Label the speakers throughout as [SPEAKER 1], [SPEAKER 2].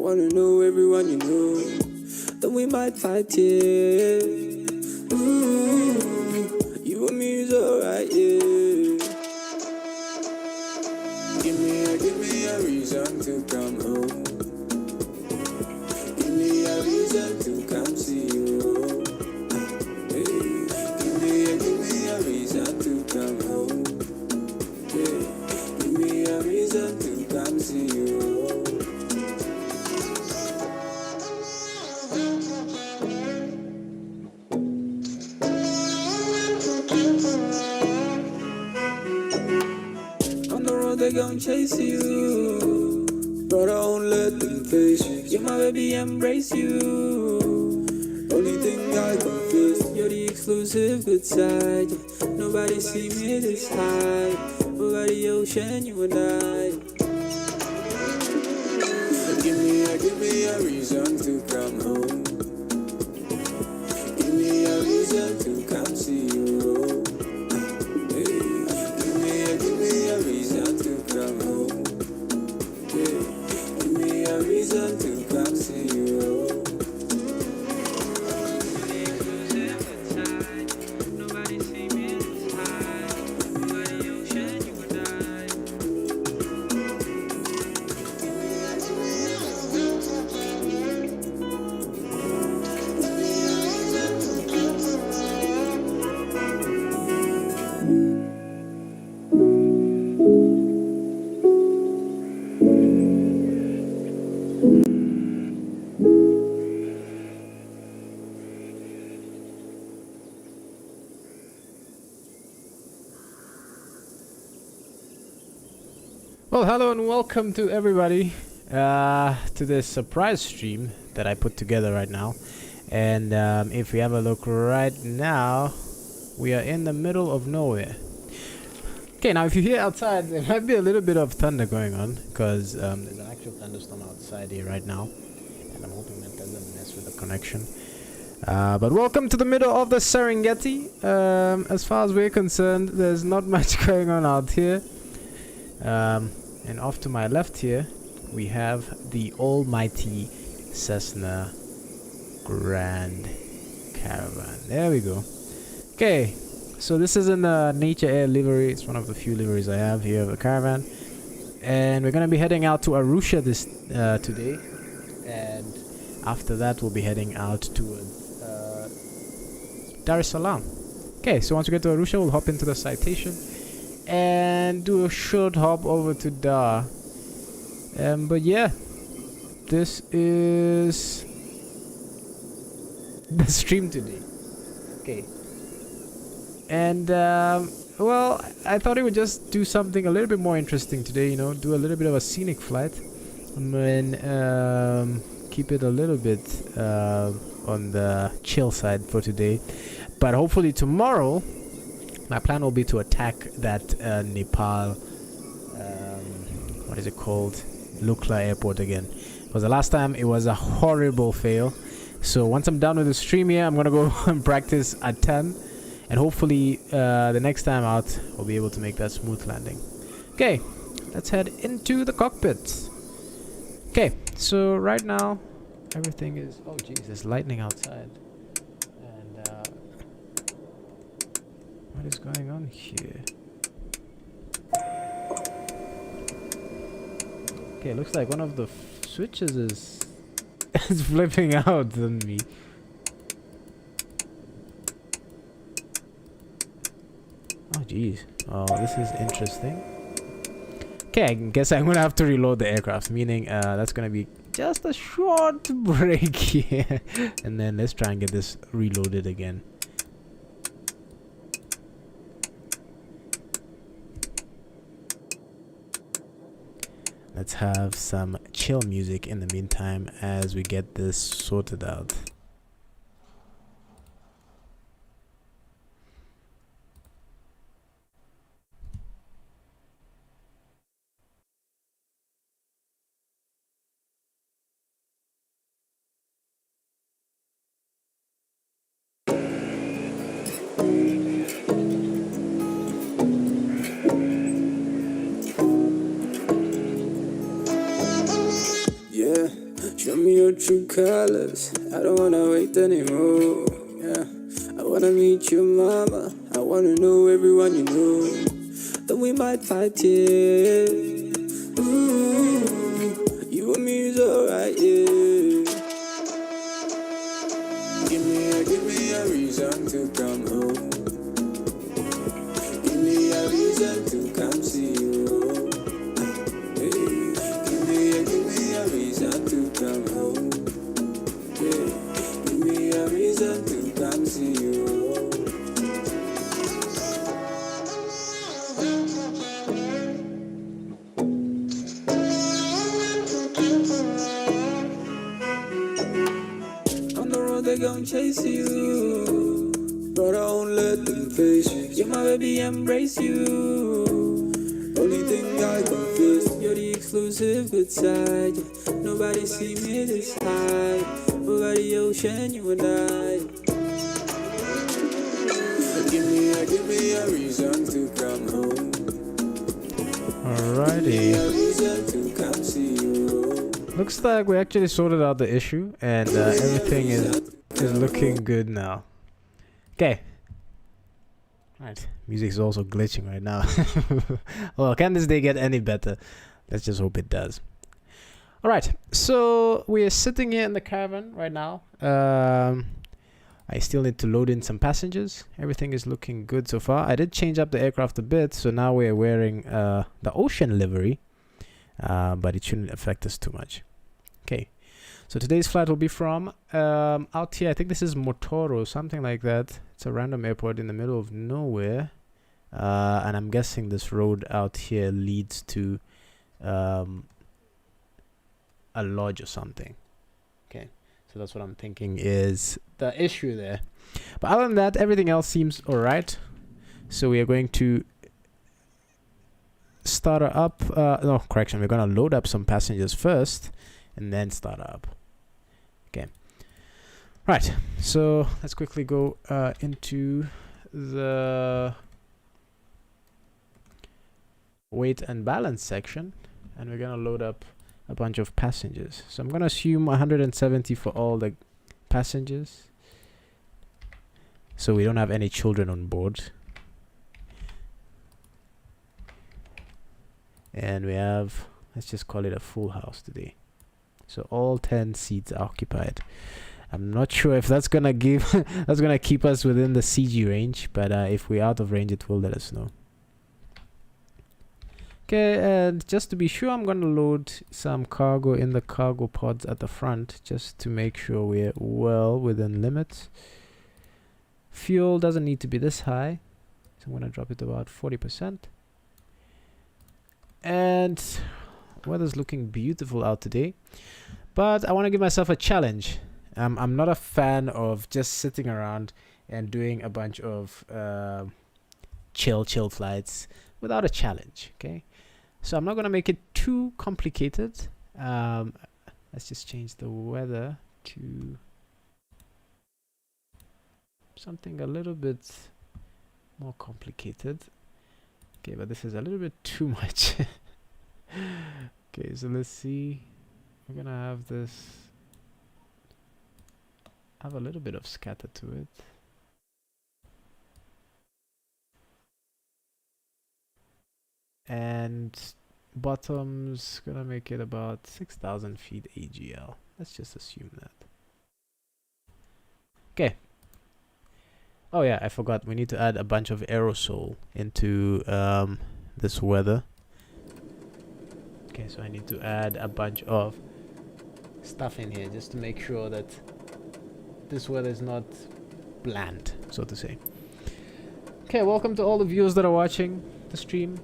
[SPEAKER 1] wanna know everyone you know, then we might fight, yeah. Ooh, you and me is alright, yeah. Give me a reason to come home. Give me a reason to come see you. Hey, give me a reason to come home. Hey, give me a reason to come see you. They gon' chase you, but I won't let them face you. Yeah, my baby, embrace you. Only thing I confess, you're the exclusive good side. Nobody see me this high. Over the ocean, you and I. Give me a reason to come home. Give me a reason to come see you. Give me a reason to come home. Yeah. Give me a reason to come see you. Nobody see me this high. Over the ocean, you and I.
[SPEAKER 2] Well, hello and welcome to everybody to this surprise stream that I put together right now. And if we have a look right now, we are in the middle of nowhere. Okay, now if you hear outside, there might be a little bit of thunder going on because there's an actual thunderstorm outside here right now, and I'm hoping that doesn't mess with the connection. But welcome to the middle of the Serengeti. As far as we're concerned, there's not much going on out here. And off to my left here, we have the almighty Cessna Grand Caravan. There we go. Okay, so this is in the Nature Air livery. It's one of the few liveries I have here of the caravan. And we're going to be heading out to Arusha this today. And after that, we'll be heading out to Dar-Es-Salaam. Okay, so once we get to Arusha, we'll hop into the Citation and do a short hop over to Dar. But yeah, this is the stream today. Okay. And well, I thought I would just do something a little bit more interesting today, you know, do a little bit of a scenic flight and then keep it a little bit on the chill side for today. But hopefully tomorrow my plan will be to attack that Nepal, what is it called? Lukla airport again. Because the last time it was a horrible fail. So once I'm done with the stream here, I'm going to go and practice a ton. And hopefully the next time out, I'll be able to make that smooth landing. Okay, let's head into the cockpit. Okay, so right now, everything is... Oh geez, there's lightning outside. What is going on here? Okay, looks like one of the switches is is flipping out on me. Oh jeez. Oh, this is interesting. Okay, I guess I'm gonna have to reload the aircraft, meaning that's gonna be just a short break here. And then let's try and get this reloaded again. Let's have some chill music in the meantime as we get this sorted out.
[SPEAKER 1] Show me your true colors. I don't wanna wait anymore. Yeah, I wanna meet your mama. I wanna know everyone you know. Then we might fight, yeah. Ooh, you and me is alright, yeah. Give me a reason to come home. Give me a reason to come see you. Hey, give me a reason to come home. Yeah, give me a reason to come see you. On the road they gon' chase you, but I won't let them face you. Yeah, my baby embrace you. Only thing I confess, you're the exclusive good side. Nobody see me this high. Over the ocean, you and I. Give me a reason to come home.
[SPEAKER 2] Alrighty.
[SPEAKER 1] Give me a reason to come see you.
[SPEAKER 2] Looks like we actually sorted out the issue, and everything is looking good now. Okay. Right. Music is also glitching right now. Well, can this day get any better? Let's just hope it does. Alright, so we are sitting here in the caravan right now. I still need to load in some passengers. Everything is looking good so far. I did change up the aircraft a bit, so now we are wearing the ocean livery. But it shouldn't affect us too much. Okay, so today's flight will be from out here. I think this is Motoro, something like that. It's a random airport in the middle of nowhere, and I'm guessing this road out here leads to a lodge or something. Okay, so that's what I'm thinking is the issue there. But other than that, everything else seems all right. So we are going to start her up. No, correction, we're gonna load up some passengers first and then start her up. Okay, right, so let's quickly go into the weight and balance section, and we're gonna load up a bunch of passengers. So I'm gonna assume 170 for all the passengers, so we don't have any children on board. And we have, let's just call it a full house today. So all 10 seats are occupied. I'm not sure if that's gonna give that's gonna keep us within the CG range, but if we're out of range, it will let us know. Okay, and just to be sure, I'm gonna load some cargo in the cargo pods at the front, just to make sure we're well within limits. Fuel doesn't need to be this high, so I'm gonna drop it to about 40%. And weather's looking beautiful out today, but I want to give myself a challenge. I'm not a fan of just sitting around and doing a bunch of chill flights without a challenge. Okay, so I'm not gonna make it too complicated. Let's just change the weather to something a little bit more complicated. Okay, but this is a little bit too much. Okay, so let's see. We're gonna have this have a little bit of scatter to it. And bottom's gonna make it about 6,000 feet AGL. Let's just assume that. Okay. Oh yeah, I forgot. We need to add a bunch of aerosol into this weather. Okay, so I need to add a bunch of stuff in here just to make sure that this weather is not bland, so to say. Okay, welcome to all the viewers that are watching the stream.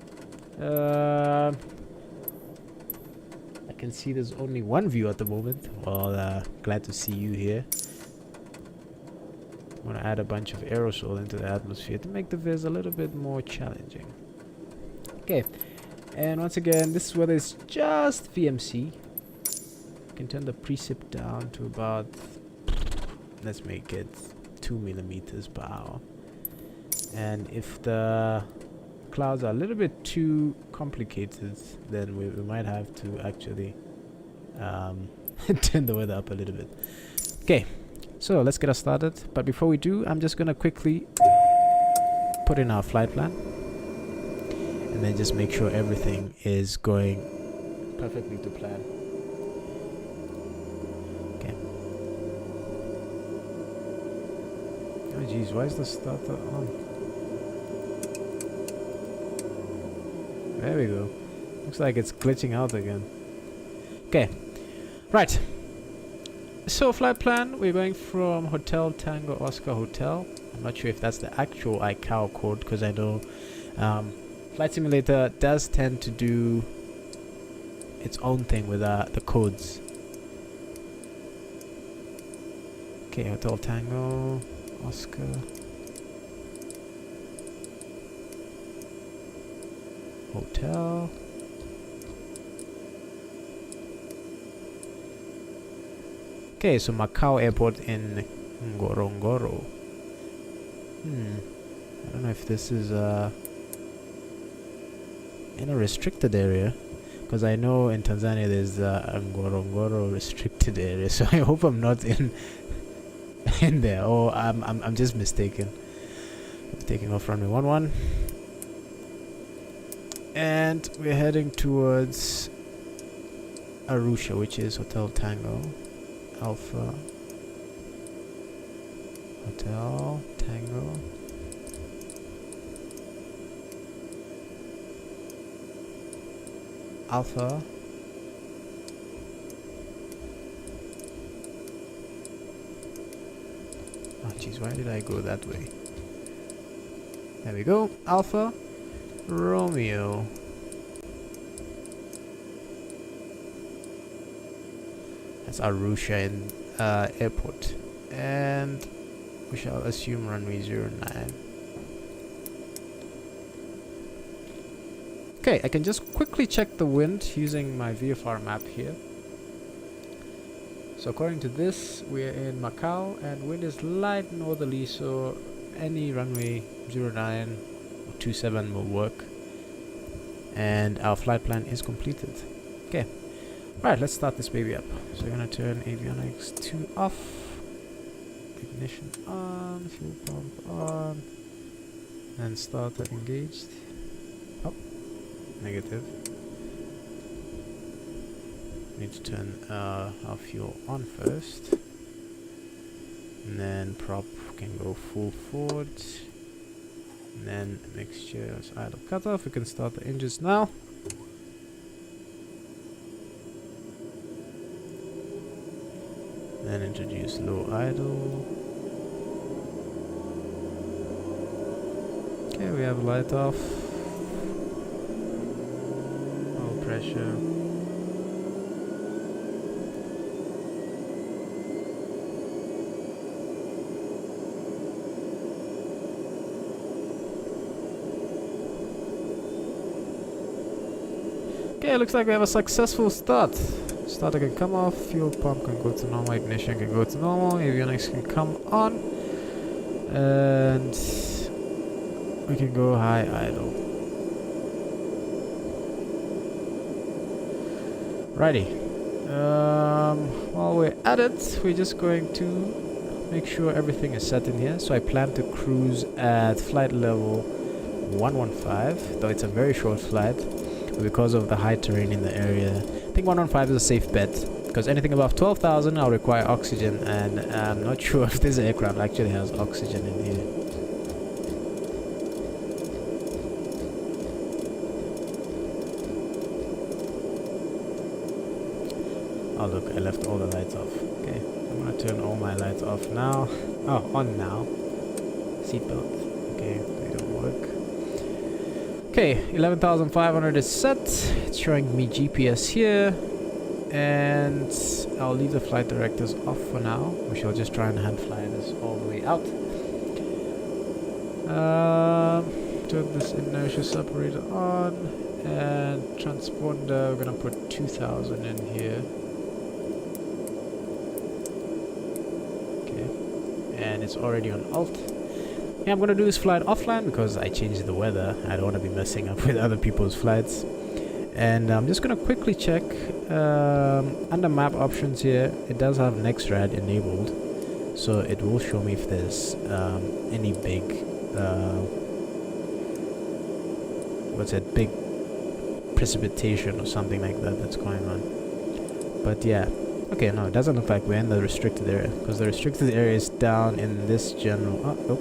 [SPEAKER 2] I can see there's only one view at the moment. Well, glad to see you here. I'm gonna add a bunch of aerosol into the atmosphere to make the viz a little bit more challenging. Okay, and once again, this weather is just VMC. You can turn the precip down to about, let's make it 2 millimeters per hour. And if the clouds are a little bit too complicated, then we might have to actually turn the weather up a little bit. Okay, so let's get us started. But before we do, I'm just gonna quickly put in our flight plan, and then just make sure everything is going perfectly to plan. Okay. Oh jeez, why is the starter on? There we go. Looks like it's glitching out again. Okay. Right. So flight plan, we're going from Hotel Tango Oscar Hotel. I'm not sure if that's the actual ICAO code, because I know Flight Simulator does tend to do its own thing with the codes. Okay, Hotel Tango Oscar. Hotel. Okay, so Macau Airport in Ngorongoro. I don't know if this is in a restricted area, because I know in Tanzania there's a Ngorongoro restricted area. So I hope I'm not in there, or I'm just mistaken. I'm taking off runway 11, and we're heading towards Arusha, which is Hotel Tango Alpha Hotel Tango Alpha oh jeez, why did I go that way? There we go. Alpha Romeo. That's Arusha in airport, and we shall assume runway 09. Okay, I can just quickly check the wind using my VFR map here. So according to this, we're in Macau and wind is light northerly, so any runway 09 or 27 will work, and our flight plan is completed. Okay. Right, let's start this baby up. So we're gonna turn avionics 2 off, ignition on, fuel pump on, and starter engaged. Oh, negative. Need to turn our fuel on first, and then prop can go full forward, and then mixture is idle cut off. We can start the engines now. Then introduce low idle. Okay, we have light off. Low pressure. Okay, looks like we have a successful start. Starter can come off, fuel pump can go to normal, ignition can go to normal, avionics can come on, and we can go high idle. Righty. While we're at it, we're just going to make sure everything is set in here. So I plan to cruise at flight level 115, though it's a very short flight because of the high terrain in the area. I think 115 is a safe bet, because anything above 12,000 I'll require oxygen, and I'm not sure if this aircraft actually has oxygen in here. Oh look, I left all the lights off. Okay, I'm gonna turn all my lights off now. Oh, on now. Seatbelt. Okay, they don't work. Okay, 11,500 is set. It's showing me GPS here, and I'll leave the flight directors off for now. We shall just try and hand fly this all the way out. Turn this inertia separator on, and transponder, we're gonna put 2,000 in here. Okay, and it's already on alt. Yeah, I'm gonna do this flight offline because I changed the weather. I don't want to be messing up with other people's flights. And I'm just gonna quickly check under map options here. It does have NextRad enabled, so it will show me if there's any big big precipitation or something like that that's going on. But yeah, okay, no, it doesn't look like we're in the restricted area, because the restricted area is down in this general. Oh, a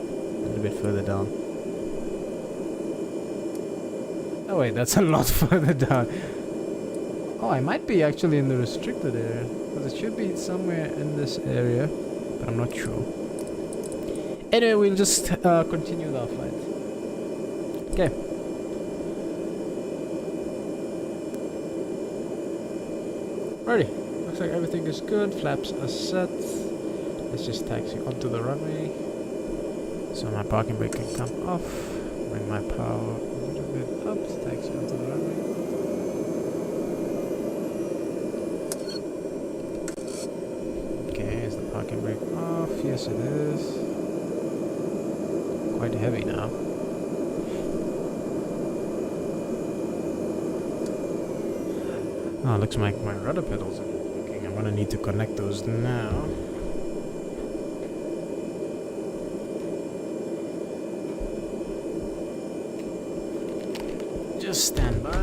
[SPEAKER 2] little bit further down. Oh wait, that's a lot further down. Oh, I might be actually in the restricted area, because it should be somewhere in this area, but I'm not sure. Anyway, we'll just continue our flight. Okay. Alrighty, looks like everything is good. Flaps are set. Let's just taxi onto the runway, so my parking brake can come off. Bring my power a little bit up. Taxi onto the runway. Okay, is the parking brake off? Yes, it is. Quite heavy now. Oh, looks like my rudder pedals are not working. I'm gonna need to connect those now. Just stand by.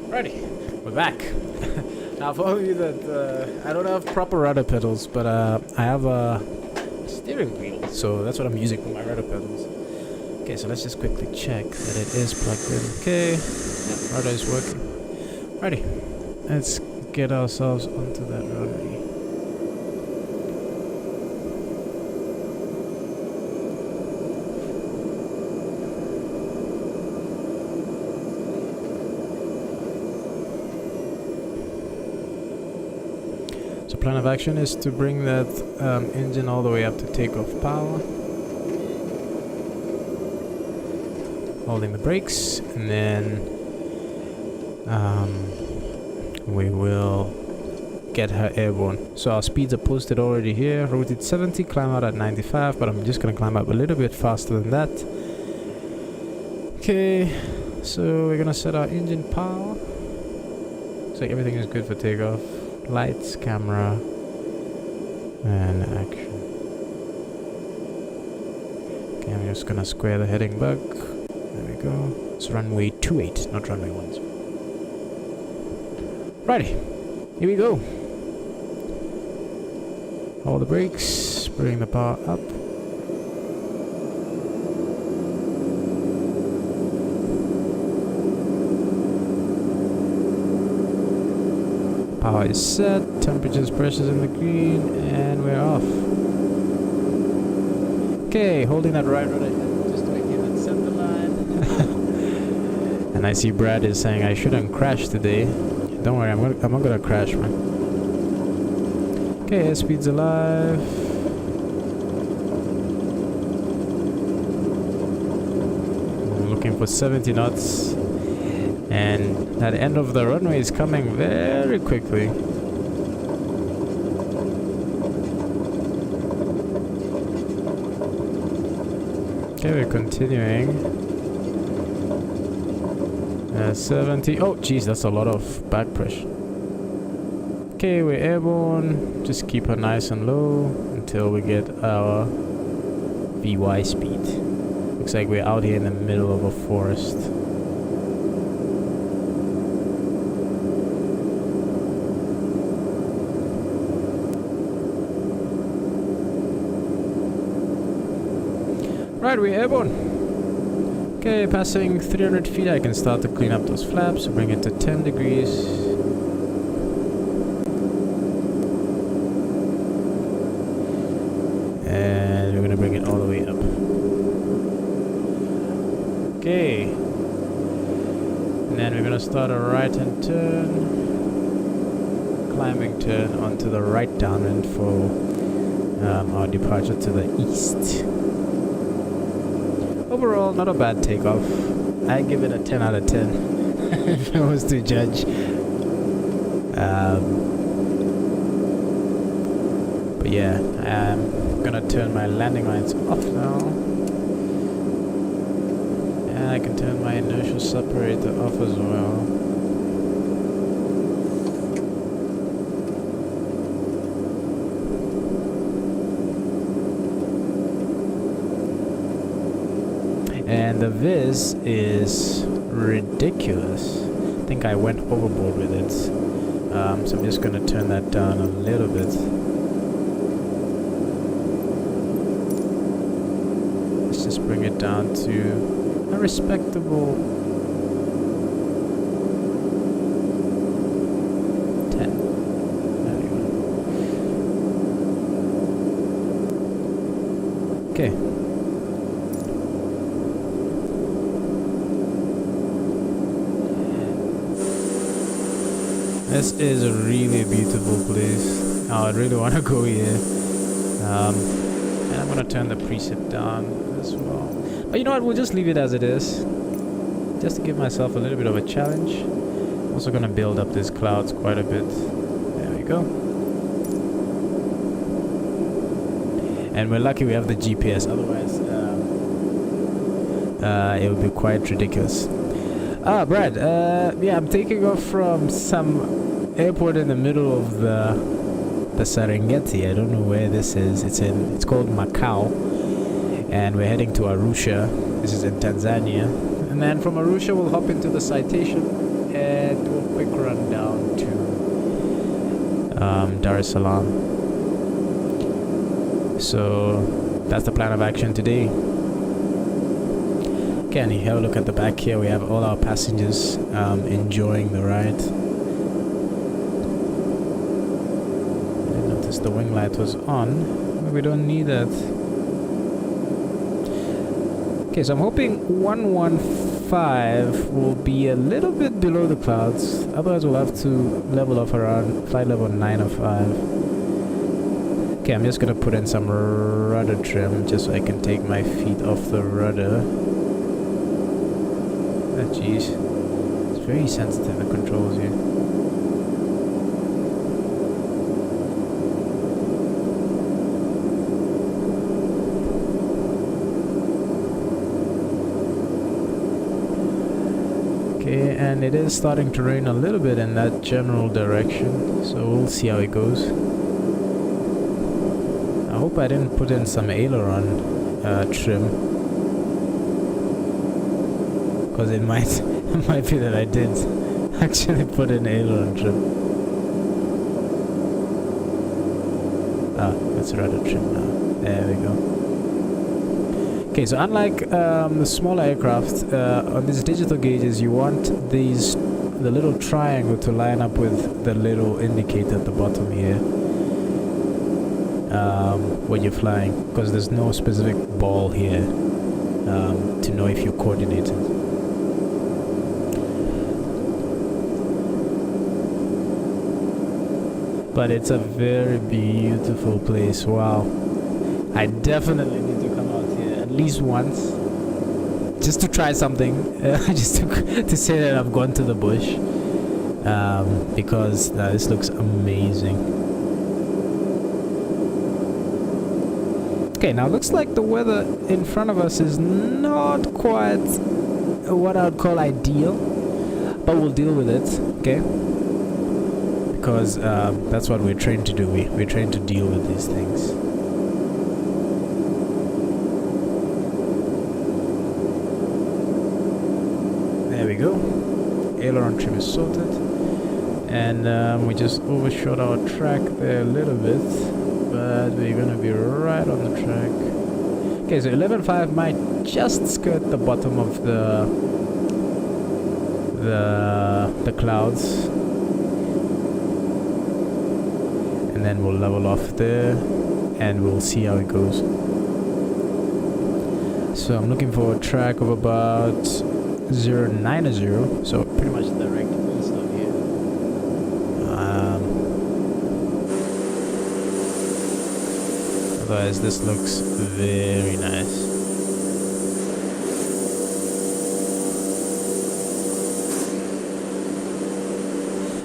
[SPEAKER 2] Righty, we're back. Now for all of you that I don't have proper rudder pedals, but I have a steering wheel, so that's what I'm using for my rudder pedals. Okay, so let's just quickly check that it is plugged in. Okay, yeah, rudder is working. Righty, let's get ourselves onto that runway. Plan of action is to bring that engine all the way up to takeoff power, holding the brakes, and then we will get her airborne. So our speeds are posted already here. Rotate 70, climb out at 95, but I'm just gonna climb up a little bit faster than that. Okay, so we're gonna set our engine power. Looks like everything is good for takeoff. Lights, camera, and action. Okay, I'm just gonna square the heading back. There we go. It's runway 28, not runway 10. Righty, here we go. Hold the brakes, bring the power up. Power is set, temperatures, pressures in the green, and we're off. Okay, holding that right rudder just to make it at center line. And I see Brad is saying I shouldn't crash today. Don't worry, I'm not gonna crash, man. Okay, airspeed's alive. I'm looking for 70 knots. And that end of the runway is coming very quickly. Okay, we're continuing. 70. Oh, geez, that's a lot of back pressure. Okay, we're airborne. Just keep her nice and low until we get our VY speed. Looks like we're out here in the middle of a forest. Right, we're airborne. Okay, passing 300 feet, I can start to clean up those flaps, bring it to 10 degrees. And we're gonna bring it all the way up. Okay. And then we're gonna start a right-hand turn. Climbing turn onto the right downwind for our departure to the east. Overall, not a bad takeoff. I give it a 10 out of 10 if I was to judge. But yeah, I'm gonna turn my landing lights off now. And I can turn my inertial separator off as well. And the viz is ridiculous. I think I went overboard with it. So I'm just gonna turn that down a little bit. Let's just bring it down to a respectable 10. There we go. Okay. This is a really beautiful place. I really want to go here. And I'm gonna turn the preset down as well. But you know what? We'll just leave it as it is, just to give myself a little bit of a challenge. I'm also gonna build up these clouds quite a bit. There we go. And we're lucky we have the GPS. Otherwise, it would be quite ridiculous. Brad, yeah, I'm taking off from some airport in the middle of the Serengenti. I don't know where this is. It's called Macau, and we're heading to Arusha. This is in Tanzania, and then from Arusha we'll hop into the Citation and do a quick run down to Dar-Es-Salaam. So that's the plan of action today. Okay, and you have a look at the back here. We have all our passengers enjoying the ride. I didn't notice the wing light was on, but we don't need that. Okay, so I'm hoping 115 will be a little bit below the clouds. Otherwise, we'll have to level off around flight level 905. Okay, I'm just gonna put in some rudder trim just so I can take my feet off the rudder. Jeez, it's very sensitive, the controls here. Okay, and it is starting to rain a little bit in that general direction, so we'll see how it goes. I hope I didn't put in some aileron trim. Because it might be that I did actually put an aileron trim. Let's rudder trim now. There we go. Okay, so unlike the smaller aircraft, on these digital gauges, you want the little triangle to line up with the little indicator at the bottom here when you're flying, because there's no specific ball here to know if you're coordinated. But it's a very beautiful place. Wow, I definitely need to come out here at least once, just to try something, just to say that I've gone to the bush, because this looks amazing. Okay, now looks like the weather in front of us is not quite what I would call ideal, but we'll deal with it, okay? Because that's what we're trained to do. We're trained to deal with these things. There we go. Aileron trim is sorted, and we just overshot our track there a little bit, but we're gonna be right on the track. Okay, so 11.5 might just skirt the bottom of the clouds. And then we'll level off there and we'll see how it goes. So I'm looking for a track of about 090, so pretty much direct east of here. otherwise this looks very nice.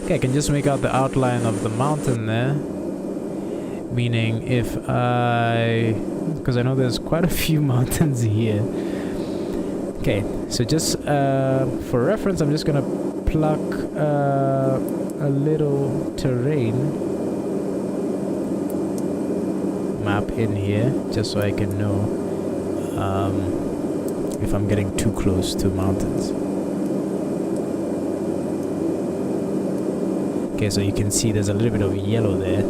[SPEAKER 2] Okay, I can just make out the outline of the mountain there. Meaning because I know there's quite a few mountains here. Okay, so just for reference, I'm just gonna pluck a little terrain map in here, just so I can know if I'm getting too close to mountains. Okay, so you can see there's a little bit of yellow there.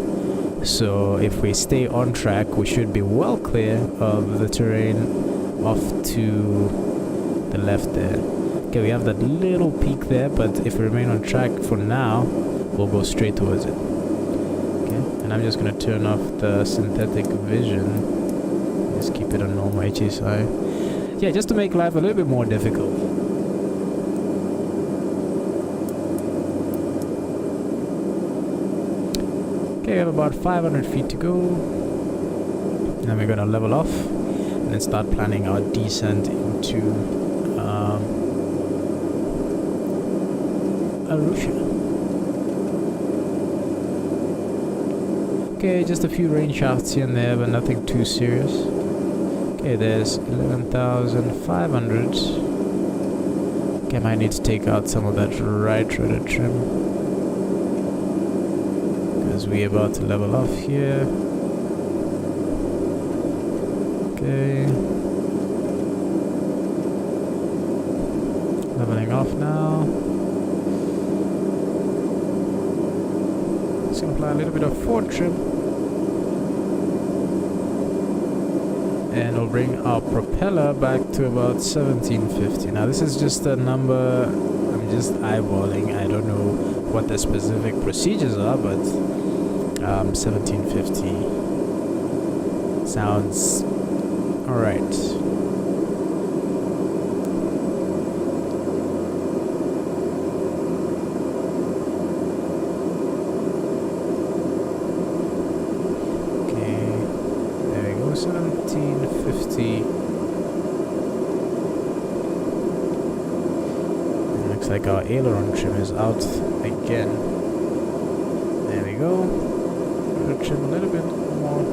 [SPEAKER 2] So if we stay on track, we should be well clear of the terrain off to the left there. Okay, we have that little peak there, but if we remain on track for now, we'll go straight towards it. Okay, and I'm just gonna turn off the synthetic vision. Just keep it on normal HSI. Yeah, just to make life a little bit more difficult. Okay, we have about 500 feet to go. Then we're gonna level off and then start planning our descent into Arusha. Okay, just a few rain shafts here and there, but nothing too serious. Okay, there's 11,500. Okay, I might need to take out some of that right rudder trim, because we're about to level off here. Okay. Leveling off now. Just gonna apply a little bit of forward trim. And we'll bring our propeller back to about 1750. Now this is just a number I'm just eyeballing. I don't know what the specific procedures are, but 1750 sounds alright. Okay, there we go, 1750. It looks like our aileron trim is out again. There we go. Trim a little bit more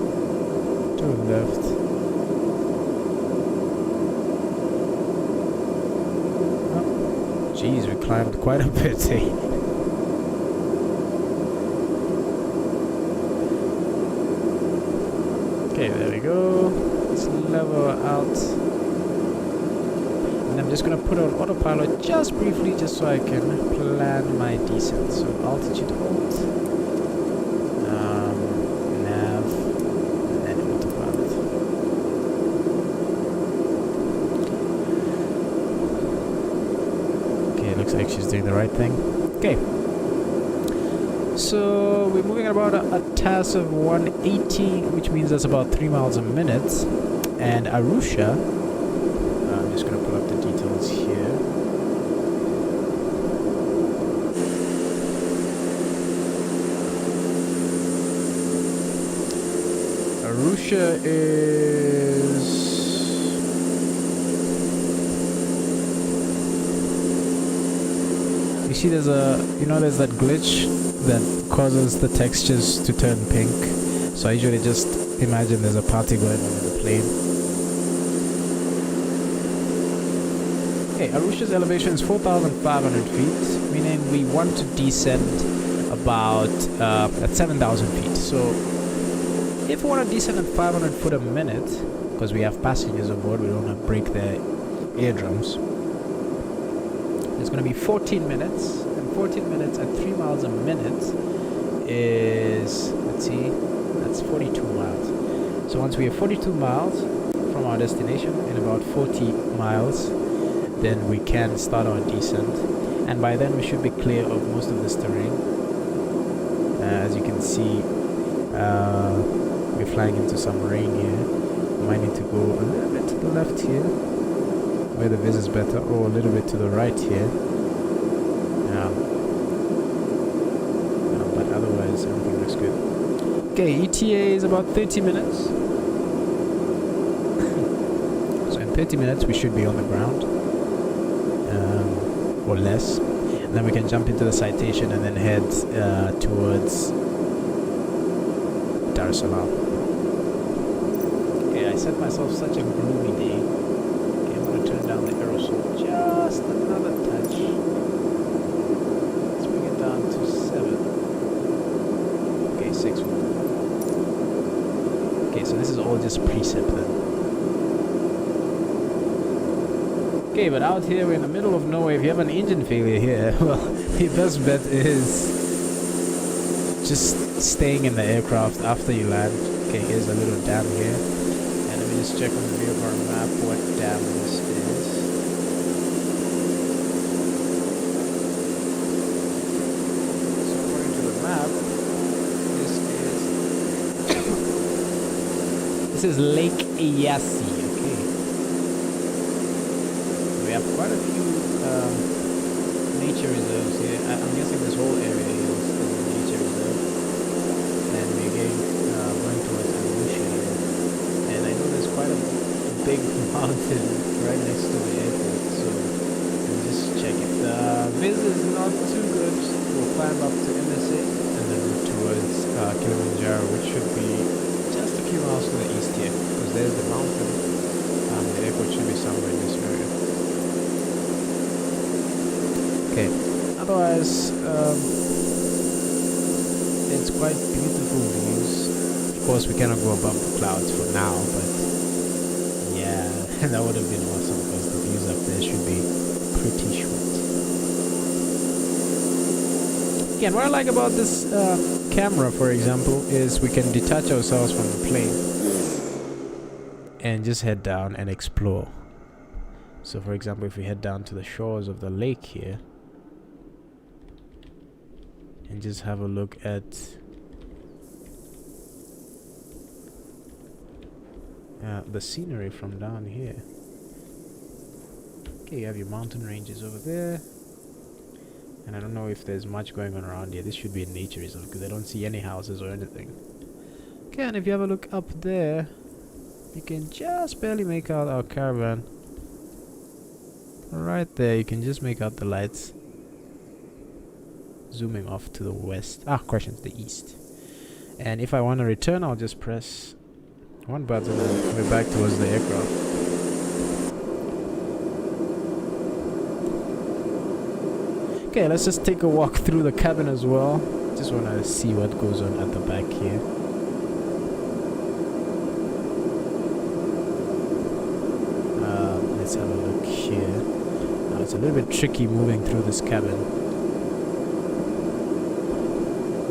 [SPEAKER 2] to the left. Oh, geez, we climbed quite a bit, eh? Okay, there we go. Let's level out. And I'm just gonna put on autopilot just briefly, just so I can plan my descent. So altitude hold. Like she's doing the right thing. Okay, so we're moving at about a TAS of 180, which means that's about 3 miles a minute. And Arusha, I'm just going to pull up the details here. Arusha is... You see there's there's that glitch that causes the textures to turn pink. So I usually just imagine there's a party going on in the plane. Okay, Arusha's elevation is 4,500 feet, meaning we want to descend about at 7,000 feet. So if we want to descend at 500 foot a minute, because we have passengers on board, we don't want to break their eardrums. It's going to be 14 minutes, and 14 minutes at 3 miles a minute is, let's see, that's 42 miles. So once we have 42 miles from our destination, in about 40 miles, then we can start our descent. And by then we should be clear of most of this terrain. As you can see, we're flying into some rain here. We might need to go a little bit to the left here, where the vis is better, or a little bit to the right here. But otherwise everything looks good. Okay, ETA is about 30 minutes. 30 minutes we should be on the ground, or less. And then we can jump into the Citation and then head towards Dar-Es-Salaam. Okay, I set myself such a gloomy day. Okay, I'm gonna turn down the aerosol just another touch. Let's bring it down to 7. Okay, 6 will do. Okay, so this is all just precept then. Okay, but out here we're in the middle of nowhere. If you have an engine failure here, well, the best bet is just staying in the aircraft after you land. Okay, here's a little dam here. And let me just check on the view of our map what dam this is. So according to the map, this is Lake Eyasi. Okay. We have quite a few nature reserves here. I'm guessing this whole area is a nature reserve. And we're going towards Arusha here. And I know there's quite a big mountain right next to the airport. So we'll just check. If the viz is not too good, we'll climb up to MSA and then move towards Kilimanjaro, which should be just a few miles to the east here. Because there's the mountain. The airport should be somewhere in this area. Okay, otherwise, it's quite beautiful views. Of course, we cannot go above the clouds for now, but yeah, that would have been awesome because the views up there should be pretty sweet. Again, what I like about this camera, for example, is we can detach ourselves from the plane and just head down and explore. So, for example, if we head down to the shores of the lake here, and just have a look at the scenery from down here. Okay, you have your mountain ranges over there, and I don't know if there's much going on around here. This should be a nature reserve because I don't see any houses or anything. Okay, and if you have a look up there, you can just barely make out our caravan. Right there, you can just make out the lights zooming off to the west. Correction, to the east. And if I want to return, I'll just press one button and we're back towards the aircraft. Okay, let's just take a walk through the cabin as well. Just want to see what goes on at the back here. Let's have a look here. Now it's a little bit tricky moving through this cabin.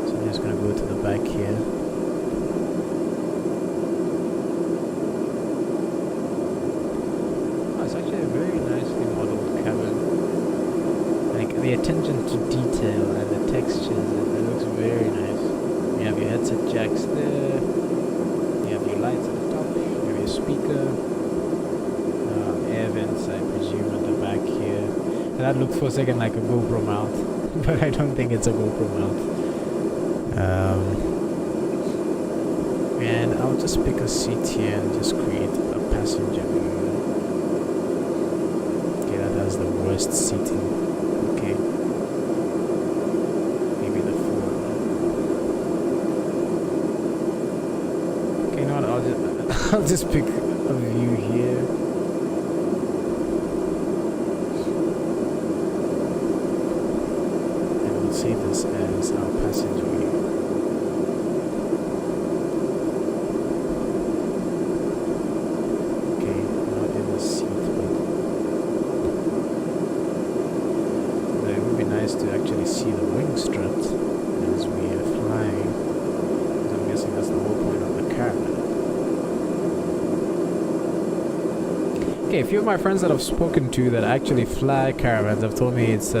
[SPEAKER 2] So I'm just going to go to the back here. It's actually a very nicely modeled cabin. Like the attention to detail and the textures, it looks very nice. You have your headset jacks there. You have your lights at the top. You have your speaker. Air vents, I presume, at the back here. And that looked for a second like a GoPro mount, but I don't think it's a GoPro mount. And I'll just pick a seat here and just create a passenger view. Okay, that has the worst seating. Okay. Maybe the forward one. Okay, you know what? I'll just pick a view here. Save this as our passenger view. Okay, not in the seat, but it would be nice to actually see the wing strut as we are flying. Because I'm guessing that's the whole point of the caravan. Okay, a few of my friends that I've spoken to that actually fly caravans have told me it's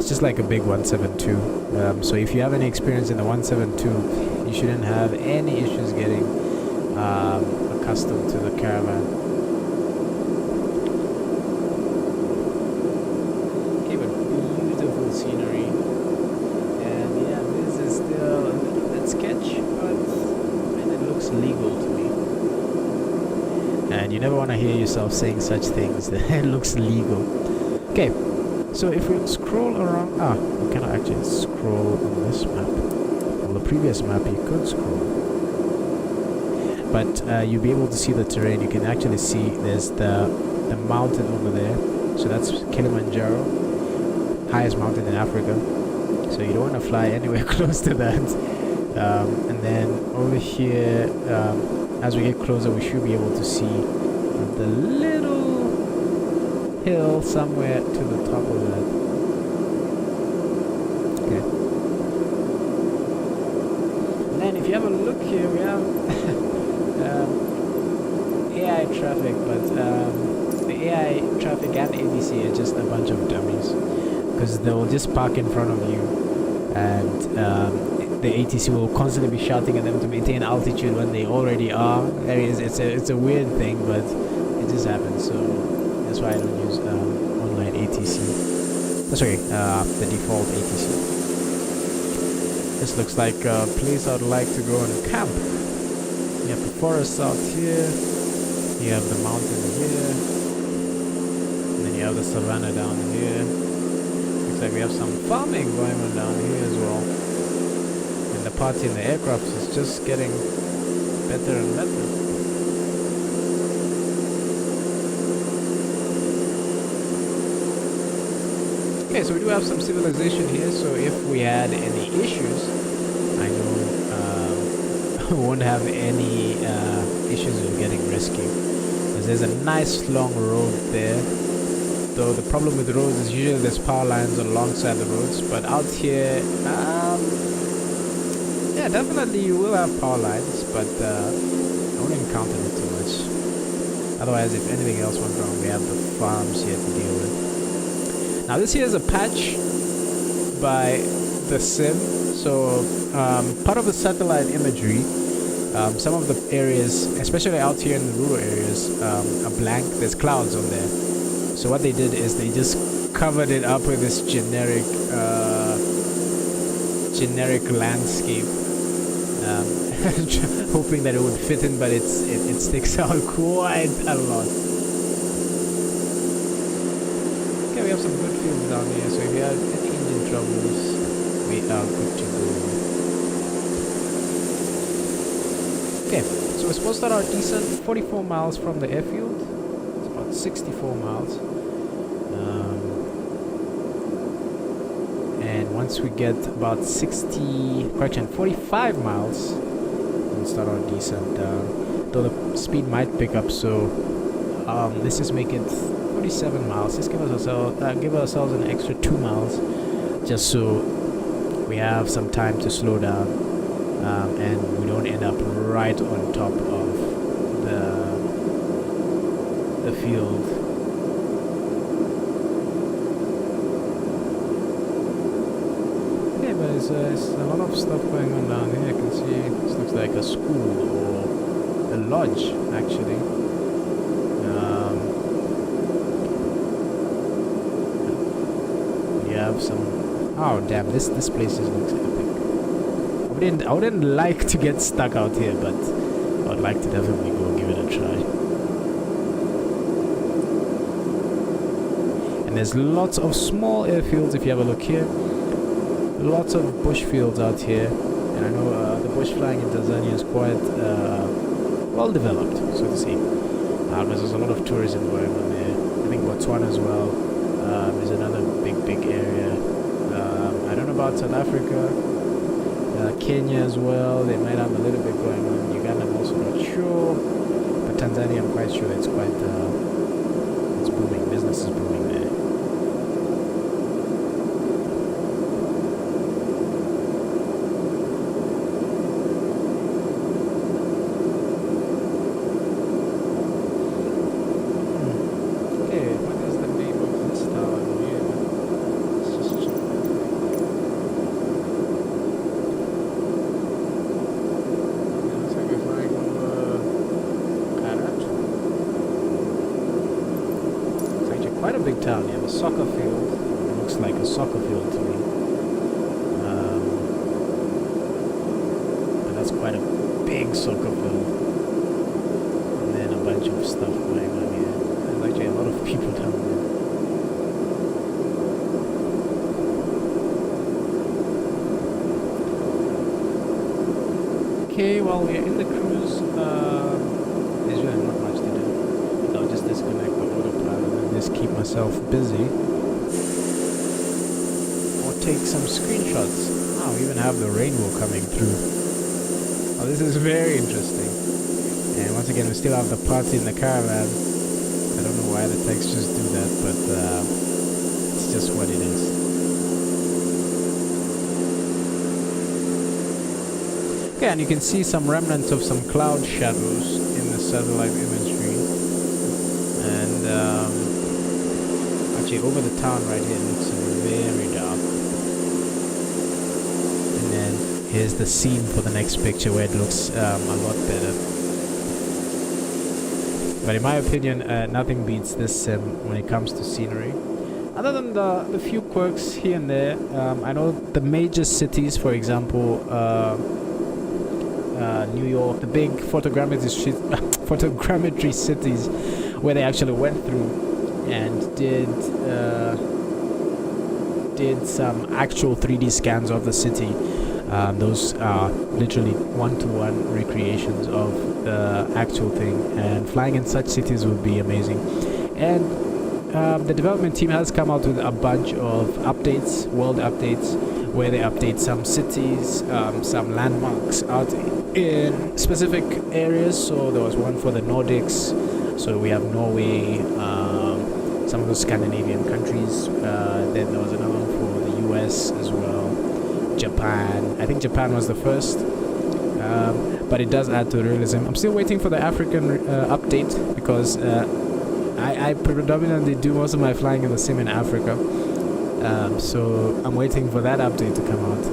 [SPEAKER 2] just like a big 172. So if you have any experience in the 172, you shouldn't have any issues getting accustomed to the caravan. Okay, but beautiful scenery. And yeah, this is still a little bit sketch, but it looks legal to me. And never want to hear yourself saying such things. It looks legal. Okay, so if we scroll around, we cannot actually scroll on this map. On the previous map, you could scroll, but you'll be able to see the terrain. You can actually see there's the mountain over there. So that's Kilimanjaro, highest mountain in Africa. So you don't want to fly anywhere close to that. And then over here, as we get closer, we should be able to see the little hill somewhere to the top of that. Okay. And then if you have a look here, we have AI traffic, but the AI traffic and ADC are just a bunch of dummies, because they will just park in front of you, and the ATC will constantly be shouting at them to maintain altitude when they already are. It's a weird thing, but it just happens. So that's why I don't use online ATC. Sorry, the default ATC. This looks like a place I'd like to go and camp. You have the forest out here. You have the mountain here. And then you have the savannah down here. Looks like we have some farming going on down here as well. And the party in the aircraft is just getting better and better. Okay, so we do have some civilization here, so if we had any issues, I know we won't have any issues with getting rescued. Because there's a nice long road there. Though the problem with the roads is usually there's power lines alongside the roads, but out here, yeah, definitely you will have power lines, but I won't encounter it too much. Otherwise, if anything else went wrong, we have the farms here to deal with. Now this here is a patch by the sim, so part of the satellite imagery, some of the areas, especially out here in the rural areas, are blank. There's clouds on there. So what they did is they just covered it up with this generic landscape, hoping that it would fit in, but it sticks out quite a lot. Okay, we have some good fields down here, so if you have any engine troubles, we are good to go. Okay, so we're supposed to start our descent 44 miles from the airfield. It's about 64 miles. And once we get about 45 miles, we'll start our descent down. Though the speed might pick up, so let's just make it 47 miles. Let's give ourselves an extra 2 miles, just so we have some time to slow down, and we don't end up right on top of the field. Yeah, but there's a lot of stuff going on down here. I can see this looks like a school or a lodge, actually. Have some. Oh damn! This place looks epic. I wouldn't like to get stuck out here, but I would like to definitely go give it a try. And there's lots of small airfields. If you have a look here, lots of bush fields out here. And I know the bush flying in Tanzania is quite well developed, so to say. There's a lot of tourism going on there. I think Botswana as well. Is another big area. I don't know about South Africa, Kenya as well. They might have a little bit going on. Uganda, I'm also not sure, but Tanzania, I'm quite sure it's quite it's booming. Business is booming there. Quite a big town. You have a soccer field. It looks like a soccer field to me. But that's quite a big soccer field. And then a bunch of of stuff going on here. There's actually a lot of people down there. Okay, while we're in the cruise, there's really not much to do. I'll just disconnect the autopilot and just keep myself busy. Or take some screenshots. Oh, we even have the rainbow coming through. Oh, this is very interesting. And once again, we still have the party in the caravan. I don't know why the textures do that, but it's just what it is. Okay, and you can see some remnants of some cloud shadows in the satellite imagery. And actually over the town right here, it looks very dark. And then here's the scene for the next picture where it looks a lot better. But in my opinion, nothing beats this sim when it comes to scenery. Other than the few quirks here and there, I know the major cities, for example, New York, the big photogrammetry cities where they actually went through and did some actual 3D scans of the city. Those are literally one-to-one recreations of the actual thing, and flying in such cities would be amazing. And the development team has come out with a bunch of updates, world updates, where they update some cities, some landmarks out in specific areas. So there was one for the Nordics, so we have Norway, some of the Scandinavian countries, then there was another one for the US as well, Japan. I think Japan was the first, but it does add to the realism. I'm still waiting for the African update, because I predominantly do most of my flying in the sim in Africa, so I'm waiting for that update to come out.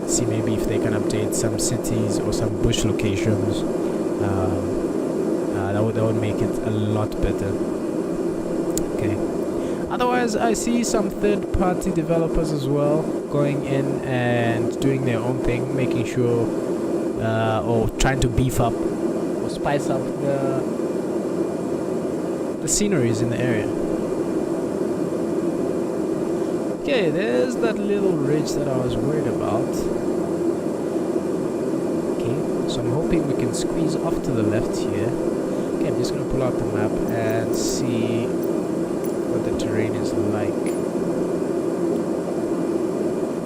[SPEAKER 2] See maybe if they can update some cities or some bush locations. That would make it a lot better. Okay. Otherwise, I see some third-party developers as well going in and doing their own thing, making sure or trying to beef up or spice up the sceneries in the area. Okay, there's that little ridge that I was worried about. Okay, so I'm hoping we can squeeze off to the left here. Okay, I'm just going to pull out the map and see what the terrain is like.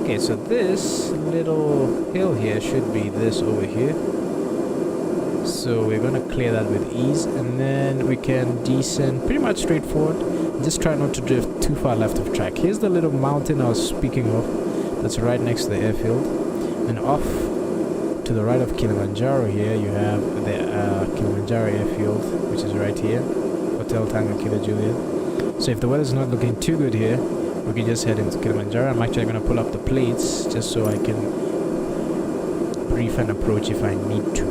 [SPEAKER 2] Okay, so this little hill here should be this over here. So we're going to clear that with ease, and then we can descend pretty much straight forward. Just try not to drift too far left of track. Here's the little mountain I was speaking of, that's right next to the airfield. And off to the right of Kilimanjaro here, you have the Kilimanjaro Airfield, which is right here, Hotel Tango Kilo Juliet. So if the weather's not looking too good here, we can just head into Kilimanjaro. I'm actually going to pull up the plates just so I can brief an approach if I need to.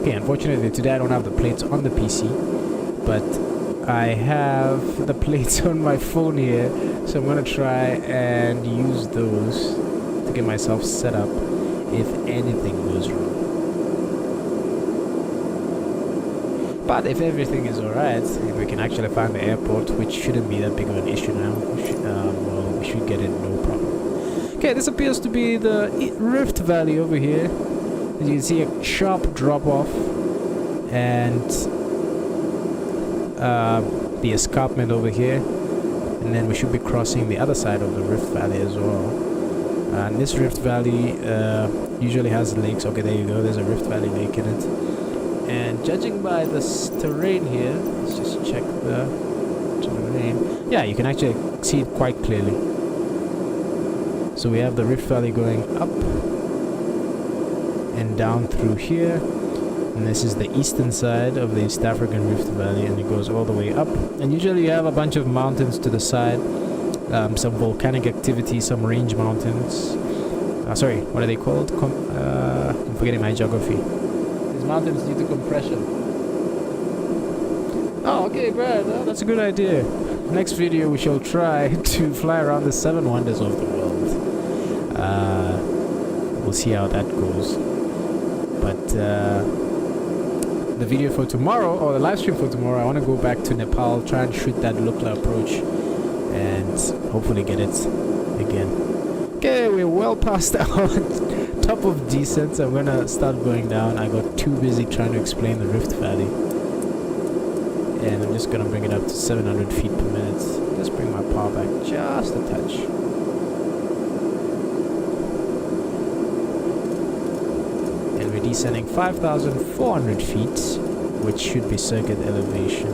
[SPEAKER 2] Okay, unfortunately today I don't have the plates on the PC, but I have the plates on my phone here, so I'm going to try and use those to get myself set up if anything goes wrong. But if everything is alright, and we can actually find the airport, which shouldn't be that big of an issue now, well, we should get it no problem. Okay, this appears to be the Rift Valley over here. As you can see, a sharp drop off and the escarpment over here, and then we should be crossing the other side of the Rift Valley as well. And this Rift Valley usually has lakes. Okay, there you go, there's a Rift Valley lake in it. And judging by this terrain here, let's just check the terrain. Yeah, you can actually see it quite clearly. So we have the Rift Valley going up and down through here, and this is the eastern side of the East African Rift Valley, and it goes all the way up. And usually you have a bunch of mountains to the side, some volcanic activity, some range mountains. Sorry, what are they called? I'm forgetting my geography. These mountains due to compression. Oh, okay, Brad, that's a good idea. Next video we shall try to fly around the 7 wonders of the world. we'll see how that goes. But the video for tomorrow, or the live stream for tomorrow, I want to go back to Nepal, try and shoot that local approach, and hopefully get it again. Okay, we're well past our top of descent, so I'm gonna start going down. I got too busy trying to explain the Rift Valley, and I'm just gonna bring it up to 700 feet per minute. Just bring my power back just a touch. And we're descending 5,400 feet, which should be circuit elevation.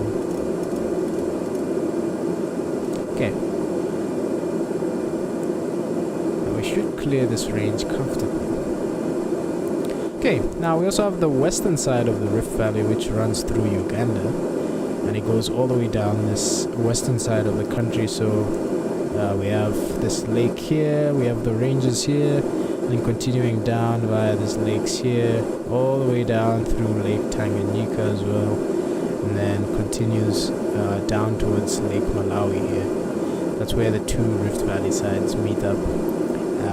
[SPEAKER 2] Okay. Now we should clear this range comfortably. Okay, now we also have the western side of the Rift Valley, which runs through Uganda, and it goes all the way down this western side of the country. So we have this lake here, we have the ranges here, and then continuing down via these lakes here, all the way down through Lake Tanganyika as well, and then continues down towards Lake Malawi here. That's where the two Rift Valley sides meet up,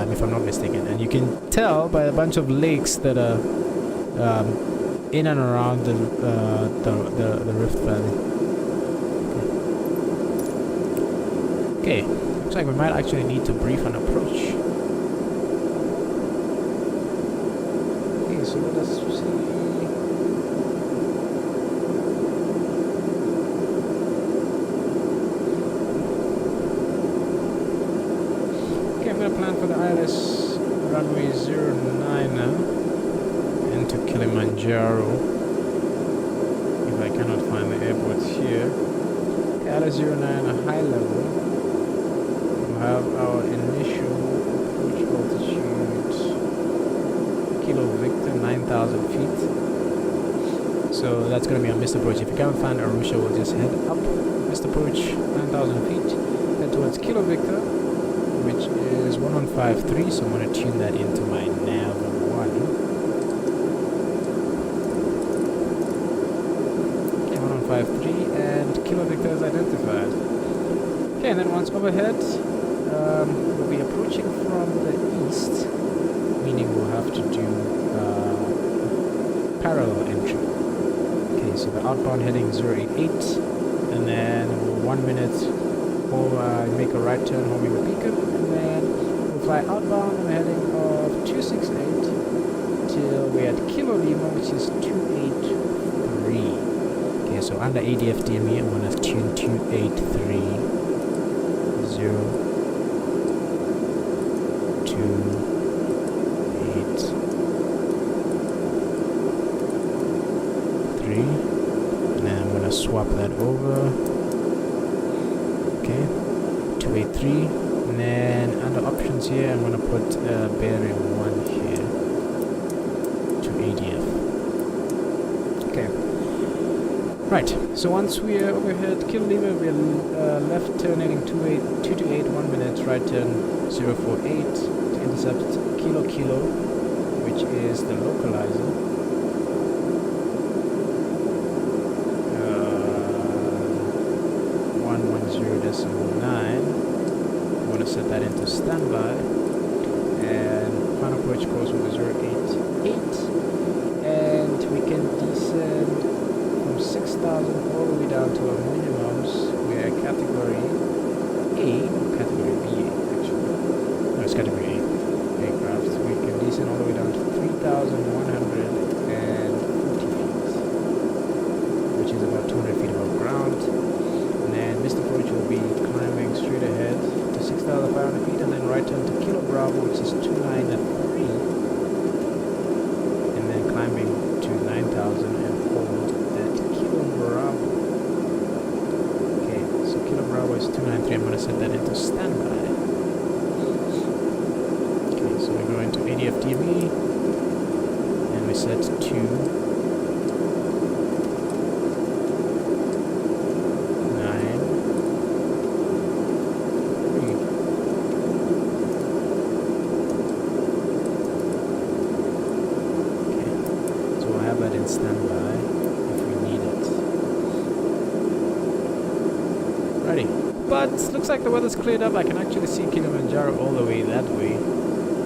[SPEAKER 2] if I'm not mistaken. And you can tell by a bunch of lakes that are in and around the Rift Valley. Okay, looks like we might actually need to brief an approach. Okay, so let us see. Okay, I'm gonna plan for the ILS runway 09 now into Kilimanjaro. If I cannot find the airport here. Okay, ILS 09 a high level. We'll have our initial approach altitude Kilo Victor 9,000 feet. So that's going to be a missed approach. If you can't find Arusha, we'll just head up, missed approach 9,000 feet, head towards Kilo Victor, which is 1153. So I'm going to tune that into my nav 1. Okay, 1153, and Kilo Victor is identified. Okay, and then once overhead, we'll be approaching from the east, meaning we'll have to do parallel entry. Okay, so the outbound heading 088, and then 1 minute we'll make a right turn homing the beacon, and then we'll fly outbound on a heading of 268 till we're at Kilo Lima, which is 283. Okay, so under ADF DME, I'm gonna tune 283. 0, 2, 8, 3, and then I'm gonna swap that over. Okay, 283, and then under options here, I'm gonna put bearing 1 here to ADF. Okay. Right, so once we are overhead Kilo Lima, we're left turn heading 228, 1 minute, right turn 048 to intercept Kilo Kilo, which is the localizer. 110.9. I'm going to set that into standby, and final approach course with a 088, and we can descend 6,000 all the way down to our minimums. We are category A, category B actually. No, it's category A aircraft. We can descend all the way down to 3,140 feet, which is about 200 feet above ground. And then missed approach will be climbing straight ahead to 6,500 feet, and then right turn to Kilo Bravo, which is 293, and then climbing to 9,000 and hold that Kilo Bravo. Okay, so Kilo Bravo is 293. I'm going to set that into standby. Okay, so we go into ADF DME, and we set to 9, 3. Okay, so we'll have that in standby if we need it. Righty. But looks like the weather's cleared up. I can actually see Kilimanjaro all the way that way.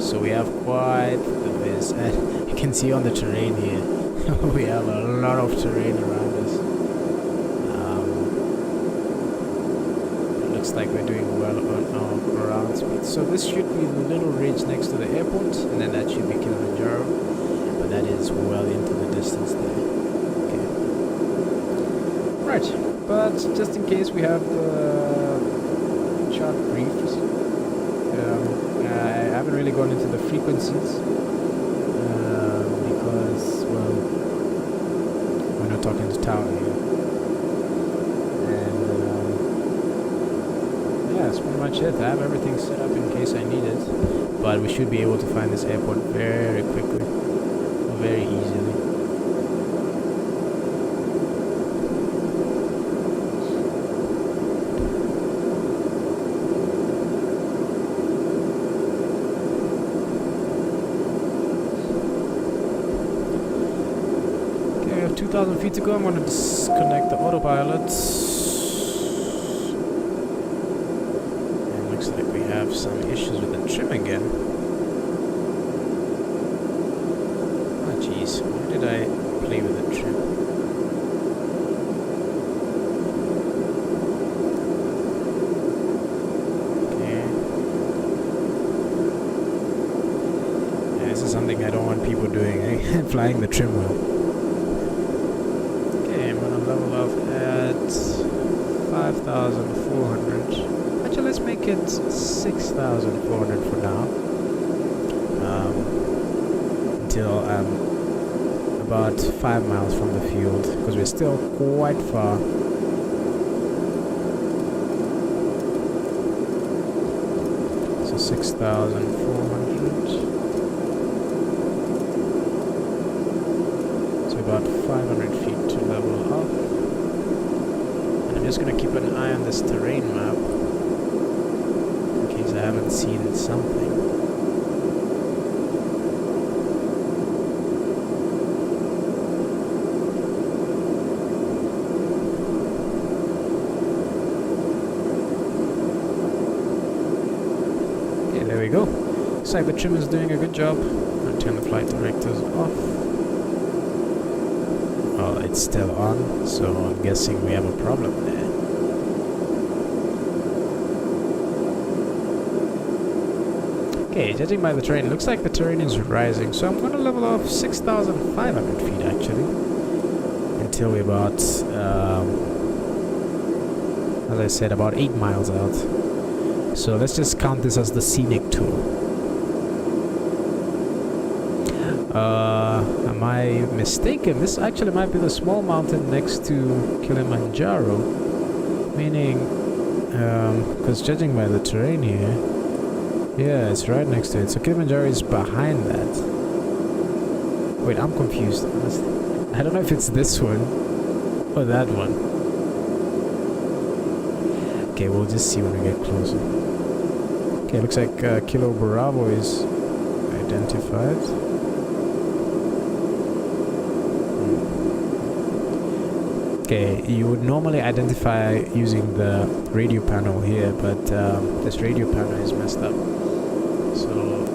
[SPEAKER 2] So we have quite the viz. And you can see on the terrain here, we have a lot of terrain around us. It looks like we're doing well on our ground speed. So this should be the little ridge next to the airport, and then that should be Kilimanjaro. But that is well into the distance there. Okay. Right, but just in case we have the chart briefed, I haven't really gone into the frequencies because, well, we're not talking to tower here. And yeah, that's pretty much it. I have everything set up in case I need it, but we should be able to find this airport very quickly, very easily. Okay, we have 2,000 feet to go. I'm going to disconnect the autopilot. Looks like we have some issues with the trim again. Oh jeez, why did I play with the trim? Okay. Yeah, this is something I don't want people doing, eh? Flying the trim wheel. Okay, I'm gonna level off at 5,400. Actually, let's make it 6,400 for now. Until I'm about 5 miles from the field, because we're still quite far. So 6,400. So about 500 feet to level up. And I'm just going to keep an eye on this terrain map. I haven't seen something. Okay, there we go. Looks like the trim is doing a good job. I'm going to turn the flight directors off. Well, it's still on, so I'm guessing we have a problem there. Okay, judging by the terrain, it looks like the terrain is rising, so I'm going to level off 6,500 feet actually, until we're about, as I said, about 8 miles out. So let's just count this as the scenic tour. Am I mistaken? This actually might be the small mountain next to Kilimanjaro, meaning, because judging by the terrain here, yeah, it's right next to it. So Kilimanjaro is behind that. Wait, I'm confused. I don't know if it's this one or that one. Okay, we'll just see when we get closer. Okay, looks like Kilo Bravo is identified. Okay, you would normally identify using the radio panel here, but this radio panel is messed up. So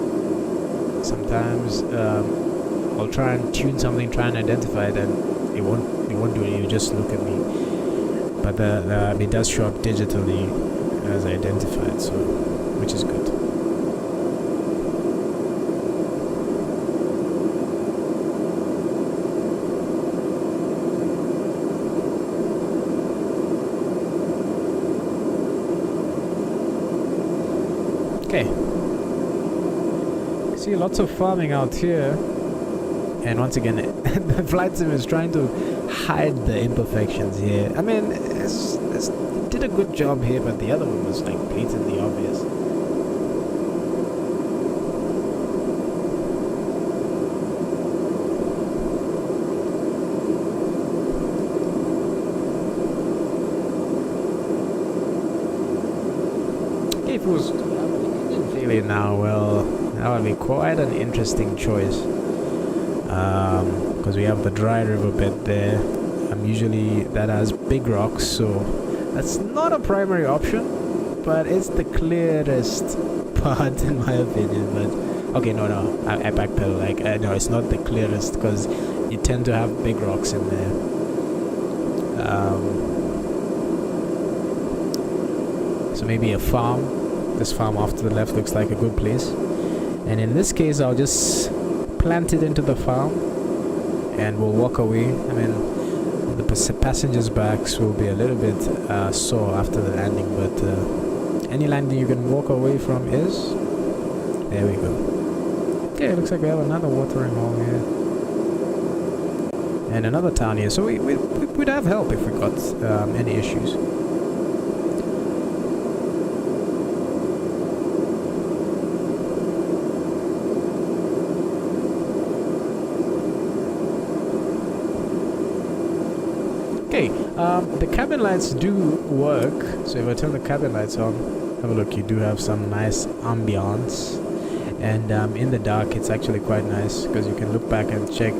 [SPEAKER 2] sometimes I'll try and tune something, try and identify it, and it won't do it. You just look at me. But it does show up digitally as identified, so which is good. Okay. See lots of farming out here, and once again the flight sim is trying to hide the imperfections here. I mean, it did a good job here, but the other one was like blatantly obvious. Okay, if it was failure now, well, that would be quite an interesting choice, because we have the dry riverbed there. Usually that has big rocks, so that's not a primary option, but it's the clearest part in my opinion. But Okay, no, I backpedal. Like, no, it's not the clearest because you tend to have big rocks in there. So maybe a farm. This farm off to the left looks like a good place. And in this case, I'll just plant it into the farm and we'll walk away. I mean, the passengers' backs will be a little bit sore after the landing, but any landing you can walk away from is... There we go. Okay, looks like we have another watering hole here. And another town here, so we'd have help if we got any issues. Okay, the cabin lights do work, so if I turn the cabin lights on, have a look, you do have some nice ambiance. And in the dark it's actually quite nice because you can look back and check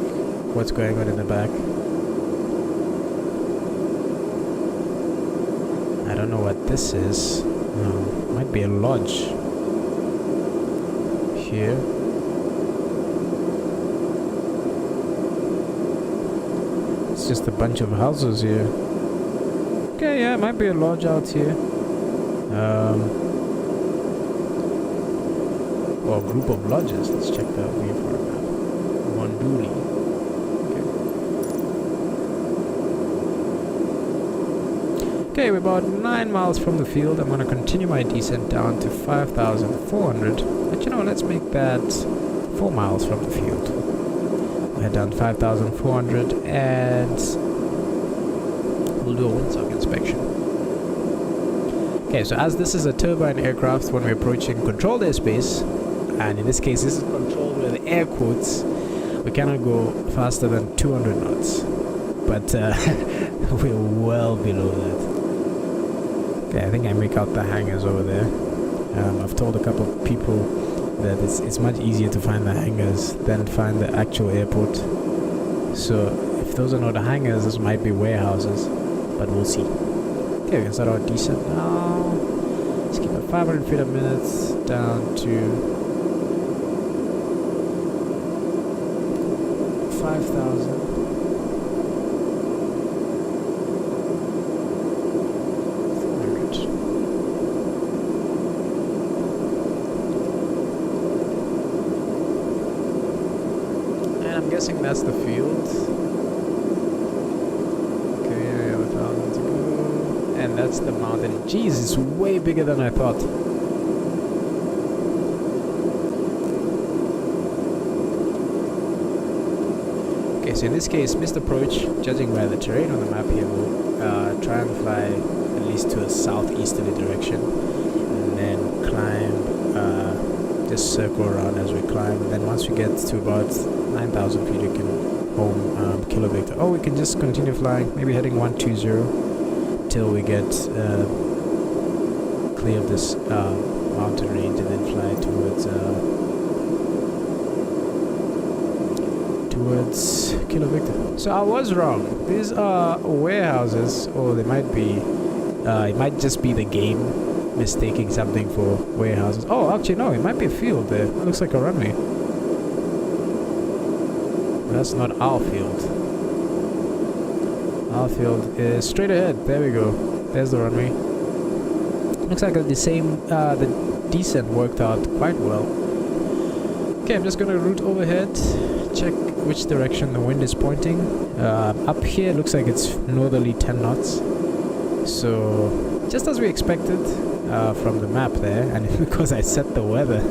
[SPEAKER 2] what's going on in the back. I don't know what this is. Might be a lodge here. It's just a bunch of houses here. Okay, yeah, it might be a lodge out here. Or a group of lodges. Let's check that view for a map. Monduli. Okay, we're about 9 miles from the field. I'm going to continue my descent down to 5,400. But you know, let's make that 4 miles from the field. We'll head down to 5,400 and we'll do a Windsock inspection. Okay, so as this is a turbine aircraft, when we're approaching controlled airspace, and in this case this is controlled with air quotes, we cannot go faster than 200 knots. But we're well below that. Okay, I think I make out the hangars over there. I've told a couple of people that it's much easier to find the hangars than find the actual airport. So if those are not the hangars, those might be warehouses, but we'll see. Okay, we can start our descent now. Let's keep it 500 feet a minute down to 5,000. I'm guessing that's the field. Okay, we have 1,000 to go. And that's the mountain. Jeez, it's way bigger than I thought. Okay, so in this case, missed approach, judging by the terrain on the map here, we'll try and fly at least to a southeasterly direction. And then climb, just circle around as we climb. And then once we get to about 9,000 feet, we can home Kilo Victor. Oh, we can just continue flying, maybe heading 120 till we get clear of this mountain range, and then fly towards Kilo Victor. So I was wrong. These are warehouses, or they might be. It might just be the game mistaking something for warehouses. Oh, actually no, it might be a field there. It looks like a runway. That's not our field. Our field is straight ahead. There we go. There's the runway. Looks like the same. The descent worked out quite well. Okay, I'm just gonna route overhead. Check which direction the wind is pointing. Up here, looks like it's northerly 10 knots. So just as we expected from the map there, and because I set the weather,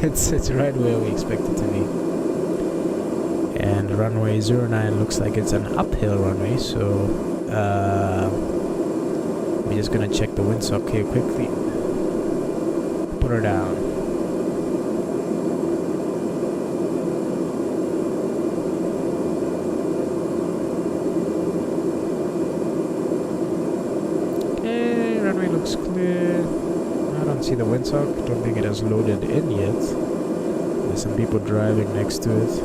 [SPEAKER 2] it's right where we expect it to be. And runway 09 looks like it's an uphill runway, so we're just gonna check the windsock here quickly. Put her down. Okay, runway looks clear. I don't see the windsock. Don't think it has loaded in yet. There's some people driving next to it.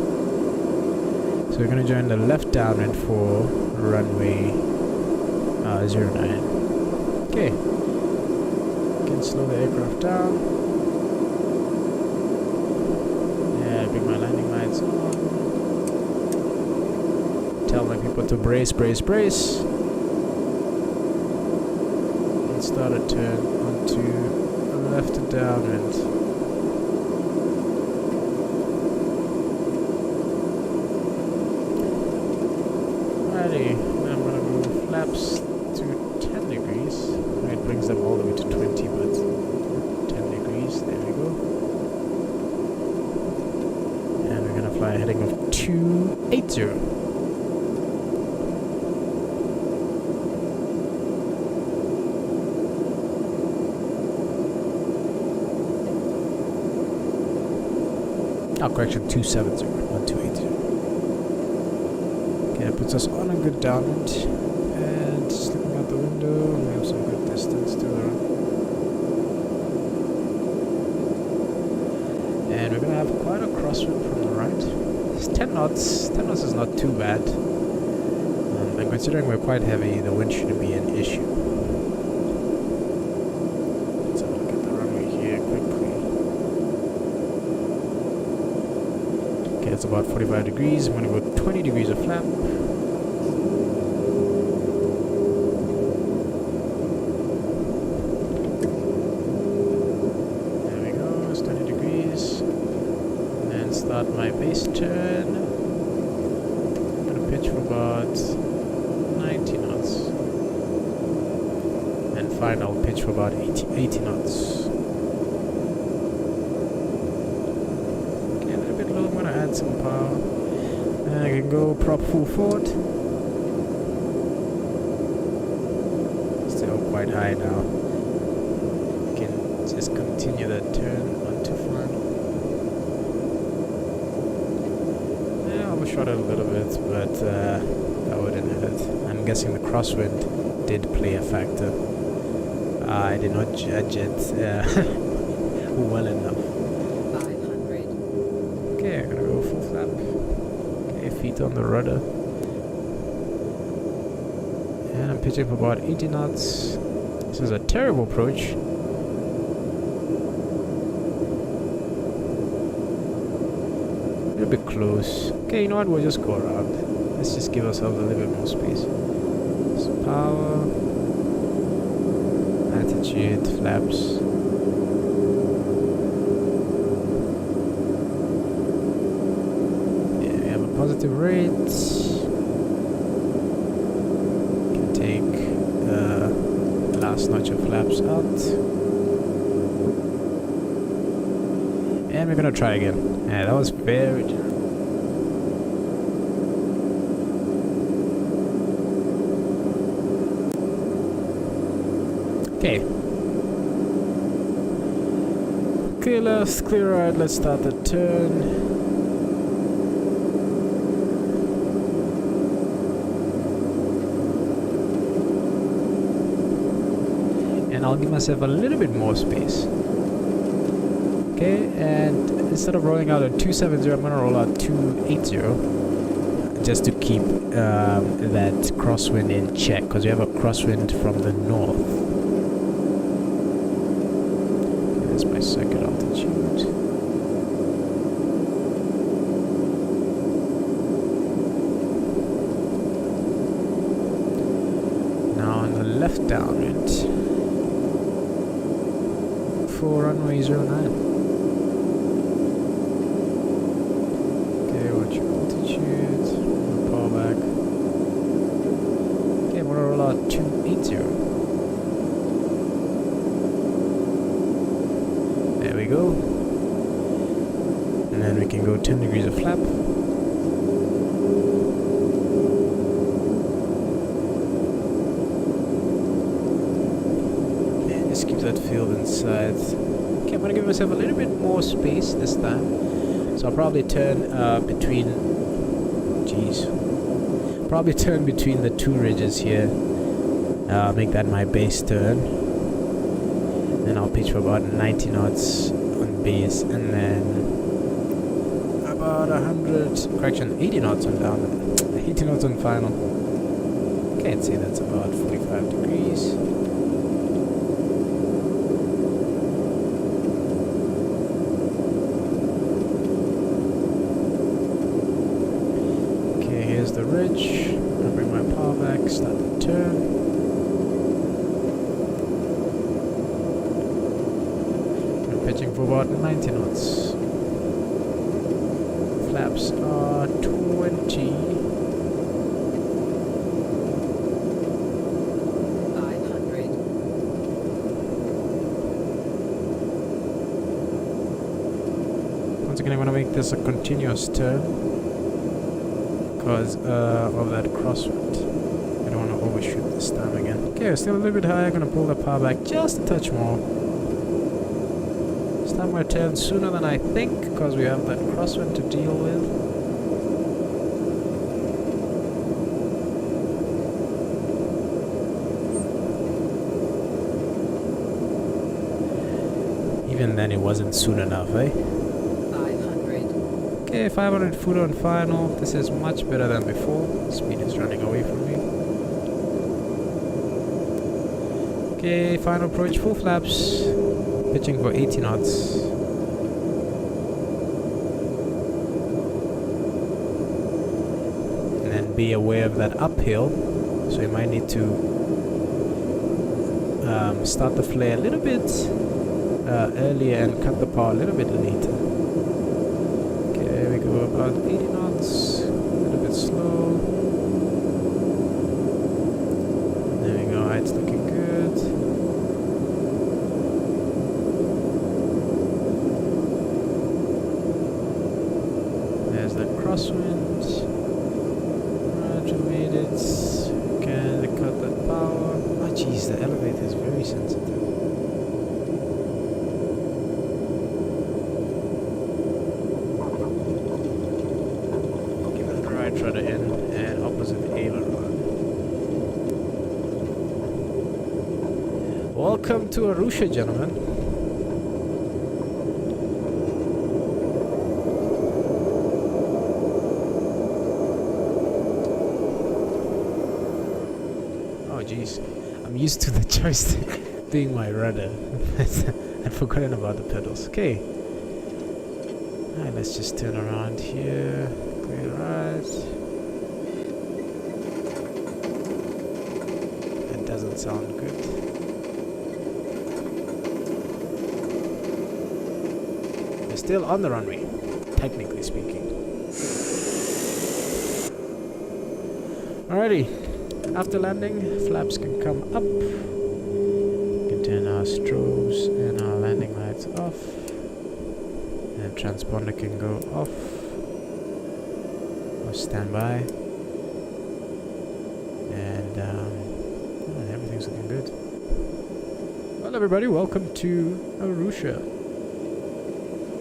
[SPEAKER 2] So we're going to join the left downwind for runway 09. Okay. Can slow the aircraft down. to brace. And start a turn onto left and downwind. Alrighty, now I'm gonna go flaps to 10 degrees. It brings them all the way to 20, but 10 degrees, there we go. And we're gonna fly a heading of 280. Oh, correction, 270, not 280. Okay, that puts us on a good downwind. And just looking out the window, we have some good distance to the run. And we're gonna have quite a crosswind from the right. It's 10 knots. 10 knots is not too bad. And considering we're quite heavy, the wind shouldn't be an issue. Let's have a look at the runway here quickly. Okay, it's about 45 degrees. I'm gonna go 20 degrees of flap. There we go, it's 20 degrees. And then start my base turn. I'm gonna pitch for about 90 knots. And final pitch for about 80 knots. Add some power, and I can go prop full forward. Still quite high now. Can just continue that turn onto final. Yeah, overshot it a little bit, but that wouldn't hurt. I'm guessing the crosswind did play a factor. I did not judge it well enough. Okay, I'm gonna go full flap. Okay, feet on the rudder. And I'm pitching for about 80 knots. This is a terrible approach. A little bit close. Okay, you know what? We'll just go around. Let's just give ourselves a little bit more space. So power, attitude, flaps. Positive rate. Can take the last notch of flaps out. And we're gonna try again. Yeah, that was very terrible. Okay. Clear left, clear right, let's start the turn. And I'll give myself a little bit more space. Okay, and instead of rolling out a 270, I'm gonna roll out 280, just to keep that crosswind in check, because we have a crosswind from the north. Okay, that's my second altitude. Now on the left downwind. For runway 09. Okay, watch your altitude, power back. Okay, I'm gonna roll out 280. There we go. And then we can go 10 degrees of flap. Keep that field inside. Okay, I'm gonna give myself a little bit more space this time. So I'll probably turn between the two ridges here. Make that my base turn. Then I'll pitch for about 90 knots on base, and then about 80 knots on down, 80 knots on final. Okay, I'd say that's about 45 degrees. The ridge. I'm pitching for about 90 knots. Flaps are 20.
[SPEAKER 3] 500.
[SPEAKER 2] Once again, I'm going to make this a continuous turn because of that crosswind. I don't want to overshoot this time again. Okay, still a little bit higher. Going to pull the power back just a touch more. This time we're turn sooner than I think because we have that crosswind to deal with. Even then it wasn't soon enough, eh?
[SPEAKER 3] 500.
[SPEAKER 2] Okay, 500 foot on final. This is much better than before. Speed is running away from me. Okay, final approach, full flaps. Pitching for 80 knots. And then be aware of that uphill. So you might need to start the flare a little bit earlier and cut the power a little bit later. Okay, we go about 80 knots. A little bit slow. There we go, it's looking good. There's the crosswind. Right, we made it. Can cut that power. Oh jeez, the elevator is very sensitive. Give it the right rudder in and opposite aileron. Welcome to Arusha, gentlemen. Oh jeez, I'm used to the joystick being my rudder. I've forgotten about the pedals. Okay. Alright, let's just turn around here. Clear right. That doesn't sound good. We're still on the runway, technically speaking. Alrighty. After landing, flaps can come up. We can turn our strobes and our landing lights off. And transponder can go off. Or stand by. And everything's looking good. Well, everybody, welcome to Arusha.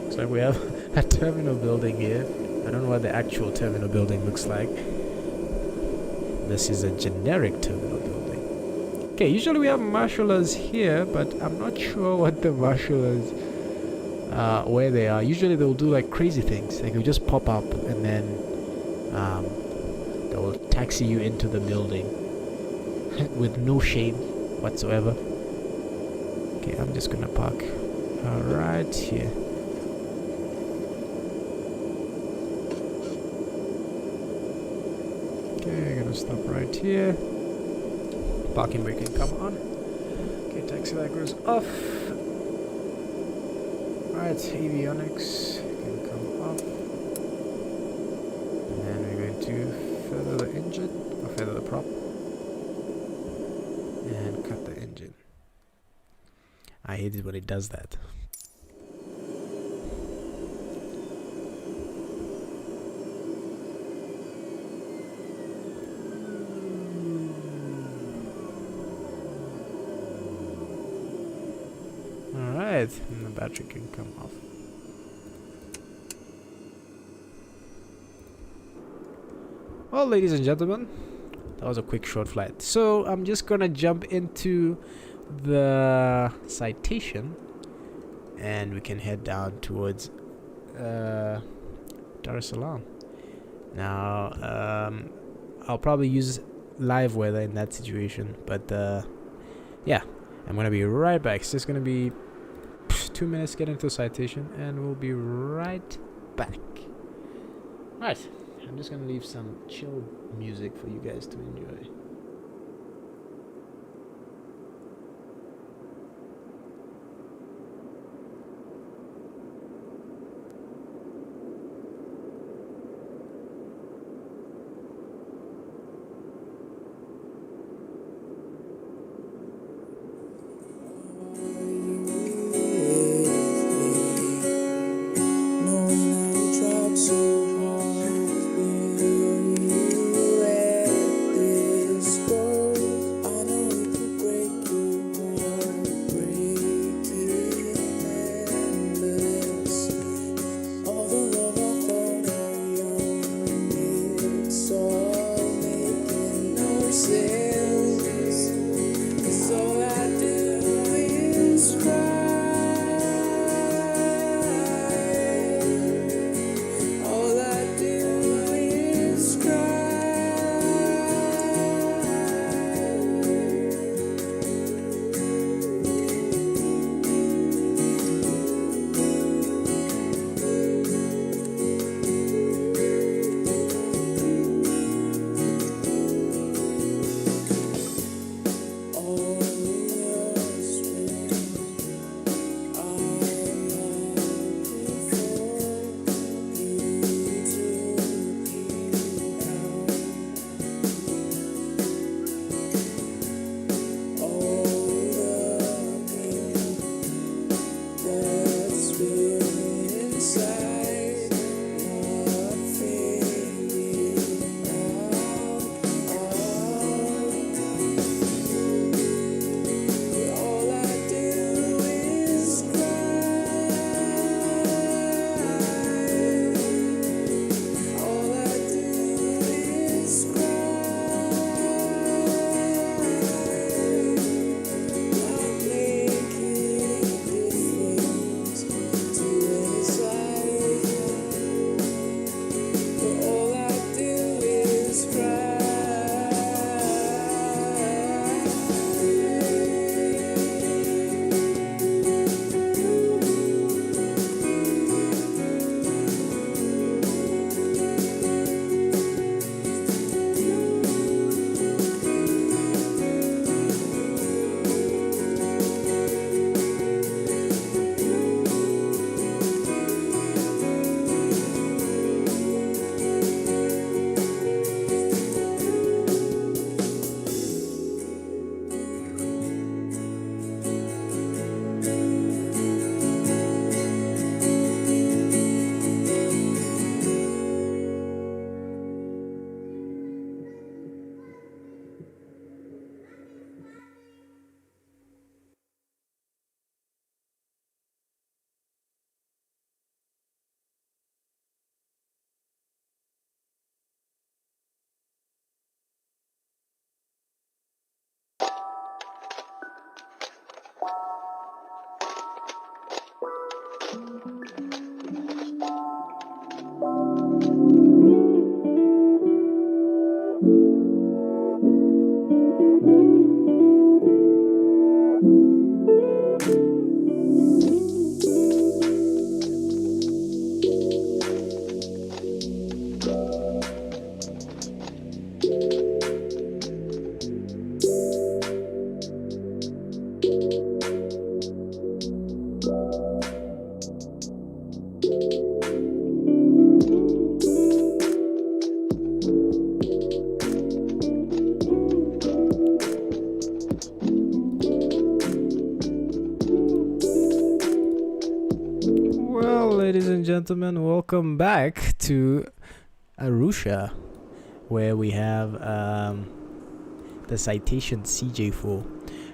[SPEAKER 2] Looks like we have a terminal building here. I don't know what the actual terminal building looks like. This is a generic terminal building. Okay, usually we have marshallers here, but I'm not sure what the marshallers, where they are. Usually they'll do like crazy things. Like they'll just pop up and then they'll taxi you into the building with no shame whatsoever. Okay, I'm just gonna park right here. Okay, gonna stop right here. Parking brake can come on. Okay, taxi light goes off. Alright, avionics can come off. And then we're going to feather the engine, or feather the prop. And cut the engine. I hate it when it does that. And the battery can come off. Well, ladies and gentlemen, that was a quick short flight. So I'm just gonna jump into the Citation and we can head down towards Dar-Es-Salaam. Now I'll probably use live weather in that situation, but yeah, I'm gonna be right back. It's just gonna be 2 minutes getting to Citation and we'll be right back. Right, I'm just gonna leave some chill music for you guys to enjoy. Ladies and gentlemen, welcome back to Arusha, where we have the Citation CJ4.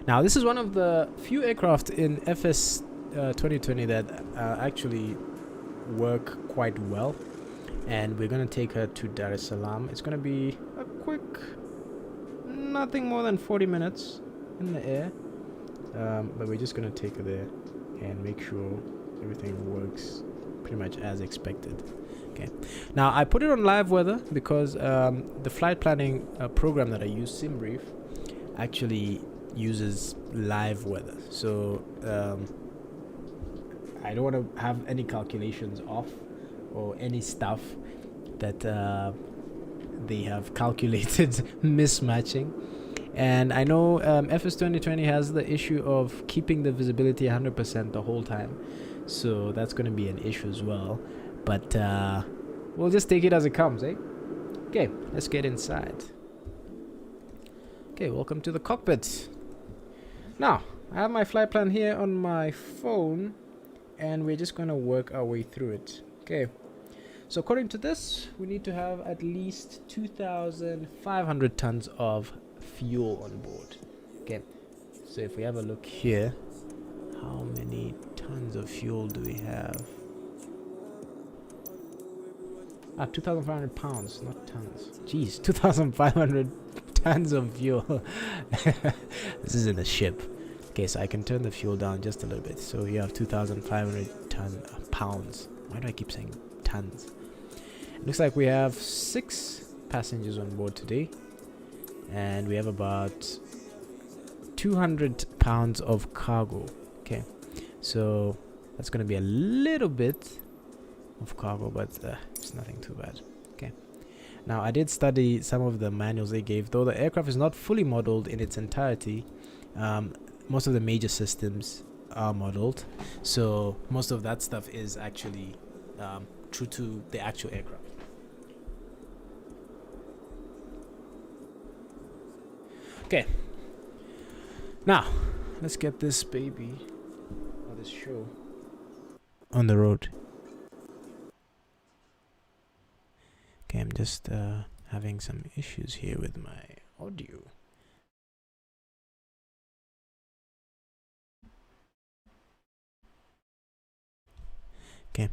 [SPEAKER 2] Now, this is one of the few aircraft in FS 2020 that actually work quite well, and we're going to take her to Dar-Es-Salaam. It's going to be a quick, nothing more than 40 minutes in the air, but we're just going to take her there and make sure everything works pretty much as expected. Okay, now I put it on live weather because the flight planning program that I use, SimBrief, actually uses live weather. So I don't want to have any calculations off or any stuff that they have calculated mismatching. And I know FS 2020 has the issue of keeping the visibility 100% the whole time. So that's going to be an issue as well. But we'll just take it as it comes, eh? Okay, let's get inside. Okay, welcome to the cockpit. Now, I have my flight plan here on my phone, and we're just going to work our way through it. Okay, so according to this, we need to have at least 2,500 tons of fuel on board. Okay, so if we have a look here, how many tons of fuel do we have? 2,500 pounds, not tons. Jeez, 2,500 tons of fuel. This is in the ship. Okay, so I can turn the fuel down just a little bit. So you have 2,500 pounds. Why do I keep saying tons? Looks like we have 6 passengers on board today, and we have about 200 pounds of cargo. Okay, so that's going to be a little bit of cargo, but it's nothing too bad. Okay, now I did study some of the manuals they gave. Though the aircraft is not fully modeled in its entirety, most of the major systems are modeled, so most of that stuff is actually true to the actual aircraft. Okay, now let's get this baby, or this show, on the road. Okay, I'm just having some issues here with my audio. Okay,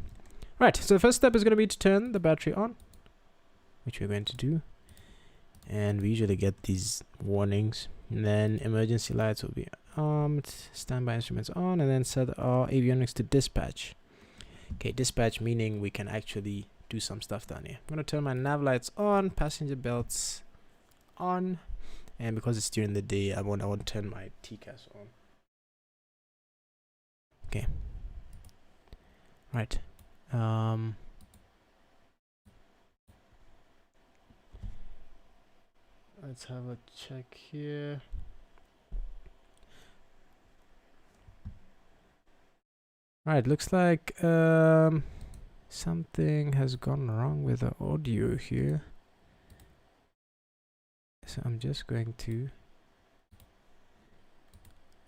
[SPEAKER 2] right, so the first step is going to be to turn the battery on, which we're going to do. And we usually get these warnings. And then emergency lights will be armed, standby instruments on, and then set our avionics to dispatch. Okay, dispatch meaning we can actually do some stuff down here. I'm going to turn my nav lights on, passenger belts on, and because it's during the day, I want to turn my TCAS on. Okay. Right. Let's have a check here. Right, looks like something has gone wrong with the audio here. So I'm just going to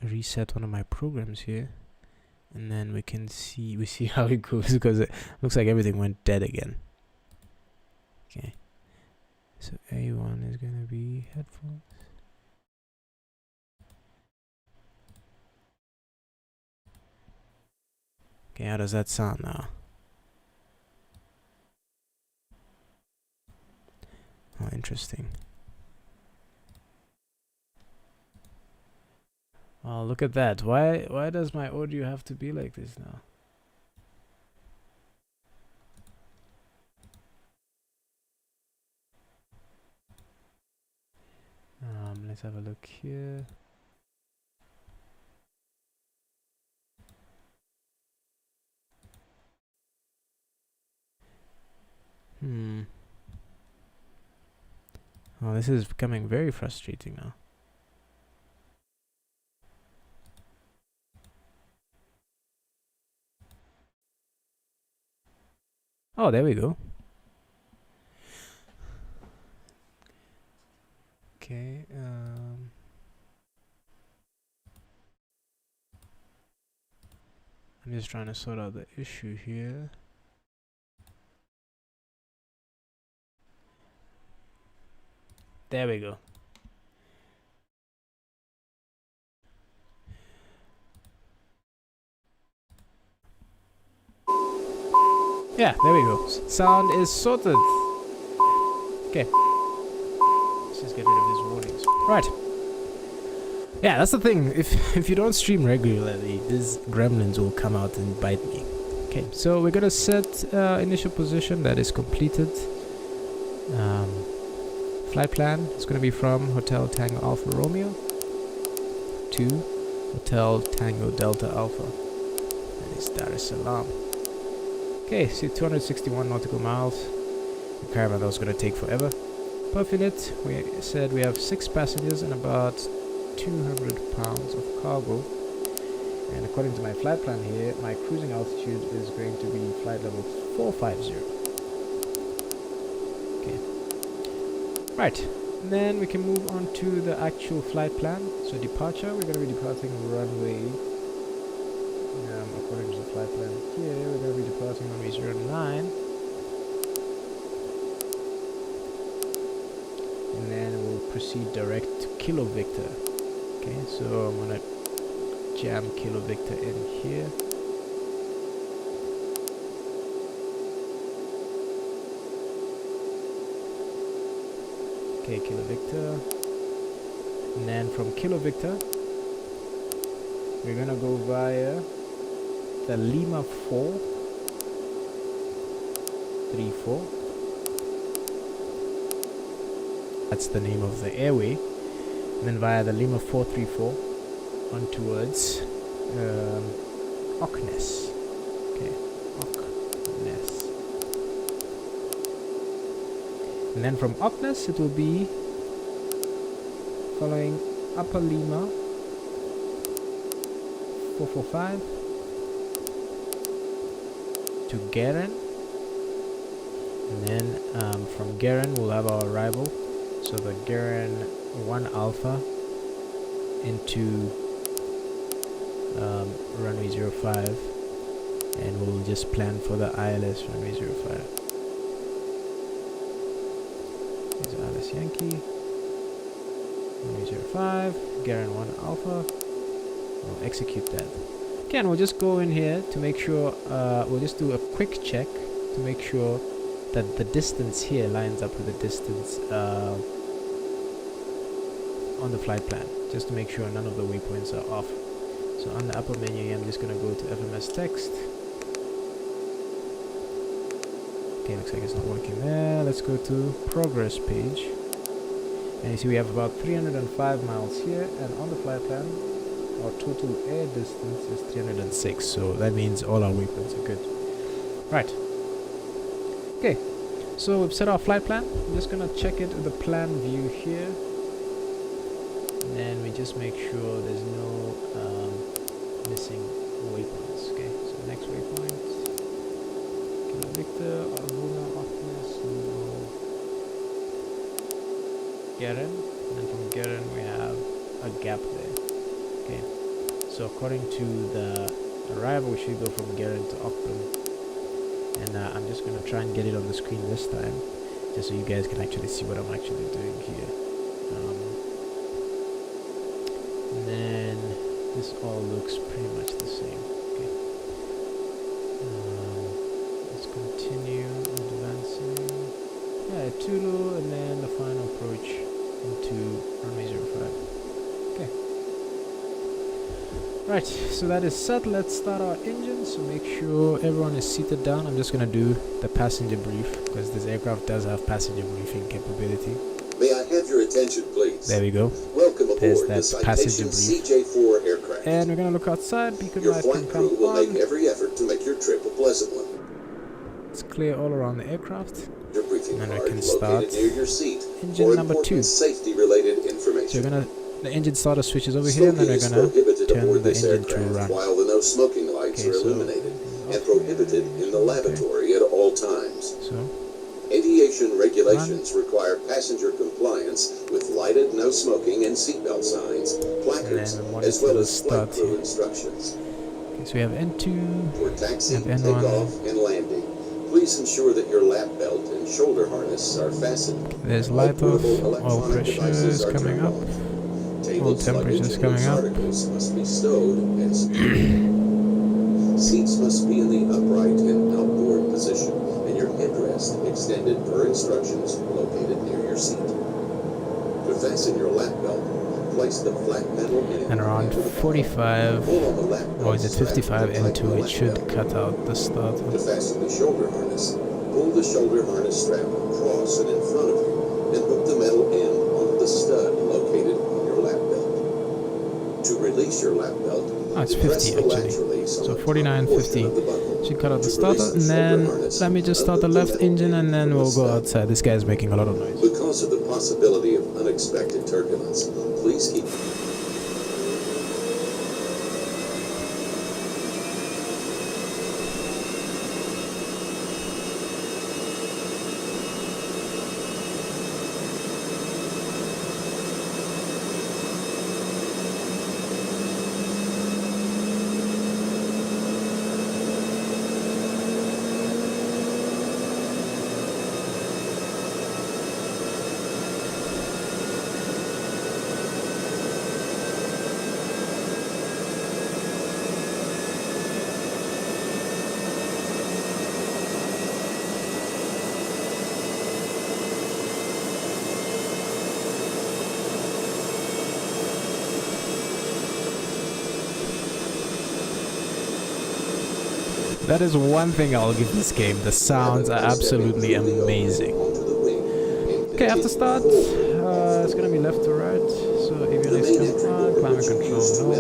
[SPEAKER 2] reset one of my programs here, and then we see how it goes, because it looks like everything went dead again. Okay. So A1 is going to be headphones. Okay, how does that sound now? Oh, interesting. Oh, look at that. Why does my audio have to be like this now? Let's have a look here. Oh, this is becoming very frustrating now. Oh, there we go. Okay, I'm just trying to sort out the issue here. There we go. Yeah, there we go. Sound is sorted. Okay. Let's just get rid of these warnings. Right. Yeah, that's the thing. If you don't stream regularly, these gremlins will come out and bite me. Okay, so we're gonna set initial position that is completed. Flight plan is gonna be from Hotel Tango Alpha Romeo to Hotel Tango Delta Alpha. That is Dar-Es-Salaam. Okay, so 261 nautical miles. The caravan that was gonna take forever. Per unit, we said we have 6 passengers and about 200 pounds of cargo. And according to my flight plan here, my cruising altitude is going to be flight level 450. Okay. Right. And then we can move on to the actual flight plan. So departure, we're going to be departing runway. According to the flight plan here, we're going to be departing runway 09. And then we'll proceed direct to Kilo Victor. Okay, so I'm gonna jam Kilo Victor in here. Okay, Kilo Victor. And then from Kilo Victor, we're gonna go via the Lima 434. That's the name of the airway. And then via the Lima 434 on towards Oknes. Okay, Oknes. And then from Oknes it will be following Upper Lima 445 to Geren. And then from Geren we'll have our arrival. So the Geren 1 Alpha into runway 05, and we'll just plan for the ILS runway 05. Here's ILS Yankee, runway 05, Geren 1 Alpha. We'll execute that. Okay, and we'll just go in here to make sure, we'll just do a quick check to make sure that the distance here lines up with the distance on the flight plan, just to make sure none of the waypoints are off. So on the upper menu, I'm just going to go to FMS text. Okay, looks like it's not working there. Let's go to progress page. And you see we have about 305 miles here, and on the flight plan, our total air distance is 306. So that means all our waypoints are good. Right. Okay, so we've set our flight plan. I'm just going to check it with the plan view here. And then we just make sure there's no missing waypoints. Okay, so next waypoint, Kilo Victor, Alvuna, Optimus, Geren, and then from Geren we have a gap there. Okay, so according to the arrival, we should go from Geren to Octum, and I'm just going to try and get it on the screen this time, just so you guys can actually see what I'm actually doing here. And then this all looks pretty much the same. Okay. Let's continue advancing. Yeah, Tulu, and then the final approach into runway 05. Okay. Right, so that is set. Let's start our engine. So make sure everyone is seated down. I'm just gonna do the passenger brief because this aircraft does have passenger briefing capability.
[SPEAKER 4] May I have your attention, please?
[SPEAKER 2] There we go.
[SPEAKER 4] Welcome aboard
[SPEAKER 2] There's
[SPEAKER 4] the
[SPEAKER 2] that passenger
[SPEAKER 4] Citation
[SPEAKER 2] brief.
[SPEAKER 4] CJ4 aircraft.
[SPEAKER 2] And we're gonna look outside. Beacon
[SPEAKER 4] Your
[SPEAKER 2] light
[SPEAKER 4] flight
[SPEAKER 2] can come
[SPEAKER 4] crew will
[SPEAKER 2] on.
[SPEAKER 4] make every effort to make your trip a pleasant one.
[SPEAKER 2] It's clear all around the aircraft.
[SPEAKER 4] Your briefing
[SPEAKER 2] And we
[SPEAKER 4] card
[SPEAKER 2] can
[SPEAKER 4] is located
[SPEAKER 2] start
[SPEAKER 4] near your seat
[SPEAKER 2] engine
[SPEAKER 4] for
[SPEAKER 2] number 2.
[SPEAKER 4] important safety-related
[SPEAKER 2] So
[SPEAKER 4] information.
[SPEAKER 2] we're gonna, the engine starter switches over here, and then
[SPEAKER 4] Smoking
[SPEAKER 2] we're
[SPEAKER 4] is
[SPEAKER 2] gonna
[SPEAKER 4] prohibited
[SPEAKER 2] turn
[SPEAKER 4] aboard
[SPEAKER 2] the
[SPEAKER 4] this
[SPEAKER 2] engine to
[SPEAKER 4] aircraft
[SPEAKER 2] run.
[SPEAKER 4] while the no smoking lights
[SPEAKER 2] Okay,
[SPEAKER 4] are
[SPEAKER 2] so-
[SPEAKER 4] illuminated and prohibited in the lavatory at all times.
[SPEAKER 2] So
[SPEAKER 4] Aviation regulations require passenger compliance with lighted no smoking and seatbelt signs, placards,
[SPEAKER 2] And then we
[SPEAKER 4] as
[SPEAKER 2] want
[SPEAKER 4] well
[SPEAKER 2] it to
[SPEAKER 4] as flight
[SPEAKER 2] start
[SPEAKER 4] crew
[SPEAKER 2] here.
[SPEAKER 4] instructions.
[SPEAKER 2] okay, so we have N2.
[SPEAKER 4] For taxi,
[SPEAKER 2] And N1.
[SPEAKER 4] takeoff, and landing, please ensure that your lap belt and shoulder harness are fastened.
[SPEAKER 2] There's
[SPEAKER 4] All
[SPEAKER 2] light off.
[SPEAKER 4] portable
[SPEAKER 2] All
[SPEAKER 4] electronic
[SPEAKER 2] pressure
[SPEAKER 4] devices
[SPEAKER 2] is
[SPEAKER 4] are
[SPEAKER 2] coming
[SPEAKER 4] turned
[SPEAKER 2] up.
[SPEAKER 4] off. Tables,
[SPEAKER 2] temperature
[SPEAKER 4] luggage,
[SPEAKER 2] is
[SPEAKER 4] and
[SPEAKER 2] coming
[SPEAKER 4] loose
[SPEAKER 2] up.
[SPEAKER 4] articles must be stowed and secured. Seats must be in the upright and outboard position, and your headrest extended per instructions located near your seat. To fasten your lap belt, place the flat metal in
[SPEAKER 2] And around 45, or is it 55 N2, it should cut out the start.
[SPEAKER 4] To fasten the shoulder harness, pull the shoulder harness strap across and in front of you, and hook the metal end onto the stud located on your lap belt. To release your lap belt,
[SPEAKER 2] Oh, it's
[SPEAKER 4] press
[SPEAKER 2] 50
[SPEAKER 4] the latch
[SPEAKER 2] actually.
[SPEAKER 4] release on
[SPEAKER 2] So
[SPEAKER 4] the top
[SPEAKER 2] 49,
[SPEAKER 4] portion
[SPEAKER 2] 50.
[SPEAKER 4] of the buckle.
[SPEAKER 2] Should cut out the
[SPEAKER 4] To
[SPEAKER 2] starter,
[SPEAKER 4] release the
[SPEAKER 2] and
[SPEAKER 4] shoulder
[SPEAKER 2] then
[SPEAKER 4] harness,
[SPEAKER 2] let me just start the
[SPEAKER 4] unhook
[SPEAKER 2] left
[SPEAKER 4] metal
[SPEAKER 2] engine,
[SPEAKER 4] end
[SPEAKER 2] and then
[SPEAKER 4] from
[SPEAKER 2] we'll
[SPEAKER 4] the
[SPEAKER 2] go
[SPEAKER 4] stud.
[SPEAKER 2] outside. This guy's making a lot of noise.
[SPEAKER 4] Because of the possibility of unexpected turbulence, please keep
[SPEAKER 2] That is one thing I'll give this game. The sounds are absolutely amazing. Okay, after start, it's gonna be left to right. So avionics come on, climate control no.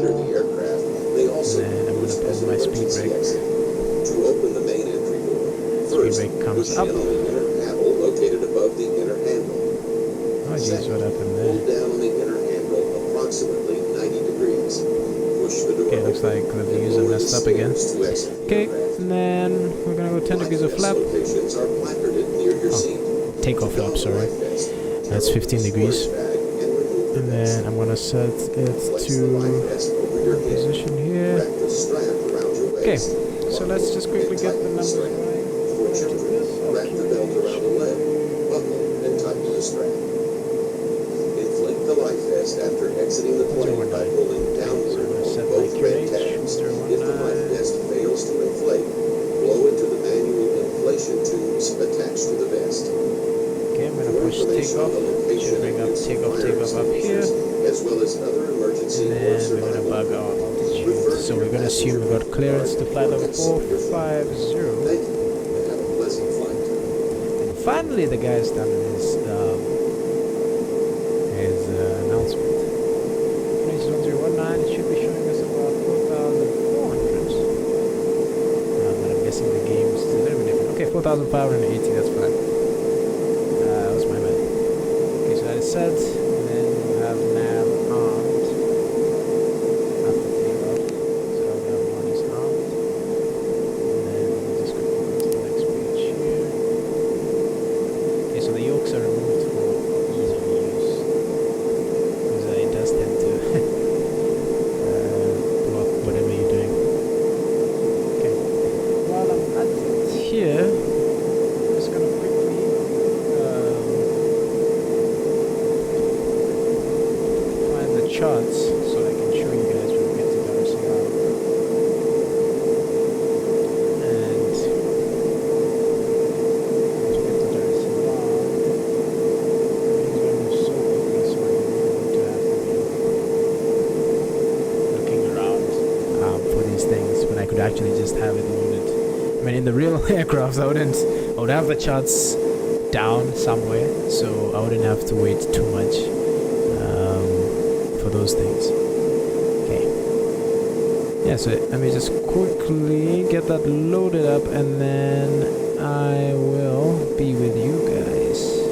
[SPEAKER 2] And I'm gonna pull my speed brake.
[SPEAKER 4] To open the main entry door, first,
[SPEAKER 2] brake comes
[SPEAKER 4] push
[SPEAKER 2] up.
[SPEAKER 4] in on the inner paddle located above the inner handle.
[SPEAKER 2] Oh jeez, what happened
[SPEAKER 4] Pull
[SPEAKER 2] there?
[SPEAKER 4] down on the inner handle approximately 90 degrees. Push the door
[SPEAKER 2] Okay, looks like the views are messed up again. Okay, and then we're gonna go 10 degrees of flap.
[SPEAKER 4] Locations are placarded near your seat.
[SPEAKER 2] Takeoff flap, sorry. That's 15 degrees. And then I'm gonna set it to position here. Okay, so let's just quickly get the number going.
[SPEAKER 4] For children, wrap the belt around the leg, buckle, and tighten the strap. Inflate the life vest after exiting the plane by pulling downward on both red tabs. If the life vest fails to inflate, blow into the manual inflation tubes attached to the vest.
[SPEAKER 2] Okay, I'm gonna push takeoff. Should bring up takeoff up here.
[SPEAKER 4] As well as other emergency
[SPEAKER 2] And then we're gonna bug our altitude. So we're gonna assume we got clearance to flight level 450.
[SPEAKER 4] Thank you, and have a pleasant flight.
[SPEAKER 2] And finally the guy's done his announcement. Range 1019, it should be showing us about 4,400. But I'm guessing the game's a little bit different. Okay, 4,580, that's fine. That was my bad. Okay, so that is set. And then we'll have nav armed. After takeoff. So nav one is armed. And then we'll just go to the next page here. Okay, so the yokes are removed for ease of use. Because it does tend to block whatever you're doing. Okay. While I'm at it here, I'm just could actually just have it loaded. I mean, in the real aircraft, I would have the charts down somewhere, so I wouldn't have to wait too much for those things. Okay. Yeah, so let me just quickly get that loaded up, and then I will be with you guys.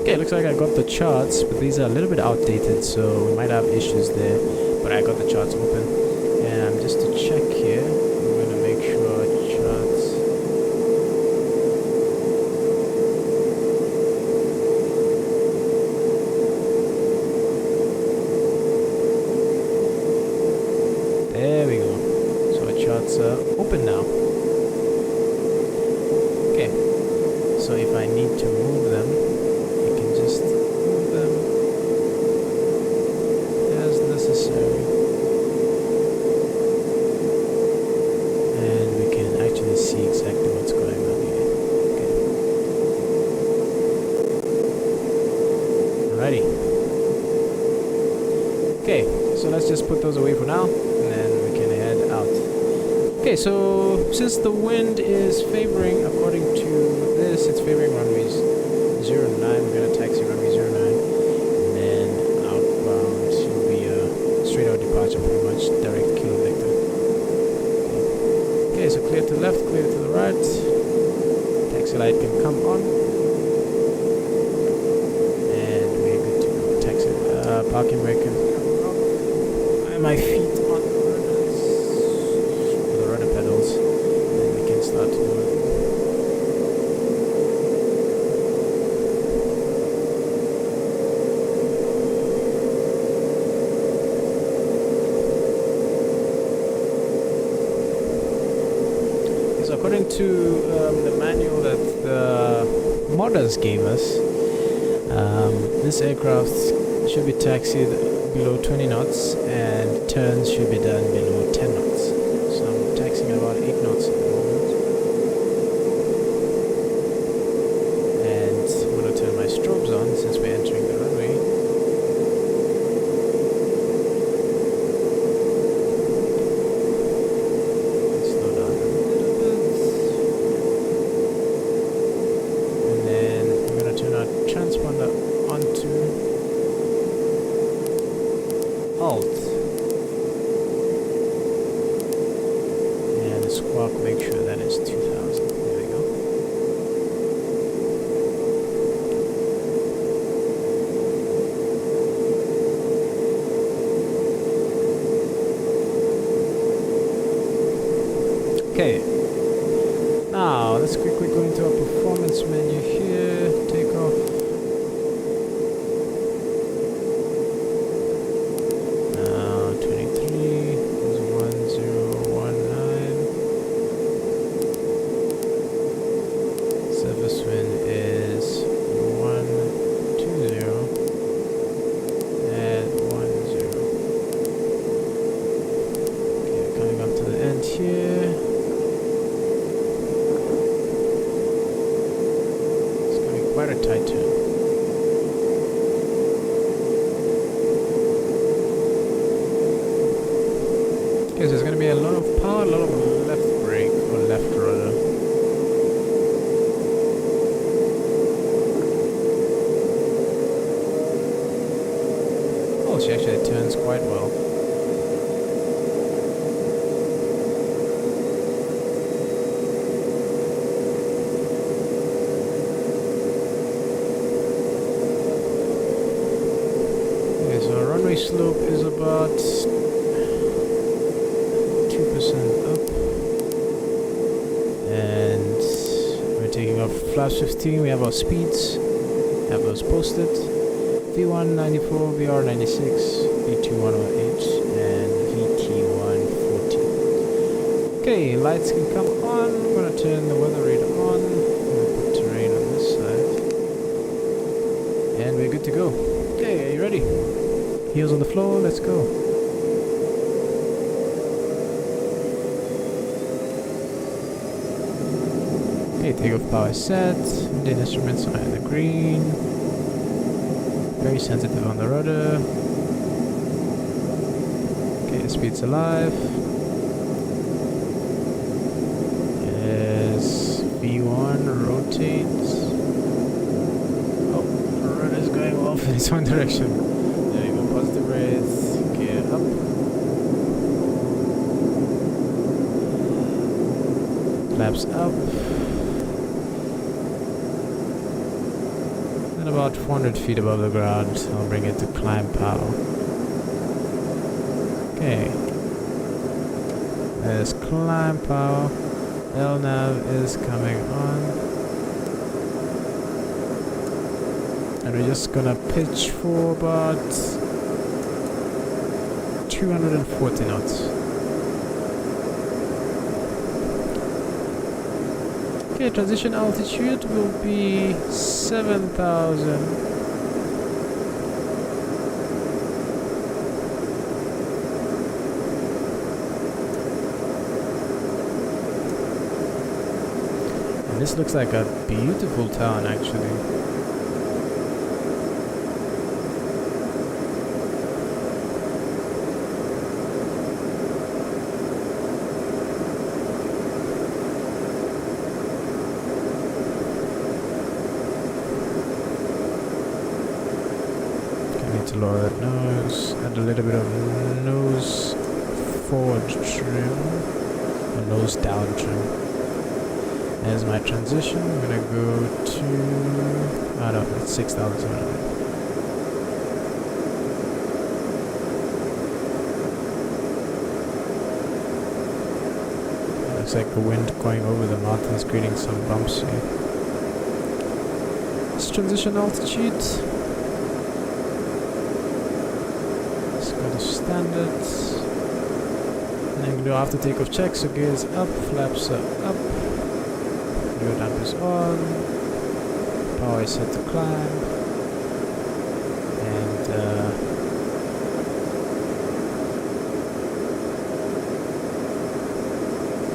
[SPEAKER 2] Okay, looks like I got the charts, but these are a little bit outdated, so we might have issues there. But I got the charts open, and just to check here, I'm gonna make sure charts. There we go. So our charts are open now. Okay. So if I need to move them, just move them as necessary, and we can actually see exactly what's going on here. Okay. Alrighty. Okay, so let's just put those away for now, and then we can head out. Okay, so since the wind is favoring, according to this, it's favoring runways 09, we're going to taxi runway 09, and then outbound will be a straight out departure, pretty much direct kilo vector. Okay, so clear to the left, clear to the right, taxi light can come on, and we're good to go. Taxi, parking brake can come up, and my feet on the rudders, or the rudder pedals, and we can start to do it. According to the manual that the modders gave us, this aircraft should be taxied below 20 knots and turns should be done below 10 knots. So I'm taxiing about 8 knots at the moment. And I'm going to turn my strobes on since we're entering the runway. Transponder onto alt, and squawk, make sure that is 2000. There we go. Okay, now let's quickly go into our performance menu here. Takeoff. 1019. Surface wind is 120 and 10. Okay, coming up to the end here. It's going to be quite a tight turn. she actually turns quite well. Okay, so our runway slope is about 2% up. And we're taking off flaps 15. We have our speeds. Have those posted. V1 94, VR 96, V2 108, and VT 140. Okay, lights can come on. I'm gonna turn the weather radar on. I'm gonna put terrain on this side. And we're good to go. Okay, are you ready? Heels on the floor, let's go. Okay, takeoff power set. Engine instruments are in the green. Very sensitive on the rudder. Okay, speed's alive. Yes, V1 rotates. Oh, the rudder's going off in its own direction. There you go, positive raise, gear up. Flaps up. And about 400 feet above the ground, I'll bring it to climb power. Okay. There's climb power. LNAV is coming on. And we're just gonna pitch for about 240 knots. Okay, transition altitude will be 7,000. And this looks like a beautiful town actually. To lower that nose, add a little bit of nose forward trim, or nose down trim. There's my transition. I'm gonna go to, I don't know, it's 6,700. Looks like the wind going over the mountains, creating some bumps here. Let's transition altitude. Standards. And then do after takeoff check, so gears up, flaps are up, fuel dump is on, power is set to climb, and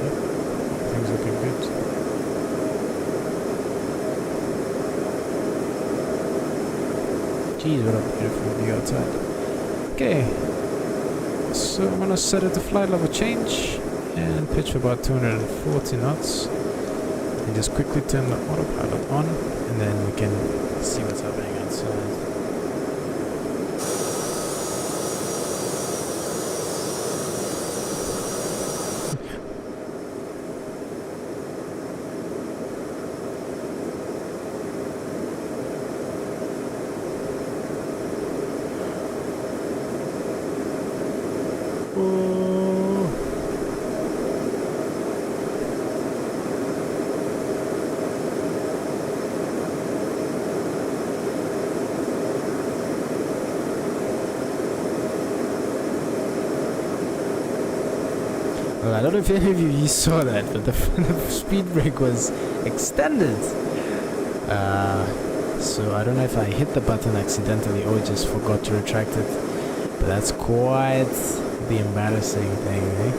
[SPEAKER 2] yep, things looking good. Jeez, what a beautiful view outside. Okay, so I'm gonna set it to flight level change and pitch for about 240 knots and just quickly turn the autopilot on, and then we can see what's happening outside. Well, I don't know if any of you saw that, but the speed brake was extended. So I don't know if I hit the button accidentally or just forgot to retract it. But that's quite the embarrassing thing, eh?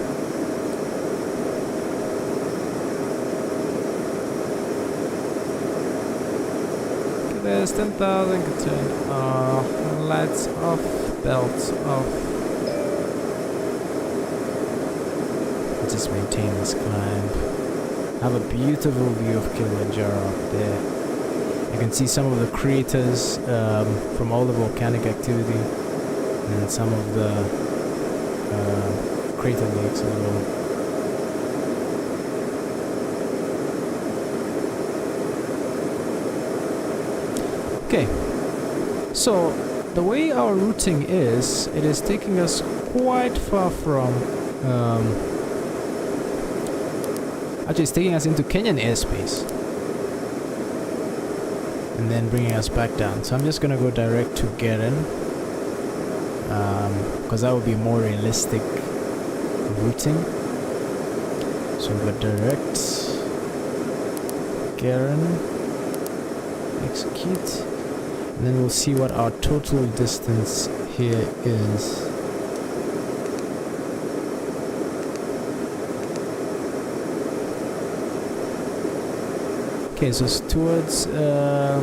[SPEAKER 2] Okay, there's 10,000, can turn lights off, belts off. Just maintain this climb. Have a beautiful view of Kilimanjaro up there. You can see some of the craters from all the volcanic activity. and some of the crater lakes as well. Okay, so the way our routing is, it is taking us quite far from actually it's taking us into Kenyan airspace and then bringing us back down. So I'm just gonna go direct to Geren, because that would be more realistic routing. So we'll go direct Geren, execute, and then we'll see what our total distance here is. Okay, so it's towards the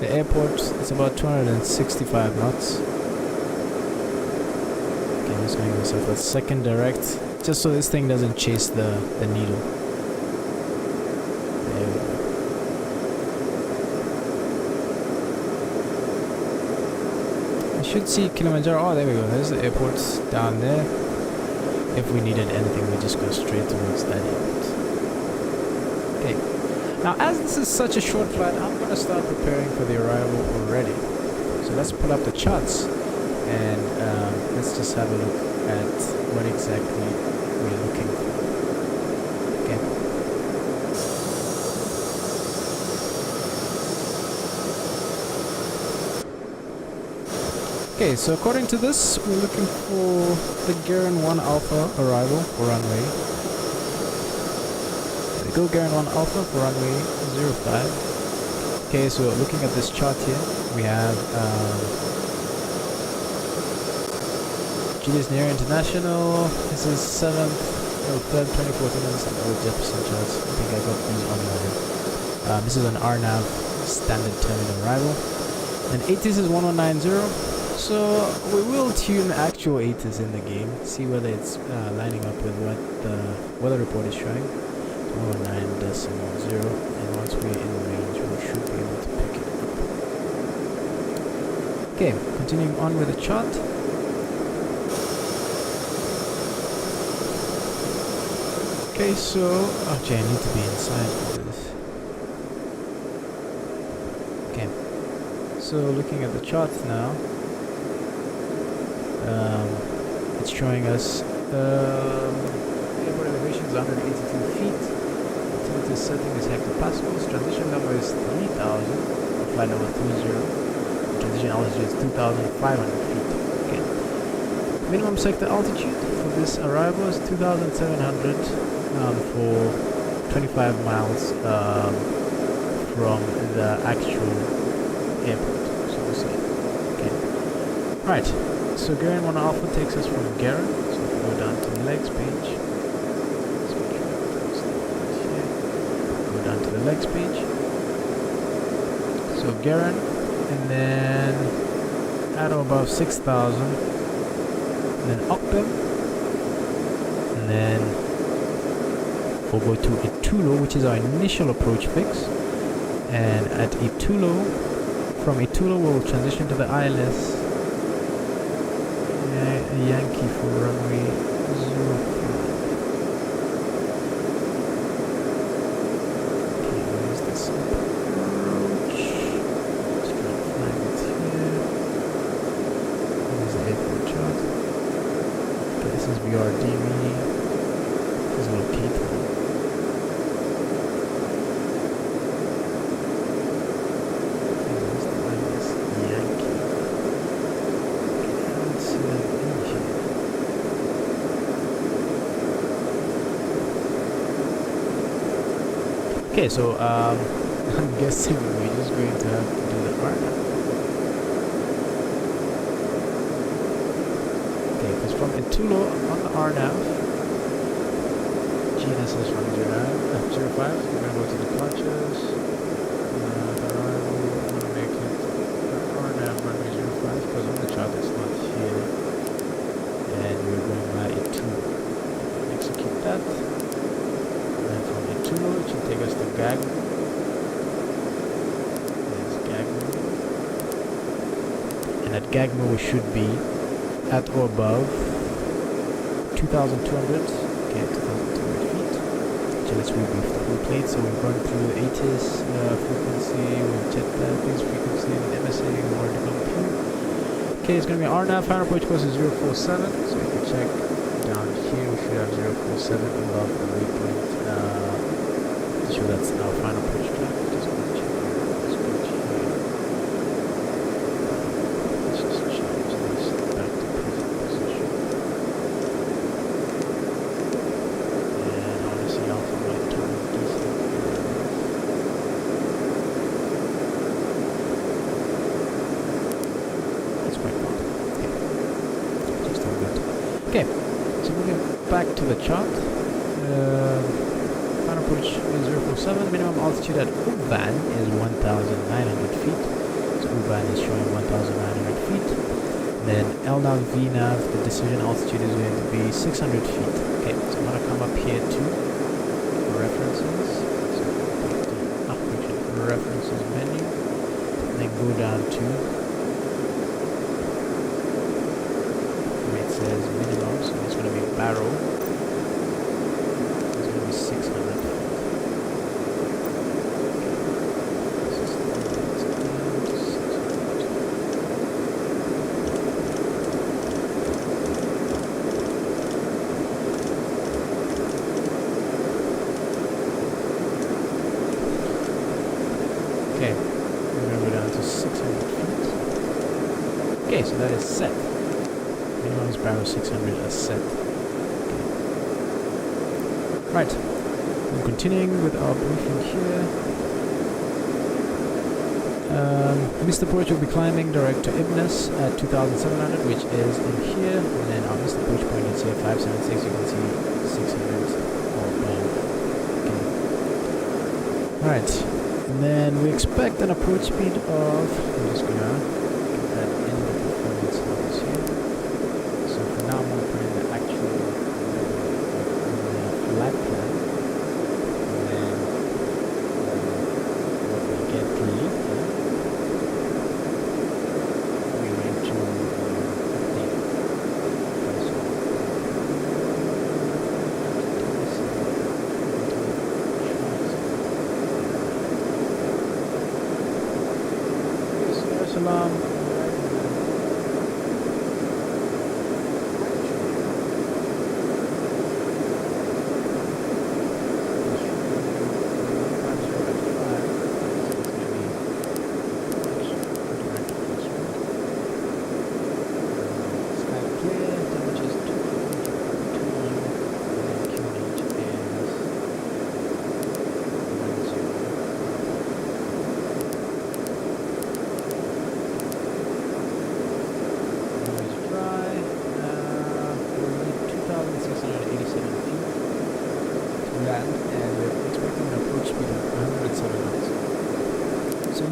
[SPEAKER 2] airport. It's about 265 knots. Okay, I'm just going to myself a second direct, just so this thing doesn't chase the needle. There we go. I should see Kilimanjaro. Oh, there we go. There's the airport down there. If we needed anything, we just go straight towards that airport. Okay. Now, as this is such a short flight, I'm going to start preparing for the arrival already. So let's pull up the charts and let's just have a look at what exactly we're looking for. Okay. Okay, so according to this, we're looking for the Geren 1 Alpha arrival for runway. Go Geren 1 Alpha for runway 05. Okay, so looking at this chart here, we have Julius Nyerere International. This is 7th or 3rd, 2014. This is an old Jefferson charts. I think I got these online. This is an RNAV standard terminal arrival. And ATIS is 1190. So we will tune actual ATIS in the game, see whether it's lining up with what the weather report is showing. 109.0, and once we're in range, we should be able to pick it up. Okay, continuing on with the chart. Okay, so actually I need to be inside for this. Okay, so looking at the chart now, it's showing us airport elevation is 182 feet. Setting is hectopascals, transition number is 3000, flight number 30, transition altitude is 2500 feet. Okay. Minimum sector altitude for this arrival is 2700 for 25 miles from the actual airport, so to say. Okay. Right, so Geren 1 Alpha takes us from Geren, so if we go down to the legs page, down to the legs page. So Geren, and then at or above 6,000, and then up them, and then we'll go to Itulo, which is our initial approach fix, and at Itulo, from Itulo we'll transition to the ILS Yankee for runway 05. Okay, so I'm guessing we're just going to have to do the RNAV. Okay, because from Itulo on the RNAV, GNSS from 05, so we're going to go to departures, arrival, we're going to make it RNAV runway 05, because on the chart it's not here, and we're going by Itulo. Execute that. It should take us to Gag. There's Gag. and at Gagmo we should be at or above 2,200. Okay, 2,200 feet. So let's rebrief the whole plate. So we've gone through the ATIS frequency, with jet base frequency, with MSA, we've already gone through. Okay, it's going to be RNAV, final approach course is 047. So if you check down here, we should have 047 above the waypoint. So that's our final approach track. Just going to check here. Let's go to here. Let's just change this back to present position. And I want to see alpha right turn descent. That's quite fun. Okay. Just all good. Okay, so moving back to the chart. Final approach is 047. Minimum altitude at Uban is 1,900 feet. So Uban is showing 1,900 feet. Then LNAV, VNAV, the decision altitude is going to be 600 feet. Okay, so I'm going to come up here to references. So references menu. And then go down to where it says minimum. So it's going to be barrel. It's going to be 600 feet. Okay, we're going to go down to 600 feet. Okay, so that is set. Minimum barrel 600 is set. Okay. Right, I'm continuing with our briefing here. Mr. Porch will be climbing direct to Ibnis at 2,700, which is in here. And then our Mr. Porch point is here, 576. You can see 600 or above. Okay. Right. And then we expect an approach speed of, I'm just gonna get that in the performance levels here. So for now I'm gonna put in the actual flat plan. And then what we get later, we're going to update it. Dar-Es-Salaam.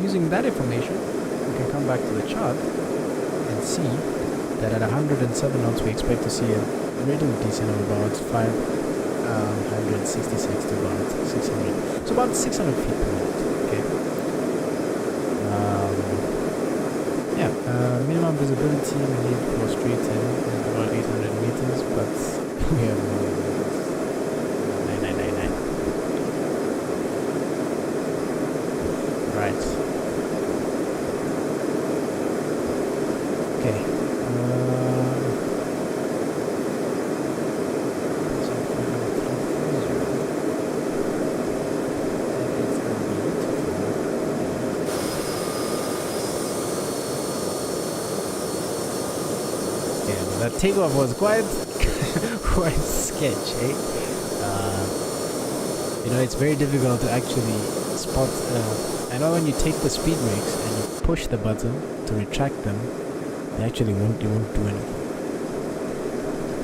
[SPEAKER 2] Using that information, we can come back to the chart and see that at 107 knots we expect to see a rate of descent of about 566 to about 600. So about 600 feet per minute. Okay. Minimum visibility we need for straight in is about 800 meters, but we have 9999. Right. Okay. That takeoff was quite quite sketch, eh? It's very difficult to actually spot. I know when you take the speed brakes and you push the button to retract them, they won't do anything.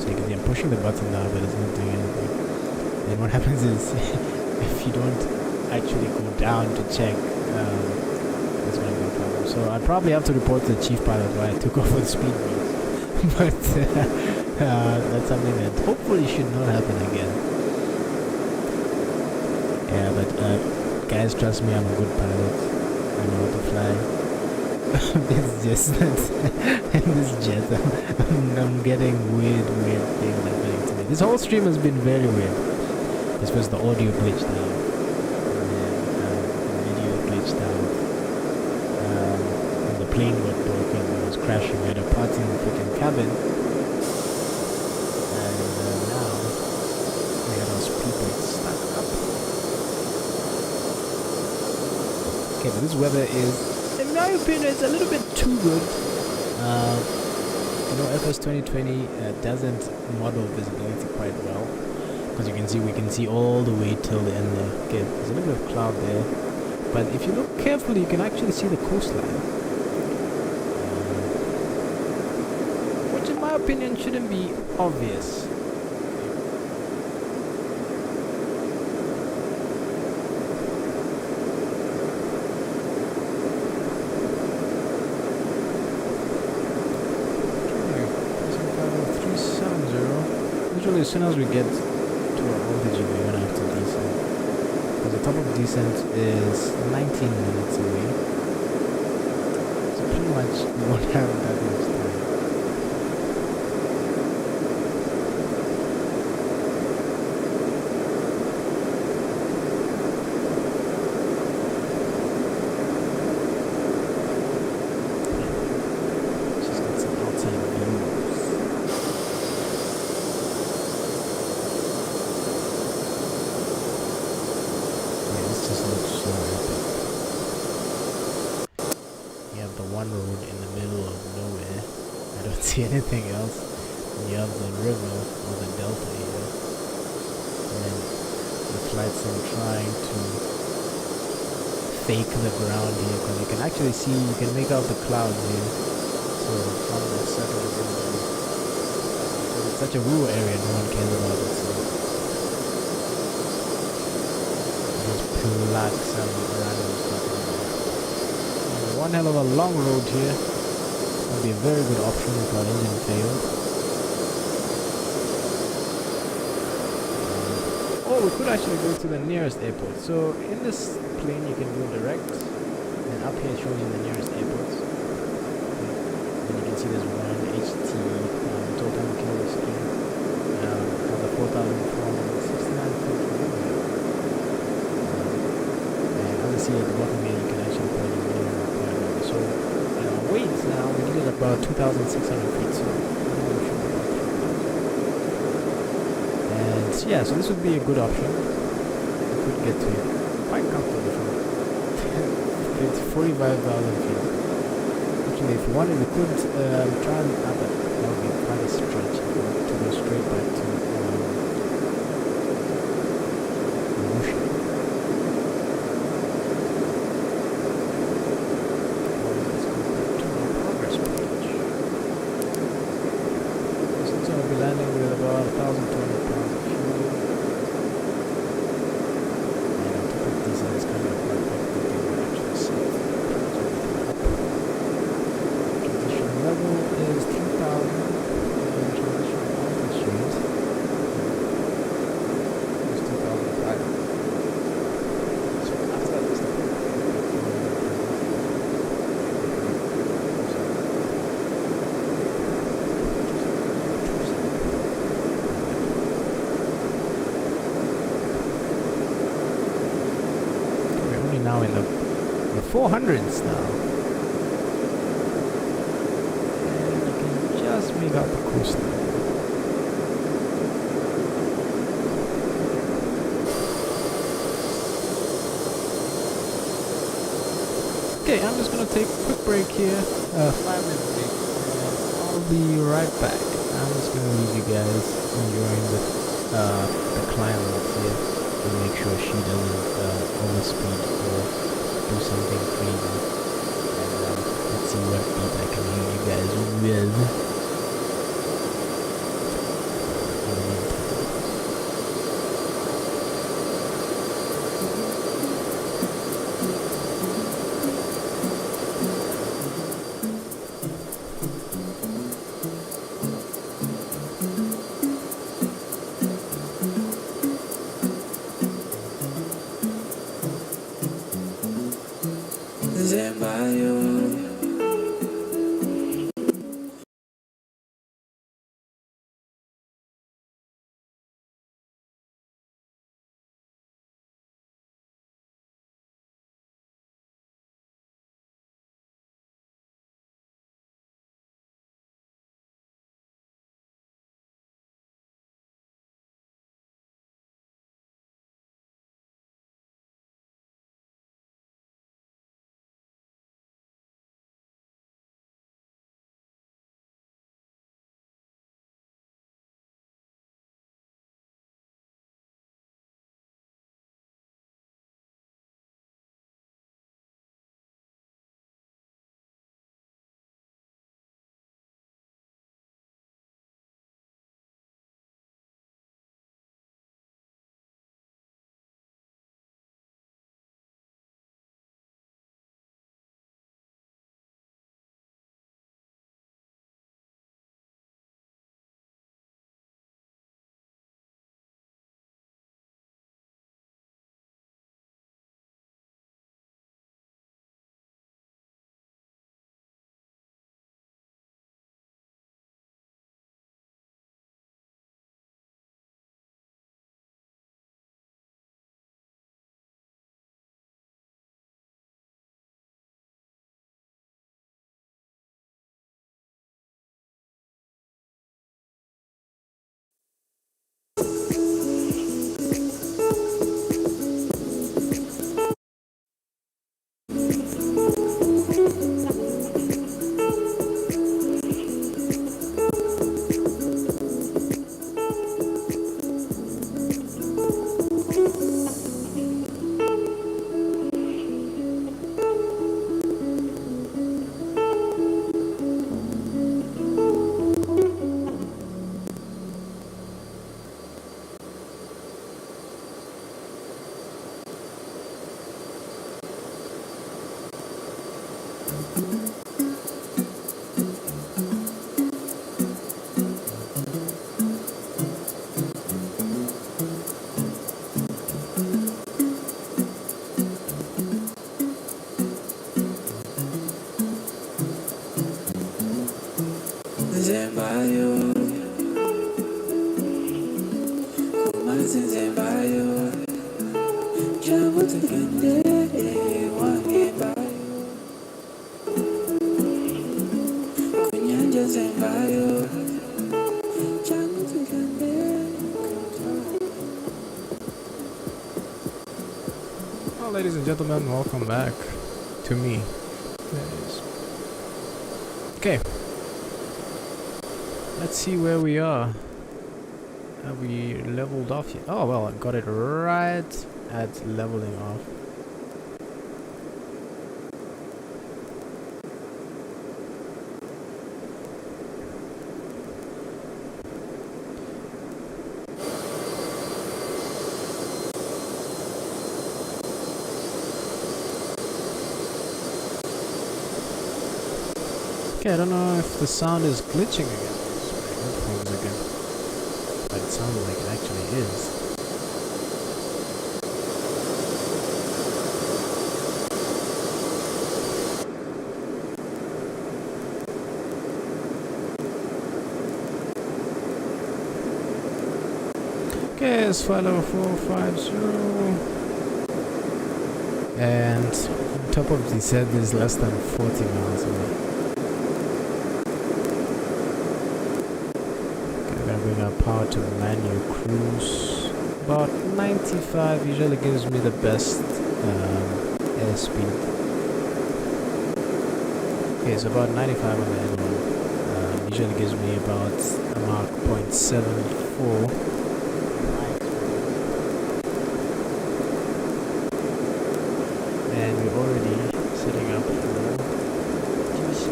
[SPEAKER 2] So you can see I'm pushing the button now, but it's not doing anything. Then what happens is, if you don't actually go down to check, that's going to be a problem. So I probably have to report to the chief pilot why I took off with speed brakes. But that's something that hopefully should not happen again. Yeah, but guys, trust me, I'm a good pilot. I know how to fly. It's just that in this jet, I'm getting weird things happening to me. This whole stream has been very weird. This was the audio glitched out, and then the video glitched out, and the plane got broken. It was crashing. We had a party in the freaking cabin, and now we had our speedboat stuck up. Okay, but this weather is, in my opinion, it's a little bit too good. You know, FS 2020 doesn't model visibility quite well, because we can see all the way till the end there. Okay, there's a little bit of cloud there, but if you look carefully, you can actually see the coastline, which in my opinion shouldn't be obvious. Usually as soon as we get to our altitude, we're gonna have to descent, because the top of descent is 19 minutes away, so pretty much we won't have that much time. Just got some outside views. One road in the middle of nowhere. I don't see anything else. And you have the river or the delta here, and then the flights are trying to fake the ground here, because you can actually see, you can make out the clouds here. So from the settlers in the, it's such a rural area, no one cares about it. So just plug some random stuff in there. One hell of a long road here. Would be a very good option if our engine failed. Or we could actually go to the nearest airport. So in this plane you can go direct, and up here it shows you the nearest airports. Then you can see there's one HT total kilometers on the 4,469 feet. And as you see at the bottom here, you can actually put your minimum. So, weight now, we needed about 2,600 feet, so and yeah, so this would be a good option. We could get to quite comfortable from it's 45,000 feet. Actually, if we wanted, we could try and that would be quite a stretch if we wanted to go straight back to Musha. Landing with about 1,200 pounds of fuel. And on top of diesel is kind of quite what they would actually save. Transition level is 3,000, and transition altitude is 2,500. So after that is the now in the 400s now, and you can just make out the coastline. Okay, I'm just gonna take a quick break here, 5-minute break, and I'll be right back. I'm just gonna leave you guys enjoying the climb up here, and make sure she doesn't overspeed or do something crazy. And let's see what beat I can hear you guys with. In the meantime.
[SPEAKER 1] Stand by you. Zembayo, kumazi zembayo, jabu tukende, wange bayo, kunyanja zembayo, jabu tukende.
[SPEAKER 2] Well, ladies and gentlemen, welcome back to me. There it is. Okay. Let's see where we are. Have we leveled off yet? Oh well, I got it right at leveling off. Okay, I don't know if the sound is glitching again. Headphones again, but it sounds like it actually is. Okay, it's flight level 450, and on top of the set is less than 40 miles away. Bring our power to manual cruise. About 95 usually gives me the best airspeed. Okay, so about 95 on the N1 usually gives me about a Mach 0.74. And we're already setting up for GC.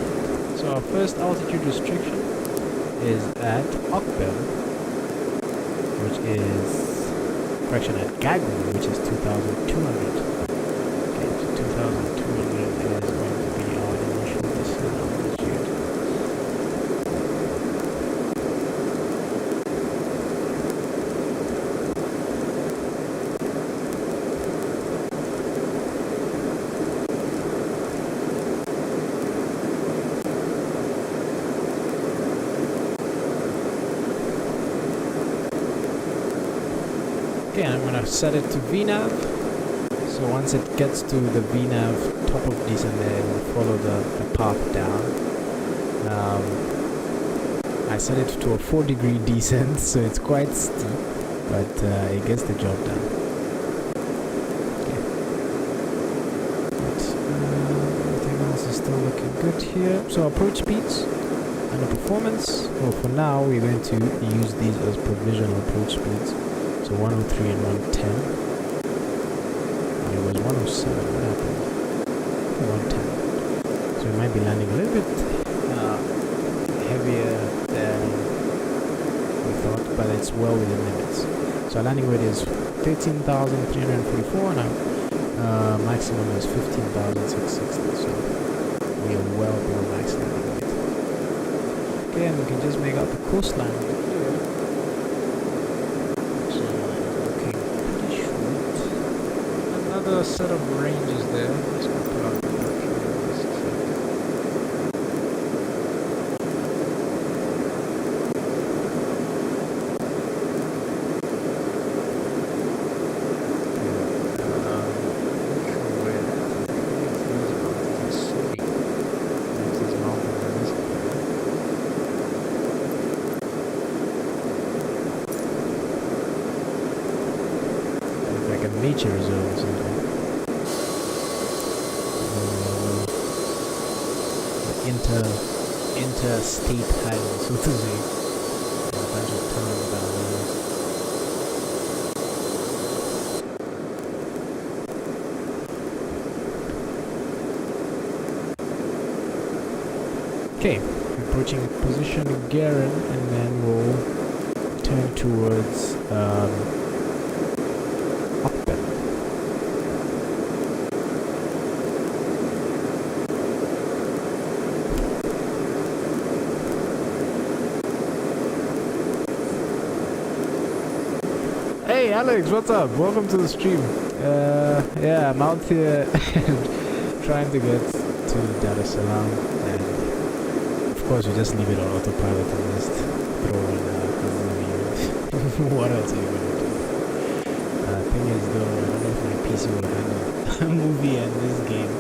[SPEAKER 2] So our first altitude restriction is at Okbel, which is, correction, at Gagu, which is 2,200. Okay, so 2,200 is going to be our initial descent altitude. Okay, I'm gonna set it to VNAV. So once it gets to the VNAV top of descent, there it will follow the path down. I set it to a 4-degree descent, so it's quite steep, but it gets the job done. Okay. But, everything else is still looking good here. So approach speeds and the performance. Well, for now we're going to use these as provisional approach speeds. So 103 and 110. And it was 107. What happened? 110. So we might be landing a little bit heavier than we thought, but it's well within limits. So our landing weight is 13,344 and our maximum is 15,660. So we are well below max landing weight. Okay, and we can just make out the coastline over here. Another set of ranges there. Let's go put out the production list. Like a nature reserve or something. Interstate highway, so to say. A bunch of towns down there. Okay, approaching position Garen, and then we'll turn towards Okbel.
[SPEAKER 1] 1
[SPEAKER 2] Alex, what's up? Welcome to the stream. Yeah, I'm out here trying to get to Dar-Es-Salaam, and of course we just leave it on autopilot and just throw in a movie. What else are you gonna do? Thing is though, I don't know if my PC will handle a movie and this game,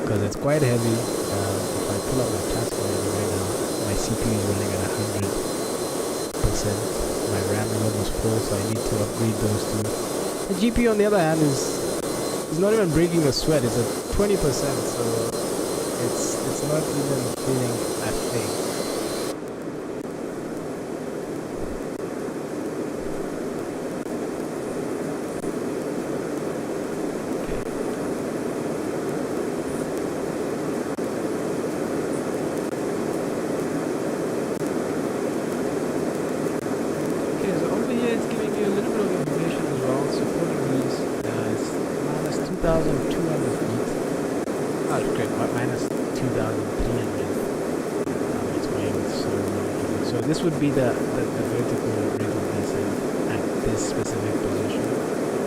[SPEAKER 2] because it's quite heavy. If I pull up my task manager right now, my CPU is running at 100%. My RAM is almost full, so I need to upgrade those two. The GPU on the other hand is not even breaking a sweat. It's at 20%, so it's not even feeling a thing. This would be the vertical rate of descent at this specific position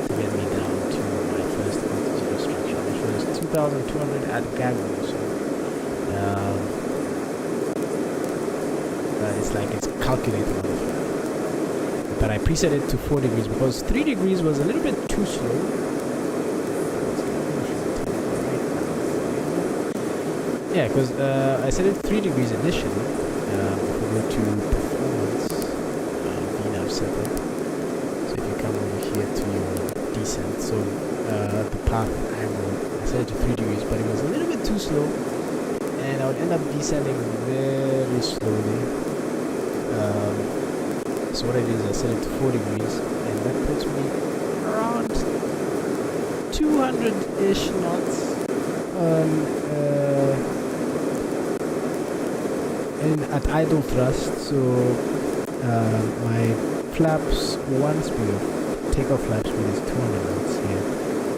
[SPEAKER 2] to get me down to my first altitude structure, which was 2,200 at Gago. So it's like it's calculated on the fly. But I preset it to 4 degrees because 3 degrees was a little bit too slow. Yeah, because I set it 3 degrees initially. If we go to performance, VNAV setup. So if you come over here to your descent, so the path angle, I set it to 3 degrees, but it was a little bit too slow, and I would end up descending very slowly. So what I did is I set it to 4 degrees, and that puts me around 200-ish knots at idle thrust. So my flaps one speed of takeoff flap speed is 200 knots here,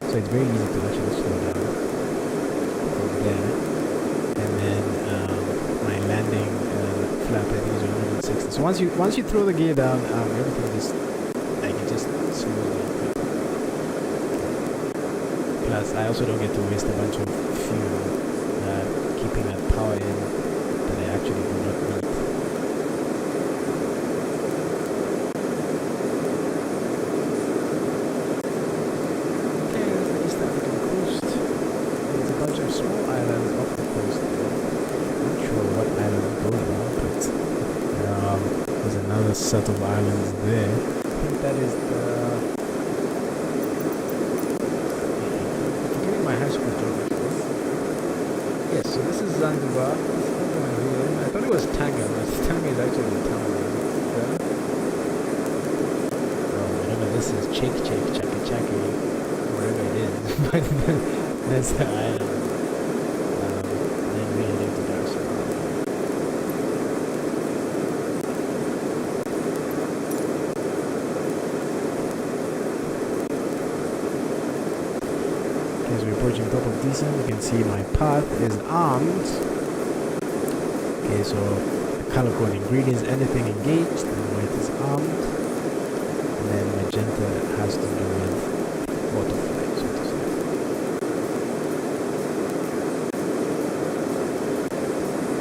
[SPEAKER 2] so it's very easy to actually slow down from there. And then my landing flap I think is 160. So once you throw the gear down, everything just like it just slows down. Plus I also don't get to waste a bunch of fuel keeping that power in that I actually do not need. Okay, there's the East African coast. There's a bunch of small islands off the coast there. Not sure what island those are, but there's another set of islands there. I think that is the... I'm getting my high school geography. Yes, so this is Zanzibar. I thought it was Tanga, but Tanga is actually a town. Yeah? Oh, whatever this is, Chaki, whatever it is. But that's the island. Then we head into Dar-Es-Salaam. Okay, as we're approaching top of descent, you can see my path is armed. Okay, so the color code ingredients, anything engaged, and white is armed. And then magenta has to do with autoflight, so to say.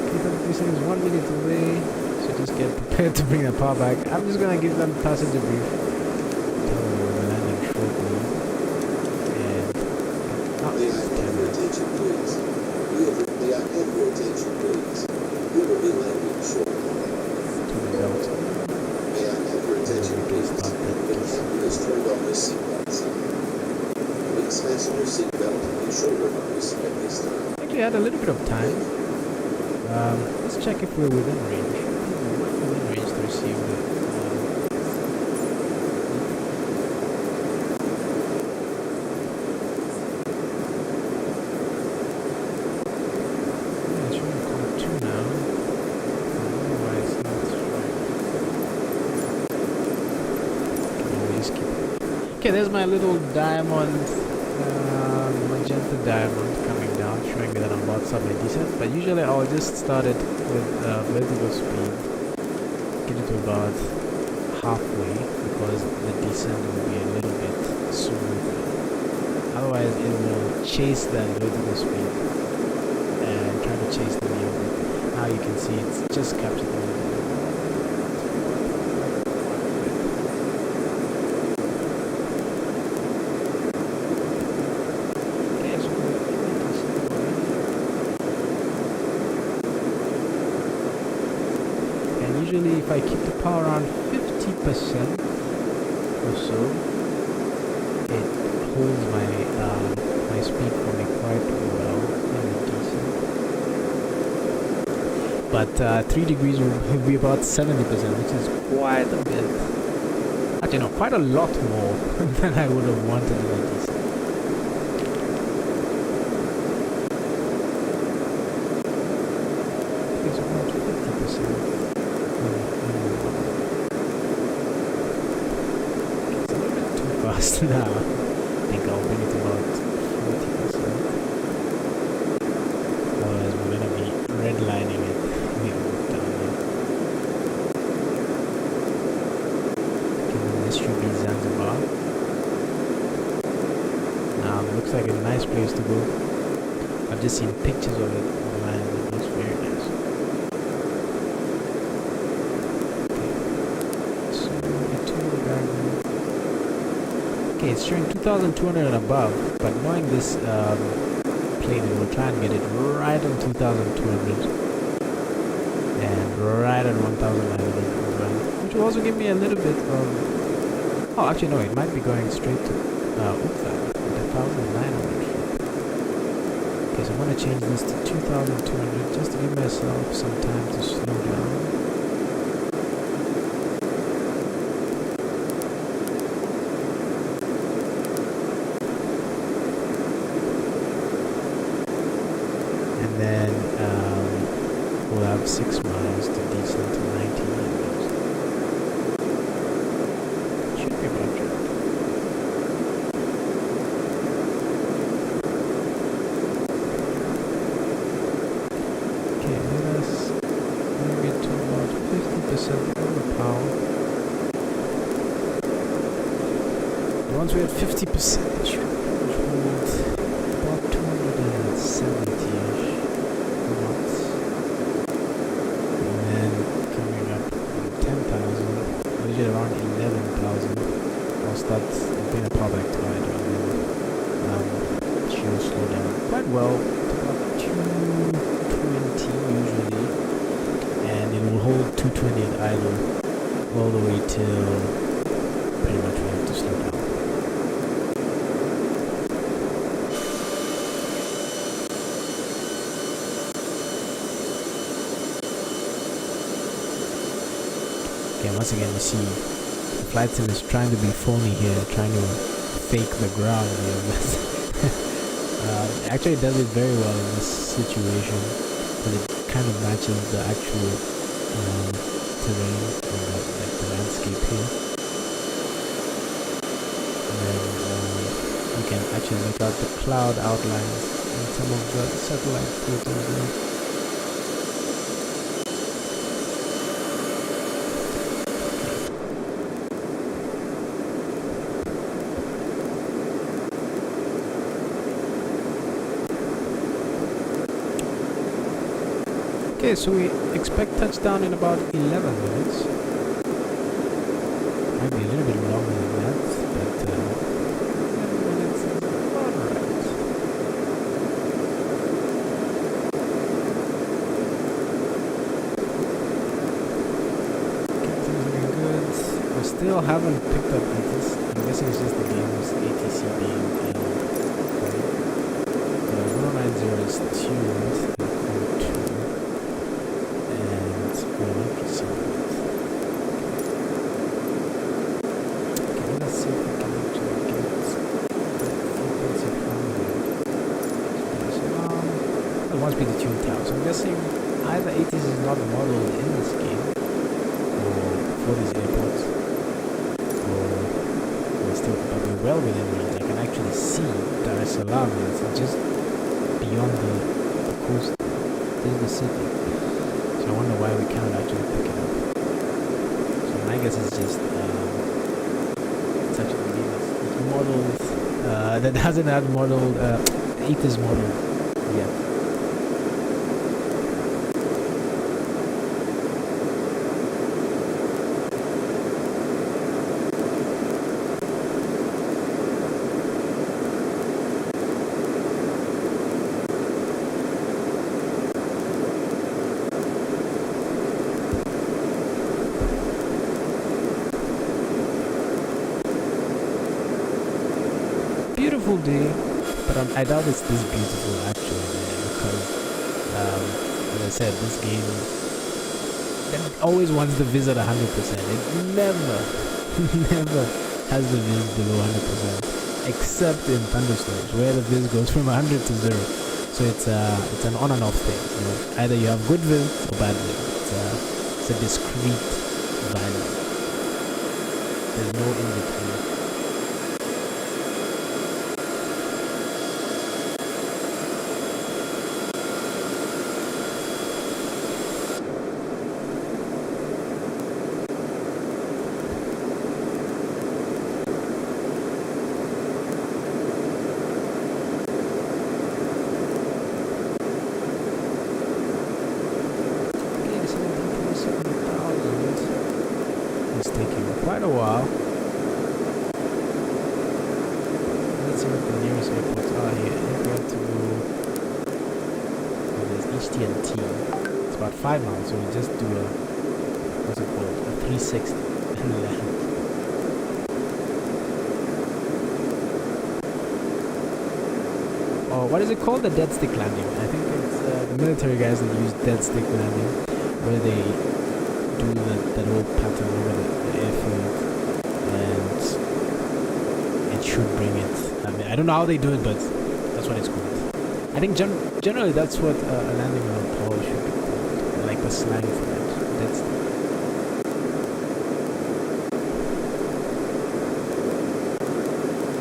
[SPEAKER 2] Okay, top of descent is 1 minute away, so just get prepared to bring the power back. I'm just gonna give them passenger brief. Tell them we're landing shortly. And
[SPEAKER 4] May I have your attention, please? May I have your attention, please? We will be landing shortly.
[SPEAKER 2] to the Delta.
[SPEAKER 4] May I have your attention, please? The captain has turned on the seatbelt sign. Please fasten your seatbelt and shoulder harness at this time.
[SPEAKER 2] Actually, I had a little bit of time. Let's check if we're within range. We're within range to receive the. Yeah, it's showing call 2 now. Otherwise, that's right. Can always keep. Okay, there's my little diamond, magenta diamond coming down, showing me that I'm about sub decent. But usually I'll just start it with vertical speed, get it to about halfway because the descent will be a little bit smoother. Otherwise, it will chase that vertical speed and try to chase the wheel. Now you can see it's just captured the wheel. Usually if I keep the power around 50% or so, it holds my my speed for me quite well in the descent. But 3 degrees will be about 70%, which is quite a bit. Actually no, quite a lot more than I would have wanted in the descent. It's about 50%. Fast now. I think I'll bring it about 40%. Otherwise we're gonna be redlining it down there. This should be Zanzibar. Looks like a nice place to go. I've just seen pictures of it online and it looks very nice. Okay, it's showing 2,200 and above, but knowing this plane, it will try and get it right on 2,200 and right at 1,900 as well, which will also give me a little bit of... Oh, actually no, it might be going straight to Ufa at 1,900 feet. Okay, so I'm going to change this to 2,200 just to give myself some time to slow down. Then we'll have 6 miles to descend to 1,900. Should be about right. Okay, let us bring it to about 50% of the power. And once we're at 50%, it should hold about 270-ish. Around 11,000, I'll start putting a power back to idle and then she'll slow down quite well to about 220 usually, and it will hold 220 at idle all the way till pretty much we have to slow down. Okay, once again, you see the flight sim is trying to be phony here, trying to fake the ground here. Actually, it does it very well in this situation, but it kind of matches the actual terrain and the landscape here. And then you can actually make out the cloud outlines in some of the satellite photos there. Okay, so we expect touchdown in about 11 minutes. Might be a little bit longer than that, but 11 minutes is alright. Okay, things looking good. We still haven't picked up ATIS. I'm guessing it's just the game's ATC being in. The 190 is tuned. Wants me to tune down. So I'm guessing either ATIS is not modeled in this game for these airports, or we're still probably well within range. I can actually see Dar-Es-Salaam. It's just beyond the coast. This is the city. So I wonder why we cannot actually pick it up. So I guess it's just it's actually modeled. That hasn't had modeled. It is modeled yet. Beautiful day, but I doubt it's this beautiful actually, because as I said, this game always wants the viz at 100%. It never never has the viz below 100%, except in thunderstorms where the viz goes from 100 to 0. So it's an on and off thing, you know? Either you have good viz or bad viz. It's a discrete value. There's no in between. Quite a while. Let's see what the nearest airports are here. I think we have to go. Oh, there's HT&T. It's about 5 miles, so we just do a what's it called? A 360 and land. Oh, what is it called? The dead stick landing. I think it's the military guys that use dead stick landing, where they do that whole pattern over the airfield, and it should bring it. I mean, I don't know how they do it, but that's what it's called. I think generally that's what a landing on a pole should be called, like the slang for it. That's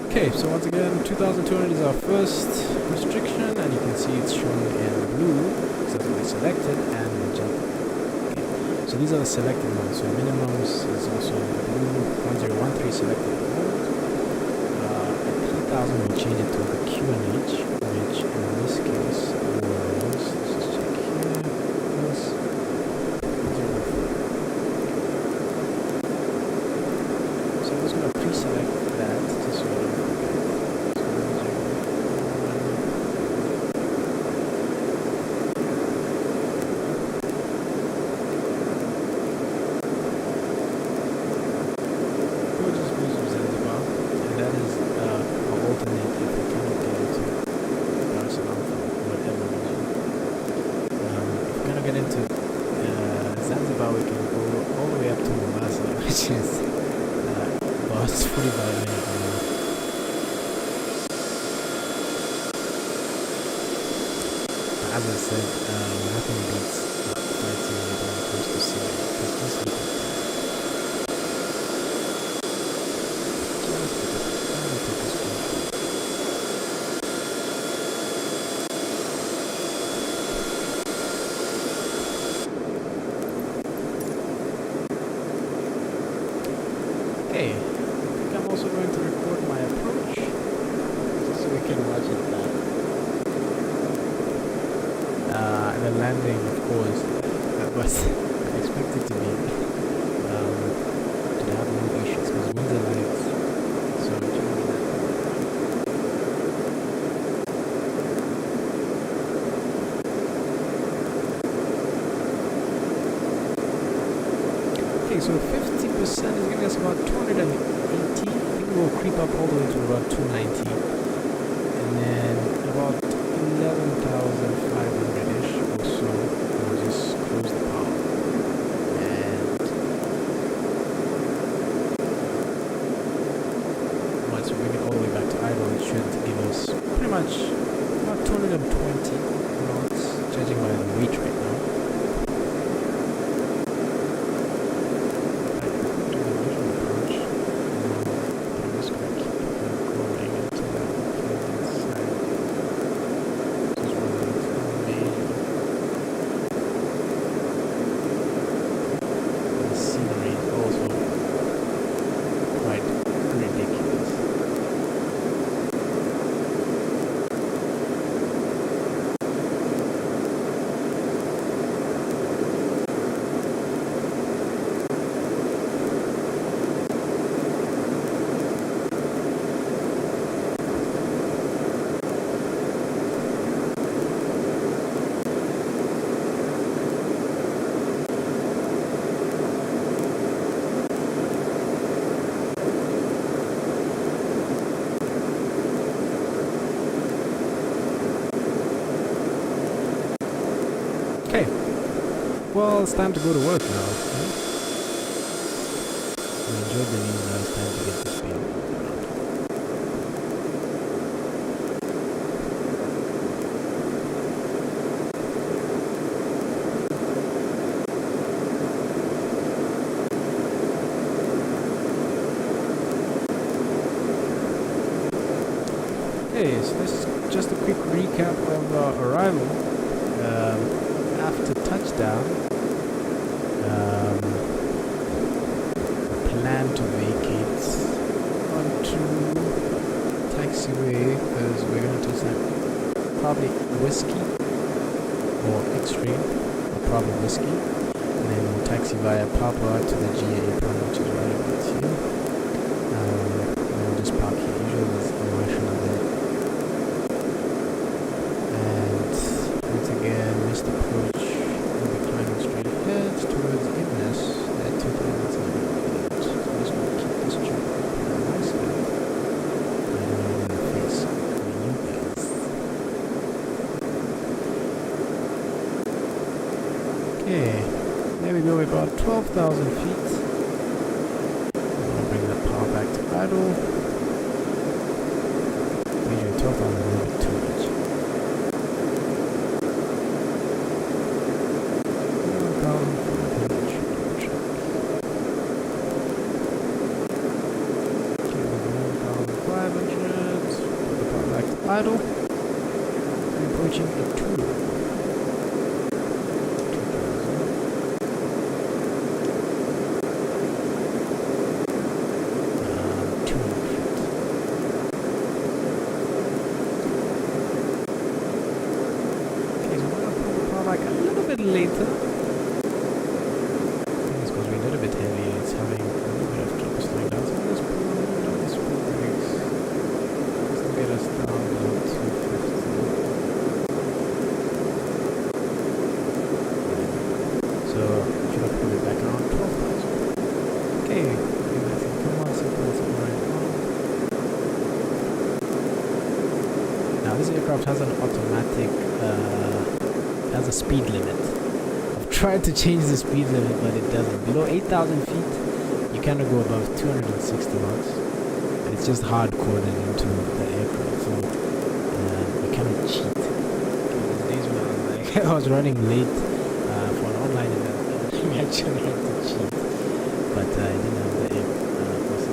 [SPEAKER 2] okay. So once again, 2,200 is our first restriction, and you can see it's shown in blue, so we selected, and we jump. So these are the selected ones. So minimums is also in the blue. 1013 selected at the moment. At 3,000 we'll change it to the QNH, which in this case was, let's just check here, was 0.04. So I'm just going to pre-select that just so I don't forget. It's 45 minutes now. As I said, nothing beats flight simulator when it comes to scenery, because this look at that. Okay, I think I'm also going to record my approach, just so we can watch it back. And the landing, of course, that was expected to be, to have no issues, because winds are light, so generally that. Okay, so 50% is giving us about 280. I think we'll creep up all the way to about 290. And then about 11,500-ish or so, we'll just close the power. And once we bring it all the way back to idle, it should give us pretty much about 220 knots, judging by the weight right now. Also Okay. Well, it's time to go to work now. Right? We enjoyed the view, now it's time to get the speed around. Okay, so this is just a quick recap of our arrival. After touchdown, plan to vacate onto taxiway because we're going to some probably whiskey or extreme, or probably whiskey, and then we'll taxi via Papua to the GA apron, which is right about here. And we'll just park here. Usually there's a marshal there. And once again, missed approach. We'll be climbing straight ahead towards Ignis at 2,700. So I'm just going to keep this jump on my side. And I'm in the face for you guys. Okay, there we go, about 12,000 feet. I'm going to bring that power back to idle. Usually 12,000 is a little bit too much. 1,500 should double check. Okay, 1,500. Put the power back to idle. We're approaching a 2. Later. I think it's because we're a little bit heavy, it's having a little bit of trouble slowing down. So let's pull a little bit on the speed brakes. Just to get us down below 250. So should I pull it back around 12,000? Okay, I think come on, seatbelts are right on. Now this aircraft has an automatic has a speed limit. I've tried to change the speed limit, but it doesn't. Below 8,000 feet, you cannot go above 260 knots, and it's just hard coded into the aircraft, so you cannot cheat. These days when I was like, I was running late for an online event, I actually had to cheat, but I didn't have the aircraft.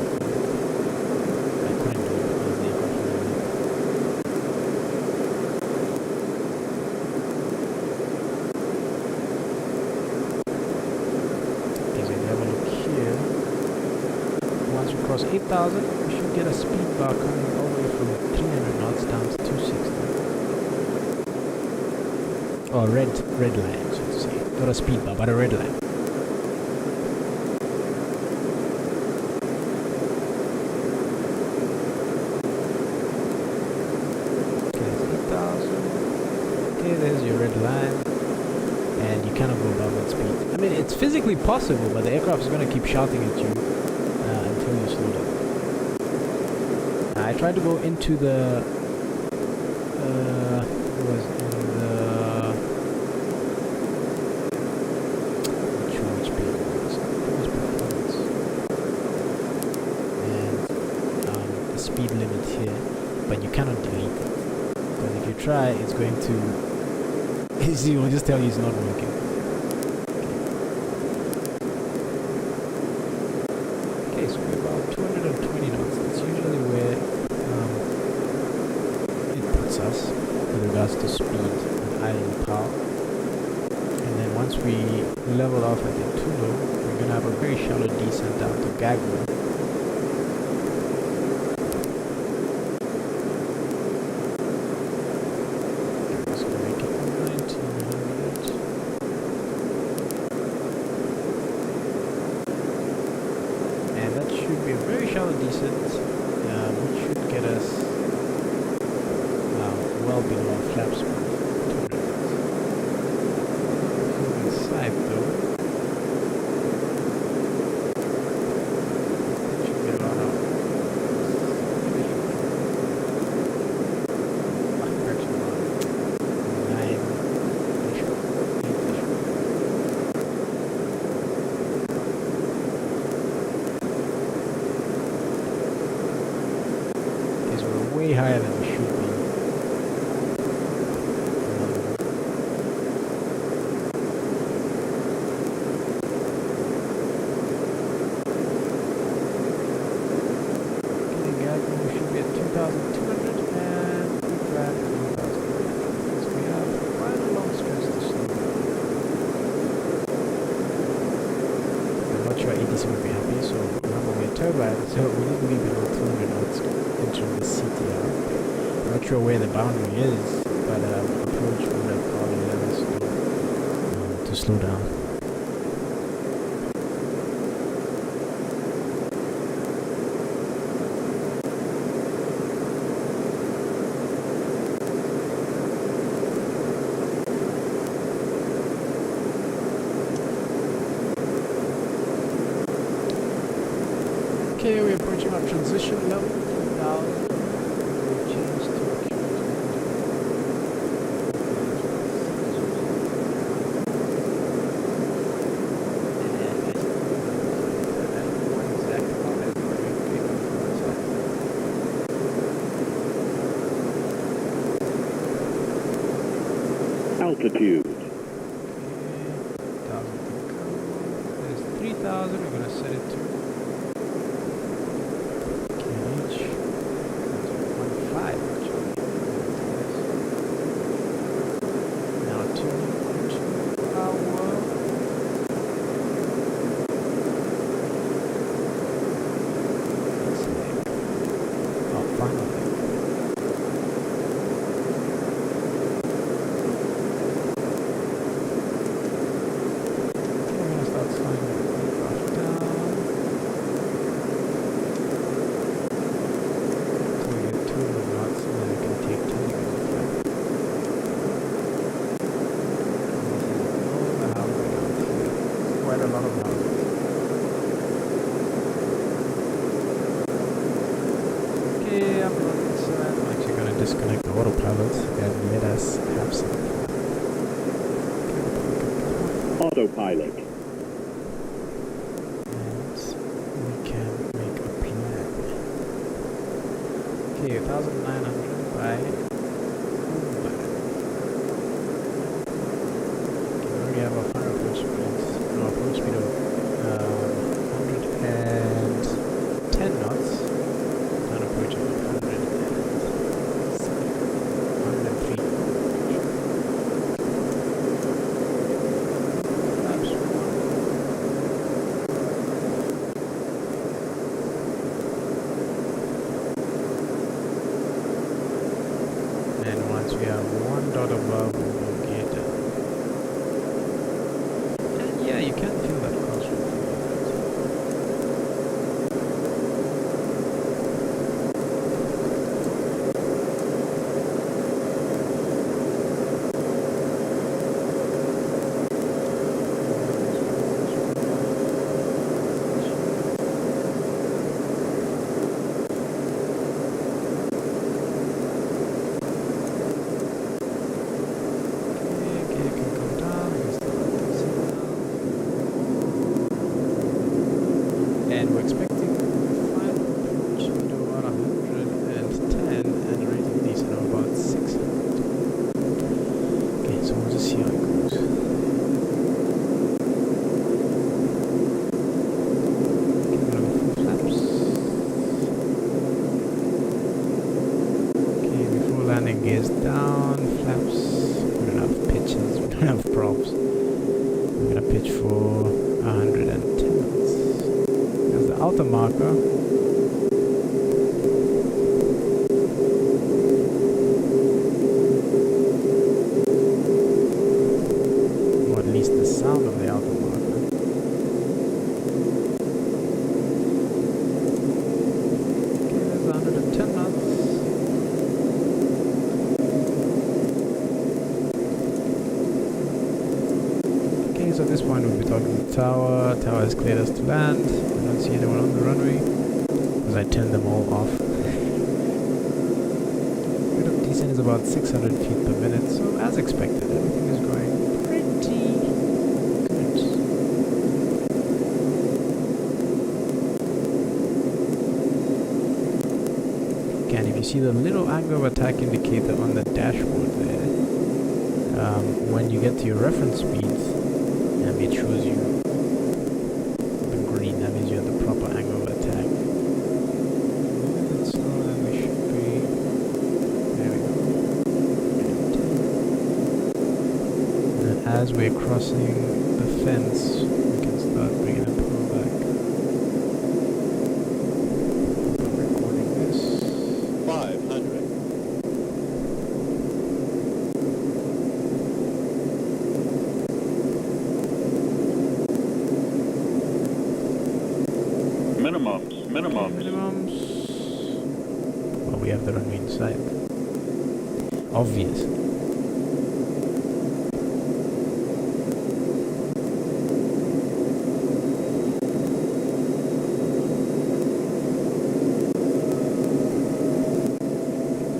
[SPEAKER 2] I couldn't do it because the aircraft was late. Once we cross 8,000, we should get a speed bar coming all the way from 300 knots down to 260. Or red line, so to say. Not a speed bar, but a red line. Okay, that's 8,000. Okay, there's your red line. And you cannot go above that speed. I mean, it's physically possible, but the aircraft is going to keep shouting at you until you slow down. I tried to go into the which page was it? It was performance. And the speed limit here, but you cannot delete it. Because if you try, it's going to it will just tell you it's not working. Okay, so we're about 220 knots. That's usually where it puts us with regards to speed and idle power. And then once we level off at the too low, we're going to have a very shallow descent down to Gagwa. Decent, which should get us well below our flap speed. Inside though, should get a lot of actually 9 should way higher than we should be. Okay, guys, we should be at 2,200 and we ran at 1,000. So we have quite a long stretch to slow down. I'm not sure ADC would be happy, so remember we're turbine, so we need to be below 200 knots entering the CTR. I'm not sure where the boundary is, but approach would have probably let us know to slow down. Okay, we're approaching our transition level. Now we'll change to
[SPEAKER 5] altitude.
[SPEAKER 2] There's 3,000, we're gonna set it to kh. That's 1.5 actually. Now tuning into our final thing. Disconnect the autopilot and let us have some fun.
[SPEAKER 5] Autopilot.
[SPEAKER 2] And we can make a plan. Okay, 1,900 by we already have our final approach speed. Our approach speed of 110 knots. Final approach of 100. We are one dot above Bulgaria. And yeah, you can feel that crossroad. And we're expecting final approach speed of about 110 and a rating decent of about 600. Okay, so we'll just see how it goes. Flaps. Okay, before landing gears down, flaps. We don't have pitches, we don't have props. We're gonna pitch for 110 knots. There's the outer marker. Or at least the sound of the outer marker. Okay, there's 110 knots. Okay, so at this point we'll be talking to the tower. Tower has cleared us to land. I don't see anyone on the runway because I turned them all off. Rate of descent is about 600 feet per minute, so as expected, everything is going pretty good. Can't even You see the little angle of attack indicator on the dashboard there. When you get to your reference speeds, it shows you the green. That means you have the proper angle of attack. That's slower than we should be. There we go. And as we're crossing the fence, we can start bringing the power back. I'm recording this.
[SPEAKER 5] 500.
[SPEAKER 2] Minimums. Well, we have the runway inside. Obvious.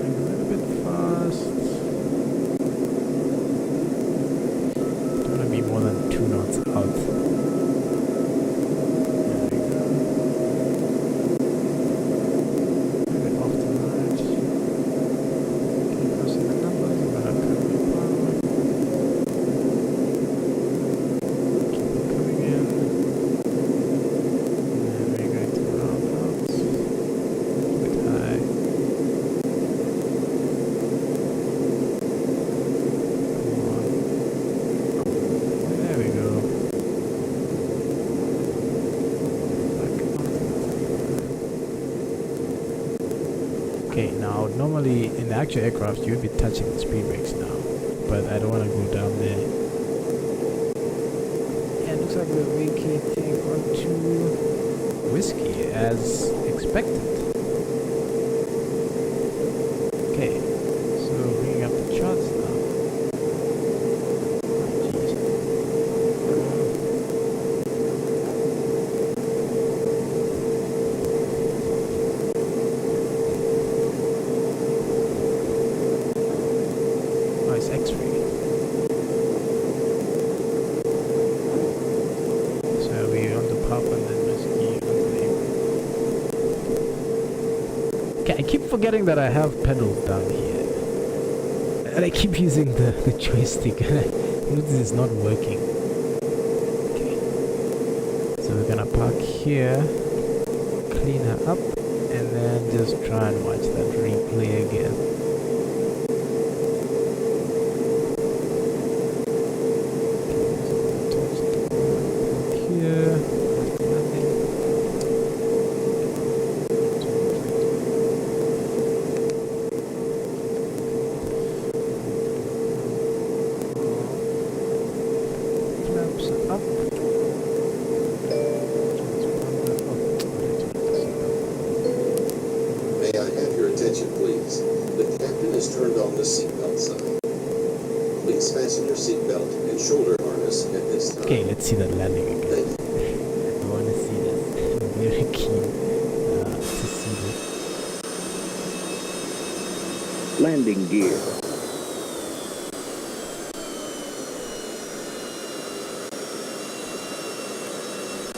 [SPEAKER 2] A little bit fast. Don't want to be more than 2 knots out. Okay, now normally in the actual aircraft you would be touching the speed brakes now, but I don't want to go down there. Yeah, it looks like we're vacating onto whiskey as expected. Okay, so bringing up the charts now. I keep forgetting that I have pedals down here, and I keep using the joystick, and I notice it's not working. Okay, so we're gonna park here, clean her up, and then just try and watch that replay again.
[SPEAKER 4] Turned on the seatbelt sign. Please fasten your seatbelt and shoulder harness at this time.
[SPEAKER 2] Okay, let's see that landing again.
[SPEAKER 4] Thank you.
[SPEAKER 2] I want to see that. I'm very keen to see this.
[SPEAKER 6] Landing gear.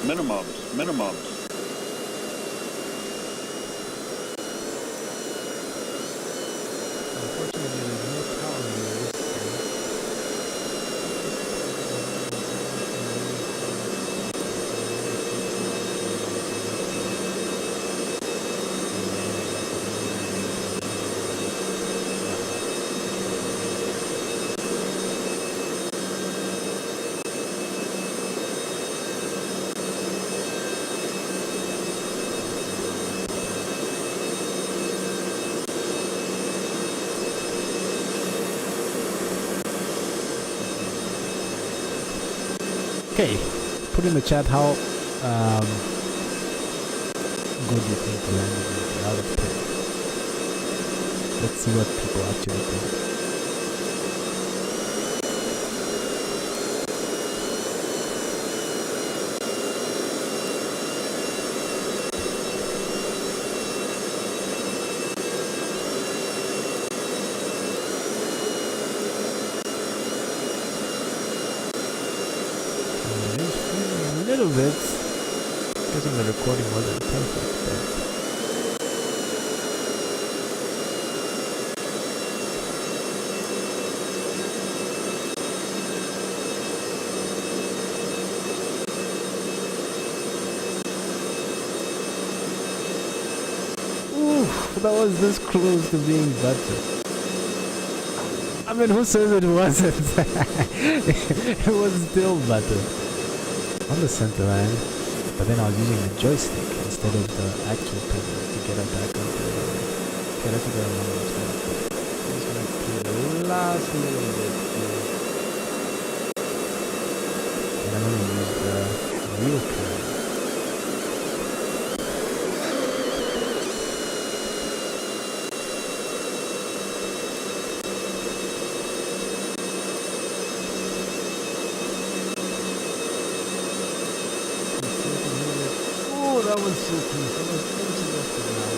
[SPEAKER 5] Minimums.
[SPEAKER 2] Unfortunately, there's no power in this thing. Okay, put in the chat how good you think the landing will be out of 10. Let's see what people actually think. A little bit, because the recording wasn't perfect, but that was this close to being butter. I mean, who says it wasn't? It was still butter on the center line, but then I was using the joystick instead of the actual pedal to get it back onto the line. Okay, let's go along this one. I'm just gonna play the last little bit here. And I'm gonna use the wheel cam. Oh, that was so close. That was interesting now.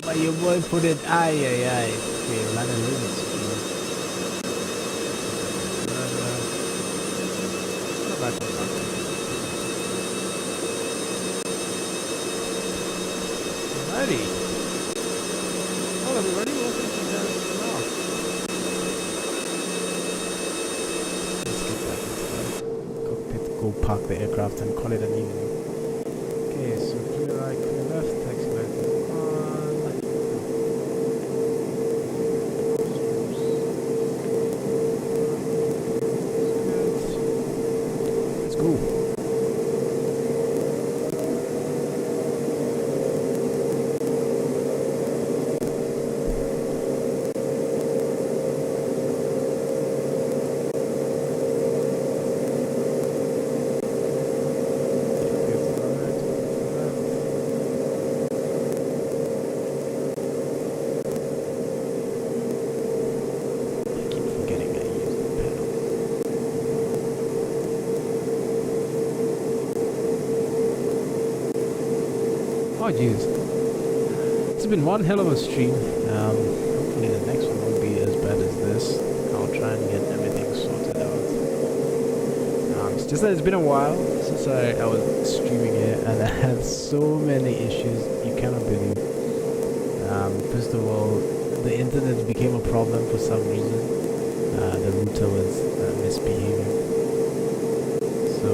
[SPEAKER 2] But your boy put it aye. Okay, land a little bit. Alrighty. Well, everybody, welcome to Dar-Es-Salaam. Let's get back into the cockpit, go park the aircraft and call it an evening. Okay, so clear right, clear left, taxi light is on. Let's go. Oh jeez, it's been one hell of a stream. Hopefully the next one won't be as bad as this. I'll try and get everything sorted out. It's just that it's been a while since I was streaming it, and I had so many issues you cannot believe. First of all, the internet became a problem for some reason. The router was misbehaving. So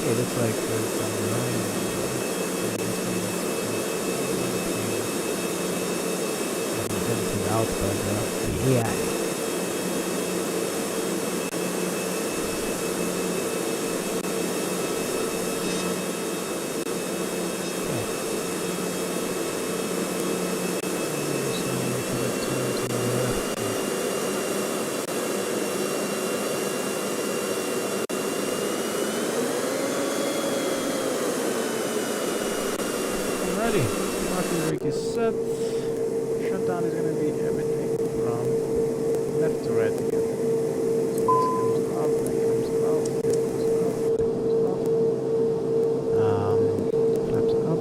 [SPEAKER 2] it looks like there's some line. Edited out by the AI. Parking brake is set. Shutdown is going to be everything from left to right again. So this comes up, that comes up, that goes up, that goes up. Flaps up.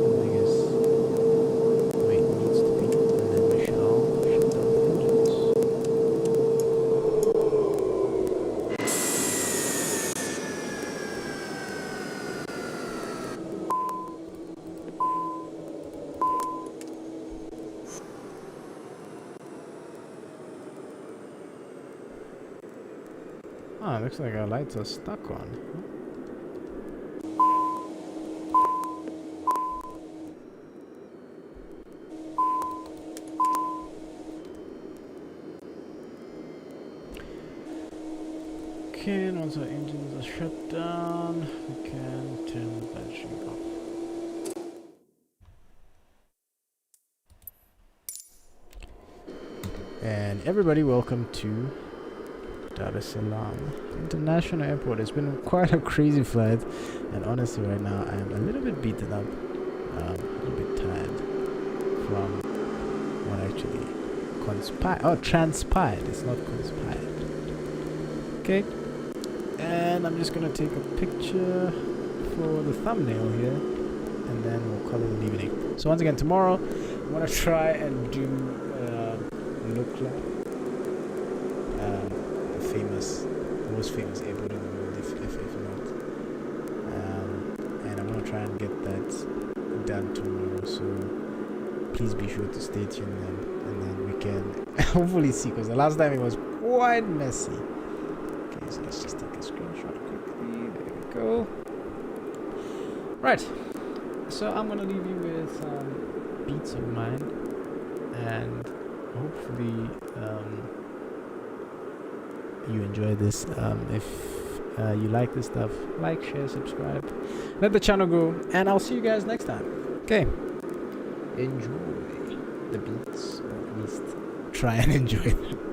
[SPEAKER 2] Everything is the way it needs to be. And then we shall shut down the engines. Ah, looks like our lights are stuck on. Okay, and once our engines are shut down, we can turn the battery off. And everybody, welcome to Dar-Es-Salaam International Airport. It's been quite a crazy flight, and honestly right now I am a little bit beaten up, a little bit tired from what actually transpired. It's not conspired. Okay, and I'm just gonna take a picture for the thumbnail here, and then we'll call it an evening. So once again, tomorrow I'm gonna try and do look like famous, the most famous airport in the world, if not. And I'm gonna try and get that done tomorrow. So please be sure to stay tuned and then we can hopefully see, because the last time it was quite messy. Okay, so let's just take a screenshot quickly. There we go. Right. So I'm gonna leave you with beats of mine, and hopefully you enjoy this. If you like this stuff, like, share, subscribe, let the channel grow, and I'll see you guys next time. Okay, enjoy the beats, or at least try and enjoy them.